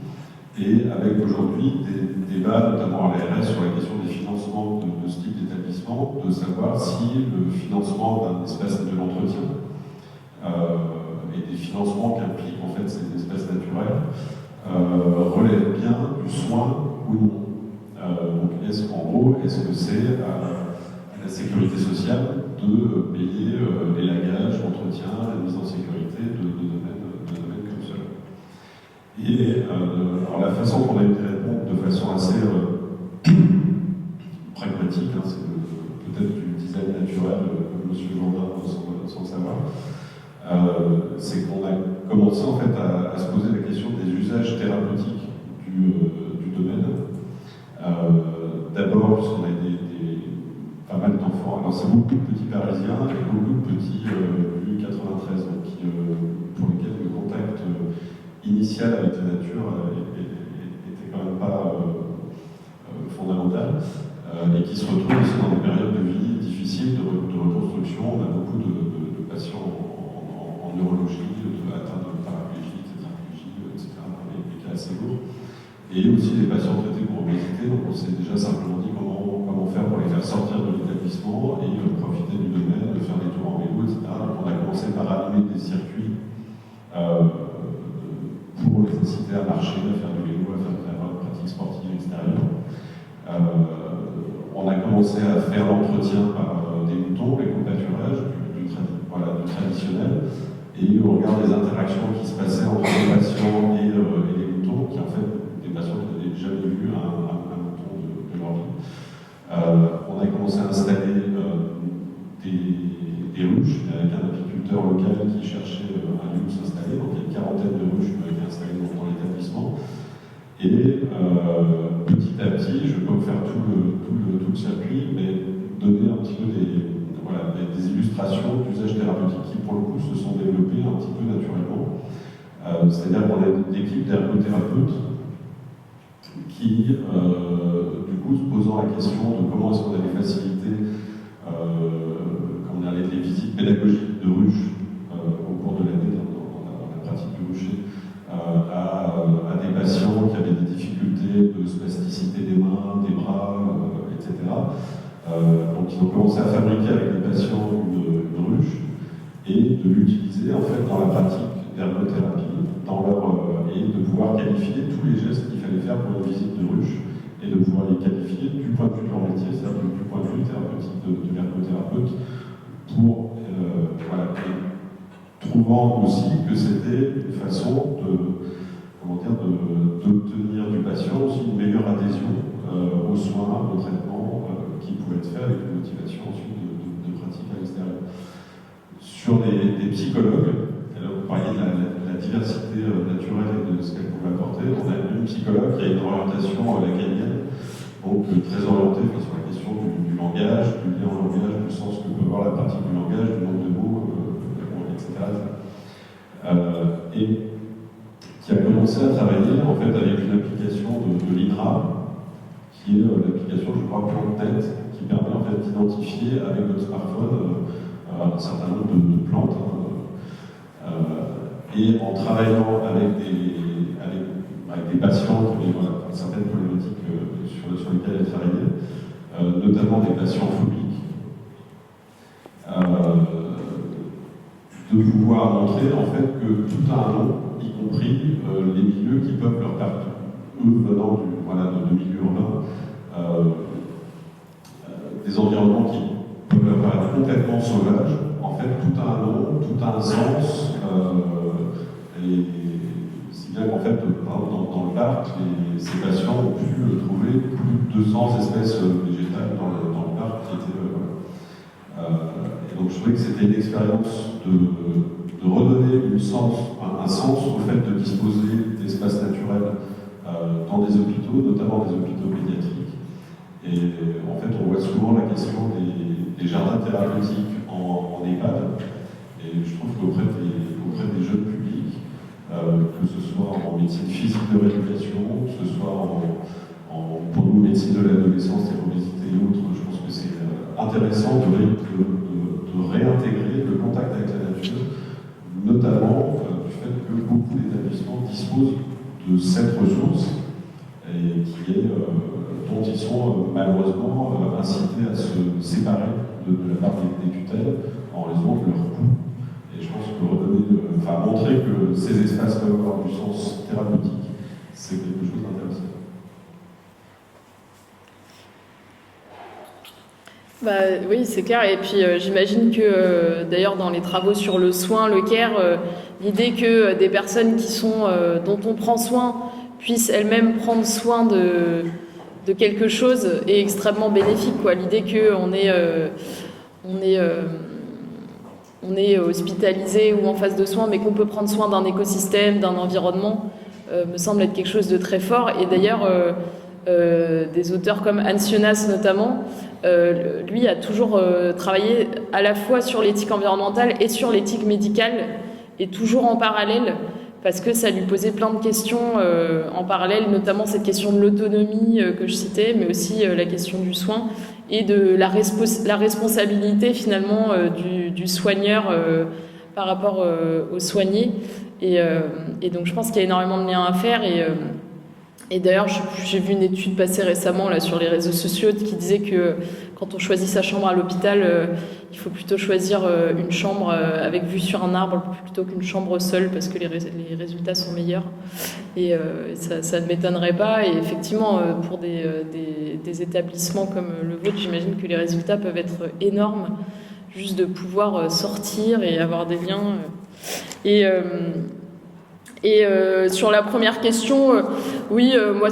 Et avec aujourd'hui des débats, notamment à l'ARS, sur la question des financements de ce type d'établissement, de savoir si le financement d'un espace de l'entretien et des financements qu'impliquent en fait ces espaces naturels relèvent bien du soin ou non. Donc est-ce que c'est à la sécurité sociale de payer l'élagage, l'entretien, la mise en sécurité de domaines comme cela? Et alors la façon qu'on a eu de répondre de façon assez pragmatique, hein, c'est peut-être du design naturel de M. Jourdain sans le savoir, c'est qu'on a commencé en fait à se poser la question des usages thérapeutiques du domaine. D'abord, puisqu'on a pas mal d'enfants, alors c'est beaucoup de petits parisiens et beaucoup de petits du 93, donc, pour lesquels le contact initial avec la nature était quand même pas fondamental, et qui se retrouvent aussi dans des périodes de vie difficiles, de reconstruction. On a beaucoup de patients en neurologie, atteints de paraplégie, tétraplégie, etc., des cas assez lourds. Et aussi des patients traités pour obésité, donc on s'est déjà simplement dit comment faire pour les faire sortir de l'établissement et profiter du domaine, de faire des tours en vélo, etc. Donc on a commencé par allumer des circuits inciter à marcher, à faire du vélo, à avoir une pratique sportive extérieure. On a commencé à faire l'entretien par des moutons, l'éco-pâturage, du traditionnel, et on regarde les interactions qui se passaient entre les patients et les moutons, qui en fait, des patients qui n'avaient jamais vu un mouton de leur vie. On a commencé à installer des ruches avec un apiculteur local qui cherchait un lieu où s'installer. Donc il y a une quarantaine de ruches qui ont été installées dans l'établissement. Et petit à petit, je ne vais pas vous faire tout le circuit, mais donner un petit peu des illustrations d'usages thérapeutiques qui, pour le coup, se sont développées un petit peu naturellement. C'est-à-dire qu'on a une équipe d'ergothérapeutes qui, du coup, se posant la question de comment est-ce qu'on allait faciliter les visites pédagogiques de ruches au cours de l'année dans la pratique du rucher à des patients qui avaient des difficultés de spasticité des mains, des bras, etc. Donc ils ont commencé à fabriquer avec les patients une ruche et de l'utiliser en fait dans la pratique d'ergothérapie et de pouvoir qualifier tous les gestes qu'il fallait faire pour une visite de ruche et de pouvoir les qualifier du point de vue de leur métier, c'est-à-dire du point de vue thérapeutique de l'ergothérapeute, pour trouvant aussi que c'était une façon d'obtenir du patient aussi une meilleure adhésion aux soins, aux traitements qui pouvaient être faits avec une motivation ensuite de pratique à l'extérieur. Sur les psychologues, vous parliez de la diversité naturelle et de ce qu'elle pouvait apporter. On a une psychologue qui a une orientation lacanienne, donc très orientée sur la question du langage, du lien au langage, du sens que peut avoir la pratique du langage, du nombre de mots, etc. Et qui a commencé à travailler en fait avec une application de l'INRA, qui est l'application, je crois, Plante Tête, qui permet en fait d'identifier avec votre smartphone un certain nombre de plantes. Et en travaillant avec des patients qui avaient certaines problématiques sur lesquelles elle travaillait, notamment des patients phobiques, de pouvoir montrer en fait que tout a un nom, y compris les milieux qui peuvent leur permettre, eux venant de milieux urbains, des environnements qui peuvent leur paraître complètement sauvages. En fait, tout a un nom, tout a un sens, et si bien qu'en fait, dans le parc, ces patients ont pu trouver plus de 200 espèces végétales dans le parc qui étaient. Et donc je trouvais que c'était une expérience de redonner un sens au fait de disposer d'espaces naturels dans des hôpitaux, notamment des hôpitaux pédiatriques. Et en fait, on voit souvent la question des jardins thérapeutiques en EHPAD. Et je trouve qu'auprès des jeunes publics, que ce soit en médecine physique de rééducation, que ce soit pour nous, médecine de l'adolescence, de l'obésité et autres, je pense que c'est intéressant de réintégrer le contact avec la nature, notamment du fait que beaucoup d'établissements disposent de cette ressource et dont ils sont malheureusement incités à se séparer de la part des tutelles en raison de leur coût. Et je pense que montrer que ces espaces peuvent avoir du sens thérapeutique, c'est quelque chose d'intéressant. Oui, c'est clair. Et puis j'imagine que d'ailleurs dans les travaux sur le soin, le care, l'idée que des personnes dont on prend soin puissent elles-mêmes prendre soin de quelque chose est extrêmement bénéfique, quoi. L'idée qu'on est hospitalisé ou en phase de soins, mais qu'on peut prendre soin d'un écosystème, d'un environnement, me semble être quelque chose de très fort. Et d'ailleurs, des auteurs comme Hans Jonas notamment, lui a toujours travaillé à la fois sur l'éthique environnementale et sur l'éthique médicale, et toujours en parallèle, parce que ça lui posait plein de questions en parallèle, notamment cette question de l'autonomie que je citais, mais aussi la question du soin et de la responsabilité finalement du soigneur par rapport aux soignés. Et donc je pense qu'il y a énormément de liens à faire, Et d'ailleurs, j'ai vu une étude passer récemment là, sur les réseaux sociaux qui disait que quand on choisit sa chambre à l'hôpital, il faut plutôt choisir une chambre avec vue sur un arbre plutôt qu'une chambre seule parce que les résultats sont meilleurs. Et ça ne m'étonnerait pas. Et effectivement, pour des établissements comme le vôtre, j'imagine que les résultats peuvent être énormes, juste de pouvoir sortir et avoir des liens. Et sur la première question, oui, moi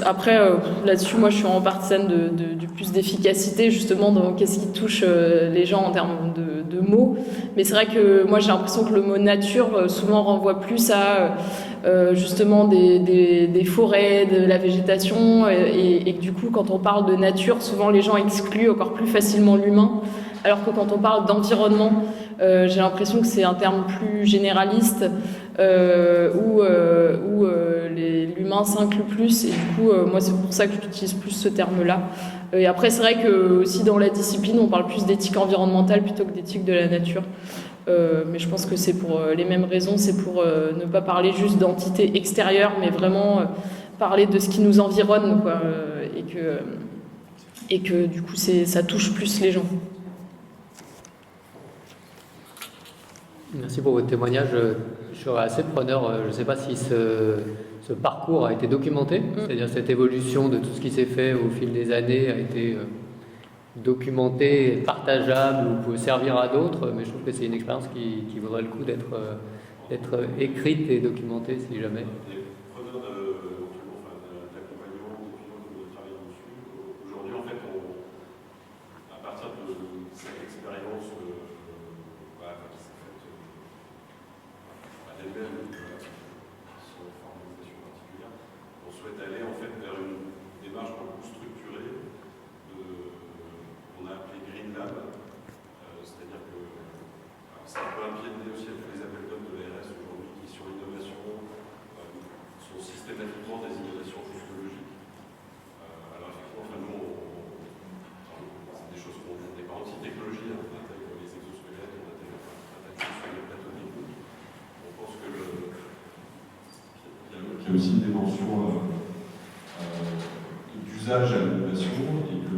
après là-dessus, moi je suis en partisane du plus d'efficacité justement dans qu'est-ce qui touche les gens en termes de mots. Mais c'est vrai que moi j'ai l'impression que le mot nature souvent renvoie plus à justement des forêts, de la végétation, et que du coup quand on parle de nature, souvent les gens excluent encore plus facilement l'humain. Alors que quand on parle d'environnement, j'ai l'impression que c'est un terme plus généraliste où l'humain s'inclut plus. Et du coup, moi, c'est pour ça que j'utilise plus ce terme-là. Et après, c'est vrai que aussi dans la discipline, on parle plus d'éthique environnementale plutôt que d'éthique de la nature. Mais je pense que c'est pour les mêmes raisons. C'est pour ne pas parler juste d'entités extérieures, mais vraiment parler de ce qui nous environne, quoi, et que du coup, ça touche plus les gens. Merci pour votre témoignage. Je serais assez preneur. Je ne sais pas si ce parcours a été documenté, c'est-à-dire cette évolution de tout ce qui s'est fait au fil des années a été documenté, partageable ou peut servir à d'autres, mais je trouve que c'est une expérience qui vaudrait le coup d'être écrite et documentée si jamais. Preneur d'accompagnement de travail dessus. Aujourd'hui, en fait, à partir de cette expérience qui s'est faite à elle-même, sans formalisation particulière, on souhaite aller en fait vers une démarche beaucoup structurée. On a appelé Green Lab, c'est-à-dire que c'est un peu un pied de nez aussi avec les appels d'offres de l'ARS aujourd'hui qui, sur l'innovation, sont systématiquement des innovations technologiques. Alors effectivement, c'est des choses qu'on n'est pas anti-technologie, on intègre les exosquelettes, on intègre un tas de choses sur les plateaux techniques. On pense qu'il y a aussi une dimension d'usage à l'innovation et que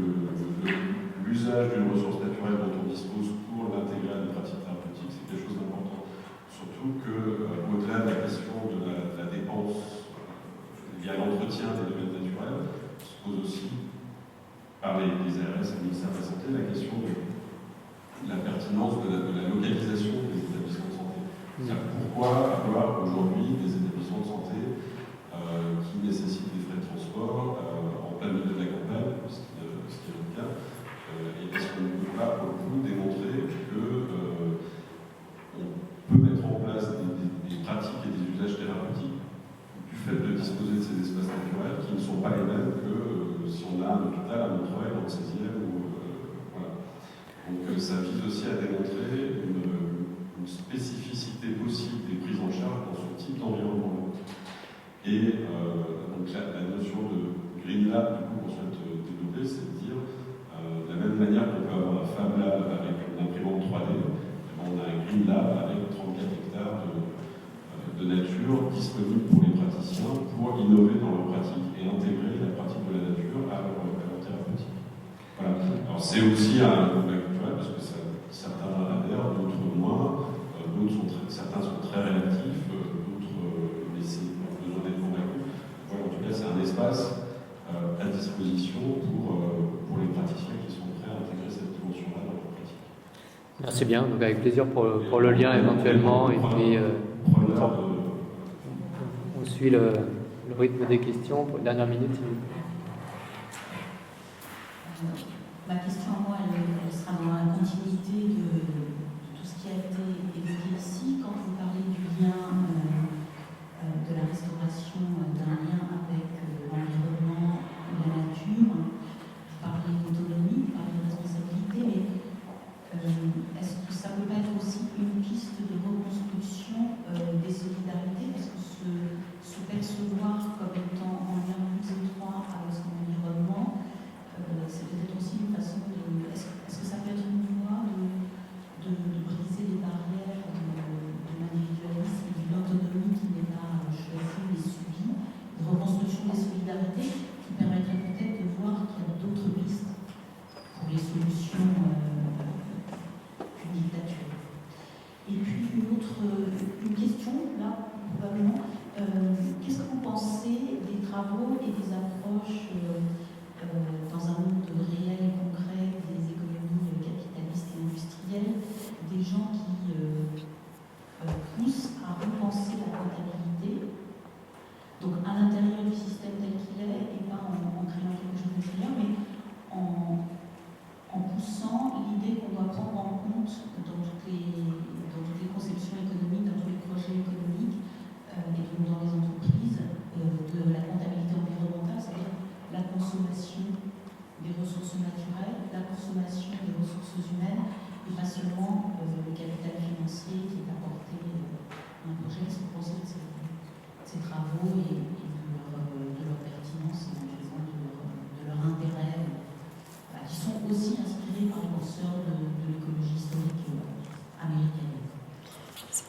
l'usage d'une ressource naturelle dont on dispose pour l'intégrer à des pratiques thérapeutiques, c'est quelque chose d'important. Surtout qu'au-delà de la question de la dépense liée à l'entretien des domaines naturels, se pose aussi par les ARS et le ministère de la Santé la question de la pertinence de la localisation des établissements de santé. Pourquoi avoir aujourd'hui des établissements de santé qui nécessitent des frais de transport en plein milieu de la campagne, ce qui est le cas, et est-ce qu'on ne peut pas, pour le coup, démontrer qu'on peut mettre en place des pratiques et des usages thérapeutiques du fait de disposer de ces espaces naturels qui ne sont pas les mêmes que si on a un hôpital à Montreuil dans le 16e voilà. Donc ça vise aussi à démontrer une spécificité possible des prises en charge dans ce type d'environnement. Et donc la notion de Green Lab, du coup, qu'on souhaite développer, c'est de dire de la même manière qu'on peut avoir un Fab Lab avec une imprimante 3D, on a un Green Lab avec 34 hectares de nature disponible pour les praticiens pour innover dans leur pratique et intégrer la pratique de la nature à leur thérapeutique. Voilà. Alors c'est aussi un combat culturel parce que certains adhèrent, d'autres moins, certains sont très réactifs, d'autres ont besoin d'être convaincus. Voilà, en tout cas c'est un espace à disposition pour les praticiens qui sont prêts à intégrer cette dimension-là dans leur pratique. Merci bien, donc avec plaisir pour le lien éventuellement, et puis on suit le rythme des questions pour la dernière minute. Ma question à moi, elle sera dans la continuité de tout ce qui a été évoqué ici. Quand vous parlez du lien, de la restauration d'un lien avec l'environnement et la nature, vous parlez d'autonomie, vous parlez de responsabilité, mais est-ce que ça peut pas être aussi une piste de reconstruction des solidarités, parce que se percevoir comme étant en lien plus étroit avec son environnement, c'est peut-être aussi une façon de... Est-ce que ça peut être une voie de briser les barrières de l'individualisme et d'une autonomie qui n'est pas choisie mais subie, de l'exploitation des ressources naturelles, la consommation des ressources humaines, et pas seulement le capital financier qui est apporté à un projet. C'est pour ça que ces travaux et de leur pertinence, éventuellement de leur intérêt, qui sont aussi inspirés par les penseurs de l'écologie historique américaine.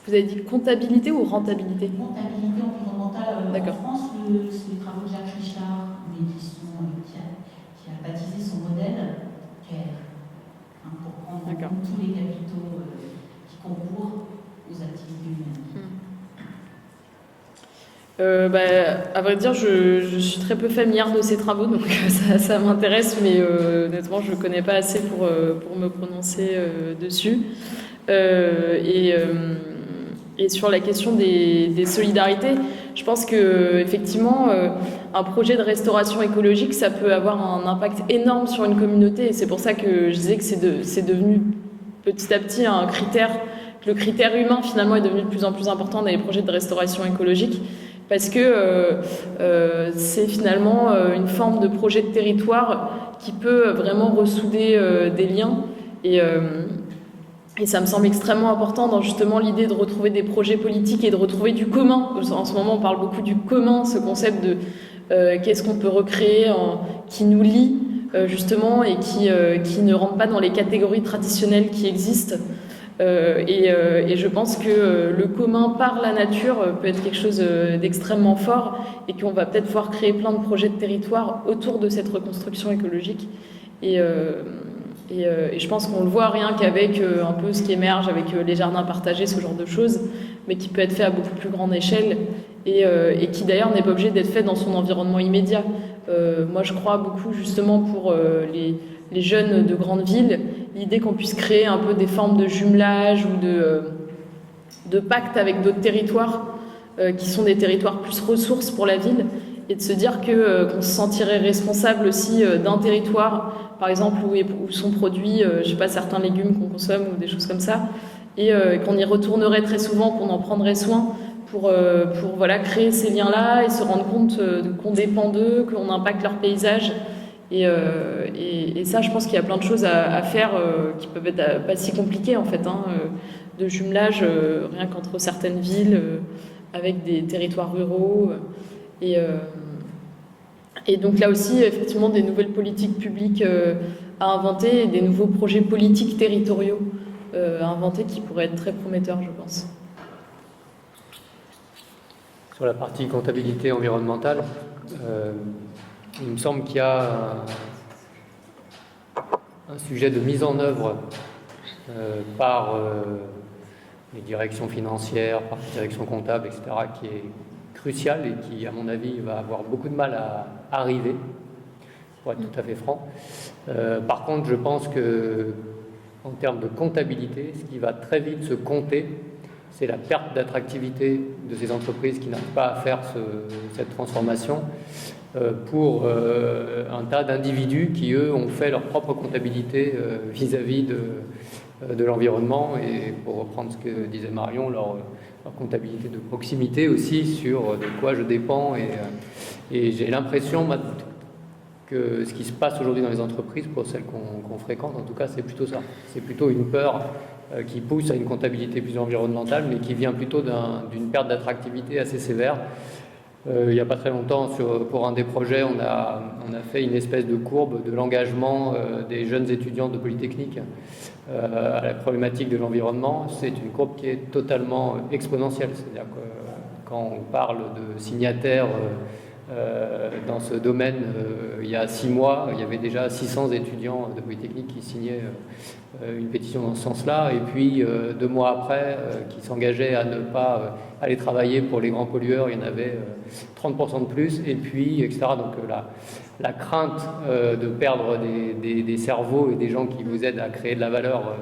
Vous avez dit comptabilité ou rentabilité? Comptabilité environnementale. D'accord. En France, c'est les travaux de Jacques Richard, mais qui a baptisé son modèle CARE, pour prendre en compte tous les capitaux qui concourent aux activités humaines. À vrai dire, je suis très peu familière de ces travaux, donc ça m'intéresse, mais honnêtement, je ne connais pas assez pour me prononcer dessus. Et sur la question des solidarités, je pense que effectivement, un projet de restauration écologique, ça peut avoir un impact énorme sur une communauté. Et c'est pour ça que je disais que c'est devenu petit à petit un critère, que le critère humain finalement est devenu de plus en plus important dans les projets de restauration écologique, parce que c'est finalement une forme de projet de territoire qui peut vraiment ressouder des liens. Et ça me semble extrêmement important dans justement l'idée de retrouver des projets politiques et de retrouver du commun. En ce moment, on parle beaucoup du commun, ce concept de qu'est-ce qu'on peut recréer qui nous lie justement et qui ne rentre pas dans les catégories traditionnelles qui existent. Et je pense que le commun par la nature peut être quelque chose d'extrêmement fort et qu'on va peut-être pouvoir créer plein de projets de territoire autour de cette reconstruction écologique. Et je pense qu'on le voit rien qu'avec un peu ce qui émerge avec les jardins partagés, ce genre de choses, mais qui peut être fait à beaucoup plus grande échelle et qui d'ailleurs n'est pas obligé d'être fait dans son environnement immédiat. Moi, je crois beaucoup justement pour les jeunes de grandes villes, l'idée qu'on puisse créer un peu des formes de jumelage ou de pacte avec d'autres territoires qui sont des territoires plus ressources pour la ville, et de se dire qu'on se sentirait responsable aussi d'un territoire, par exemple, où sont produits, je sais pas, certains légumes qu'on consomme ou des choses comme ça, et qu'on y retournerait très souvent, qu'on en prendrait soin pour voilà, créer ces liens-là et se rendre compte qu'on dépend d'eux, qu'on impacte leur paysage. Et ça, je pense qu'il y a plein de choses à faire qui peuvent être pas si compliquées, en fait, de jumelage, rien qu'entre certaines villes, avec des territoires ruraux. Et donc là aussi, effectivement, des nouvelles politiques publiques à inventer et des nouveaux projets politiques territoriaux à inventer qui pourraient être très prometteurs, je pense. Sur la partie comptabilité environnementale, il me semble qu'il y a un sujet de mise en œuvre par les directions financières, par les directions comptables, etc., qui est crucial et qui, à mon avis, va avoir beaucoup de mal à arriver, pour être tout à fait franc. Par contre, je pense que, en termes de comptabilité, ce qui va très vite se compter, c'est la perte d'attractivité de ces entreprises qui n'arrivent pas à faire cette transformation pour un tas d'individus qui, eux, ont fait leur propre comptabilité vis-à-vis de l'environnement et, pour reprendre ce que disait Marion, leur comptabilité de proximité aussi sur de quoi je dépends. Et j'ai l'impression que ce qui se passe aujourd'hui dans les entreprises, pour celles qu'on fréquente, en tout cas, c'est plutôt ça. C'est plutôt une peur qui pousse à une comptabilité plus environnementale, mais qui vient plutôt d'une perte d'attractivité assez sévère. Il n'y a pas très longtemps, pour un des projets, on a fait une espèce de courbe de l'engagement des jeunes étudiants de Polytechnique à la problématique de l'environnement. C'est une courbe qui est totalement exponentielle. C'est-à-dire que quand on parle de signataires dans ce domaine, il y a 6 mois, il y avait déjà 600 étudiants de Polytechnique qui signaient une pétition dans ce sens-là, et puis 2 mois après, qui s'engageaient à ne pas aller travailler pour les grands pollueurs, il y en avait 30% de plus, et puis, etc. Donc la crainte de perdre des cerveaux et des gens qui vous aident à créer de la valeur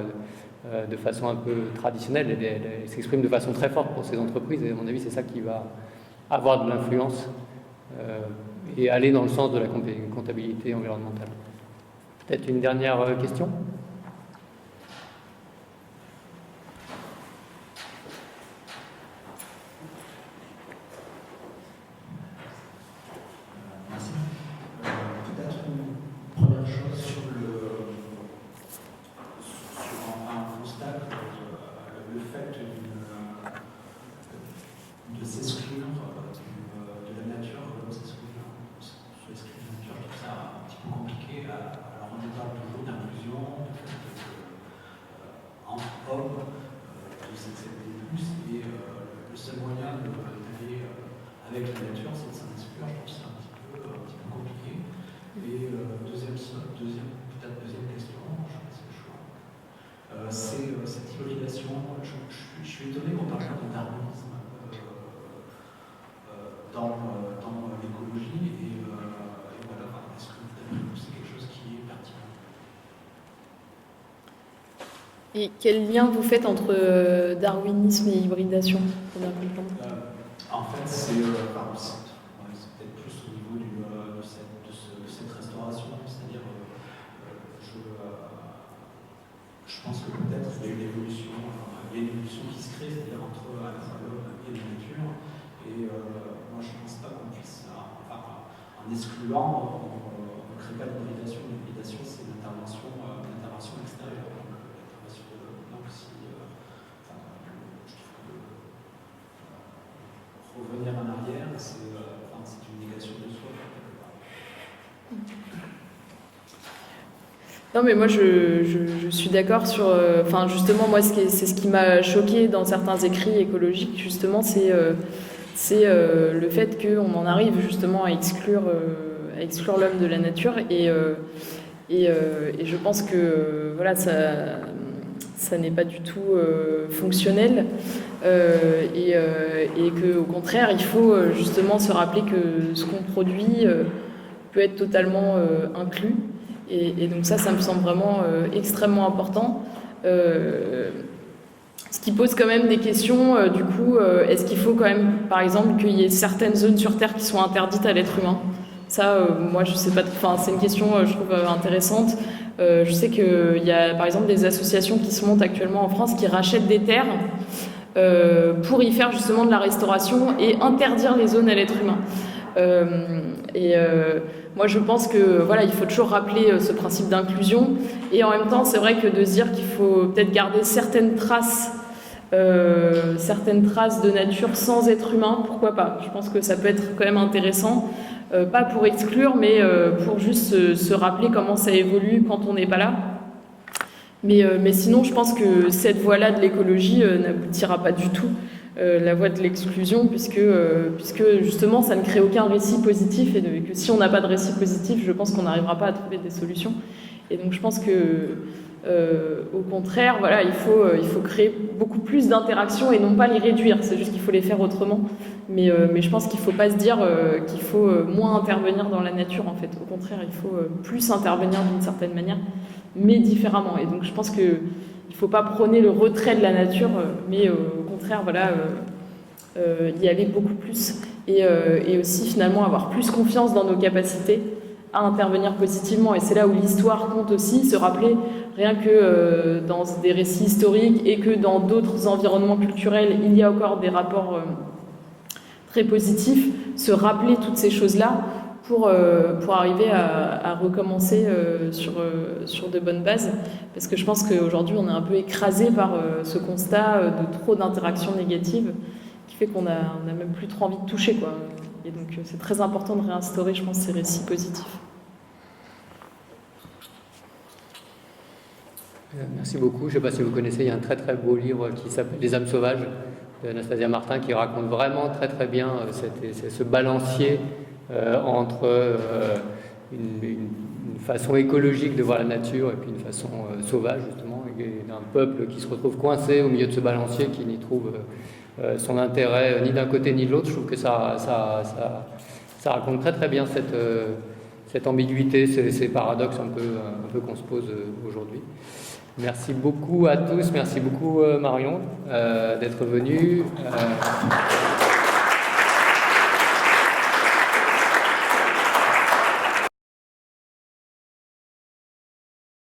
de façon un peu traditionnelle, elle s'exprime de façon très forte pour ces entreprises, et à mon avis, c'est ça qui va avoir de l'influence et aller dans le sens de la comptabilité environnementale. Peut-être une dernière question ? Merci. Peut-être une alors on parle toujours d'inclusion, entre hommes, de s'accepter plus, et le seul moyen d'aller avec la nature, c'est de s'en exclure. Je trouve que c'est un petit peu compliqué. Et deuxième question, je sais pas si c'est le choix. C'est cette hybridation. Je suis étonné qu'on parle de darwinisme dans l'écologie, et voilà, est-ce que c'est quelque chose qui est pertinent? Et quel lien vous faites entre darwinisme et hybridation? En fait, c'est peut-être plus au niveau de cette restauration, c'est-à-dire je pense que peut-être il y a une évolution qui se crée, c'est-à-dire entre l'homme et la nature, et moi je ne pense pas qu'on puisse, en excluant, on ne crée pas d'hybridation. L'hybridation, c'est l'intervention extérieure, donc l'intervention de l'homme. Donc si, je trouve que revenir en arrière, c'est une négation de soi. Non, mais moi je suis d'accord sur. Enfin, justement, moi c'est ce qui m'a choqué dans certains écrits écologiques, justement, c'est le fait qu'on en arrive justement à exclure l'homme de la nature, et je pense que voilà, ça n'est pas du tout fonctionnel, et que au contraire, il faut justement se rappeler que ce qu'on produit peut être totalement inclus. Et donc ça me semble vraiment extrêmement important. Ce qui pose quand même des questions, du coup, est-ce qu'il faut quand même, par exemple, qu'il y ait certaines zones sur Terre qui soient interdites à l'être humain? Ça, moi, je sais pas, enfin, c'est une question, je trouve, intéressante. Je sais qu'il y a, par exemple, des associations qui se montent actuellement en France qui rachètent des terres pour y faire justement de la restauration et interdire les zones à l'être humain. Moi, je pense que voilà, il faut toujours rappeler ce principe d'inclusion, et en même temps, c'est vrai que de se dire qu'il faut peut-être garder certaines traces de nature sans être humain, pourquoi pas? Je pense que ça peut être quand même intéressant, pas pour exclure, mais pour juste se rappeler comment ça évolue quand on n'est pas là. Mais sinon, je pense que cette voie-là de l'écologie n'aboutira pas du tout. La voie de l'exclusion, puisque justement ça ne crée aucun récit positif, et que si on n'a pas de récit positif, je pense qu'on n'arrivera pas à trouver des solutions. Et donc je pense que au contraire, voilà, il faut créer beaucoup plus d'interactions et non pas les réduire, c'est juste qu'il faut les faire autrement. Mais je pense qu'il ne faut pas se dire qu'il faut moins intervenir dans la nature, en fait. Au contraire, il faut plus intervenir d'une certaine manière, mais différemment. Et donc je pense que il ne faut pas prôner le retrait de la nature, mais au contraire, voilà, y aller beaucoup plus, et aussi finalement avoir plus confiance dans nos capacités à intervenir positivement. Et c'est là où l'histoire compte aussi, se rappeler, rien que dans des récits historiques et que dans d'autres environnements culturels, il y a encore des rapports très positifs, se rappeler toutes ces choses-là pour arriver à recommencer sur de bonnes bases. Parce que je pense qu'aujourd'hui, on est un peu écrasé par ce constat de trop d'interactions négatives, qui fait qu'on n'a même plus trop envie de toucher, quoi. Et donc, c'est très important de réinstaurer, je pense, ces récits positifs. Merci beaucoup. Je ne sais pas si vous connaissez, il y a un très très beau livre qui s'appelle Les âmes sauvages, d'Anastasia Martin, qui raconte vraiment très très bien ce balancier entre une façon écologique de voir la nature et puis une façon sauvage, justement, et d'un peuple qui se retrouve coincé au milieu de ce balancier, qui n'y trouve son intérêt ni d'un côté ni de l'autre. Je trouve que ça raconte très très bien cette ambiguïté, ces paradoxes un peu qu'on se pose aujourd'hui. Merci beaucoup à tous, merci beaucoup Marion d'être venue.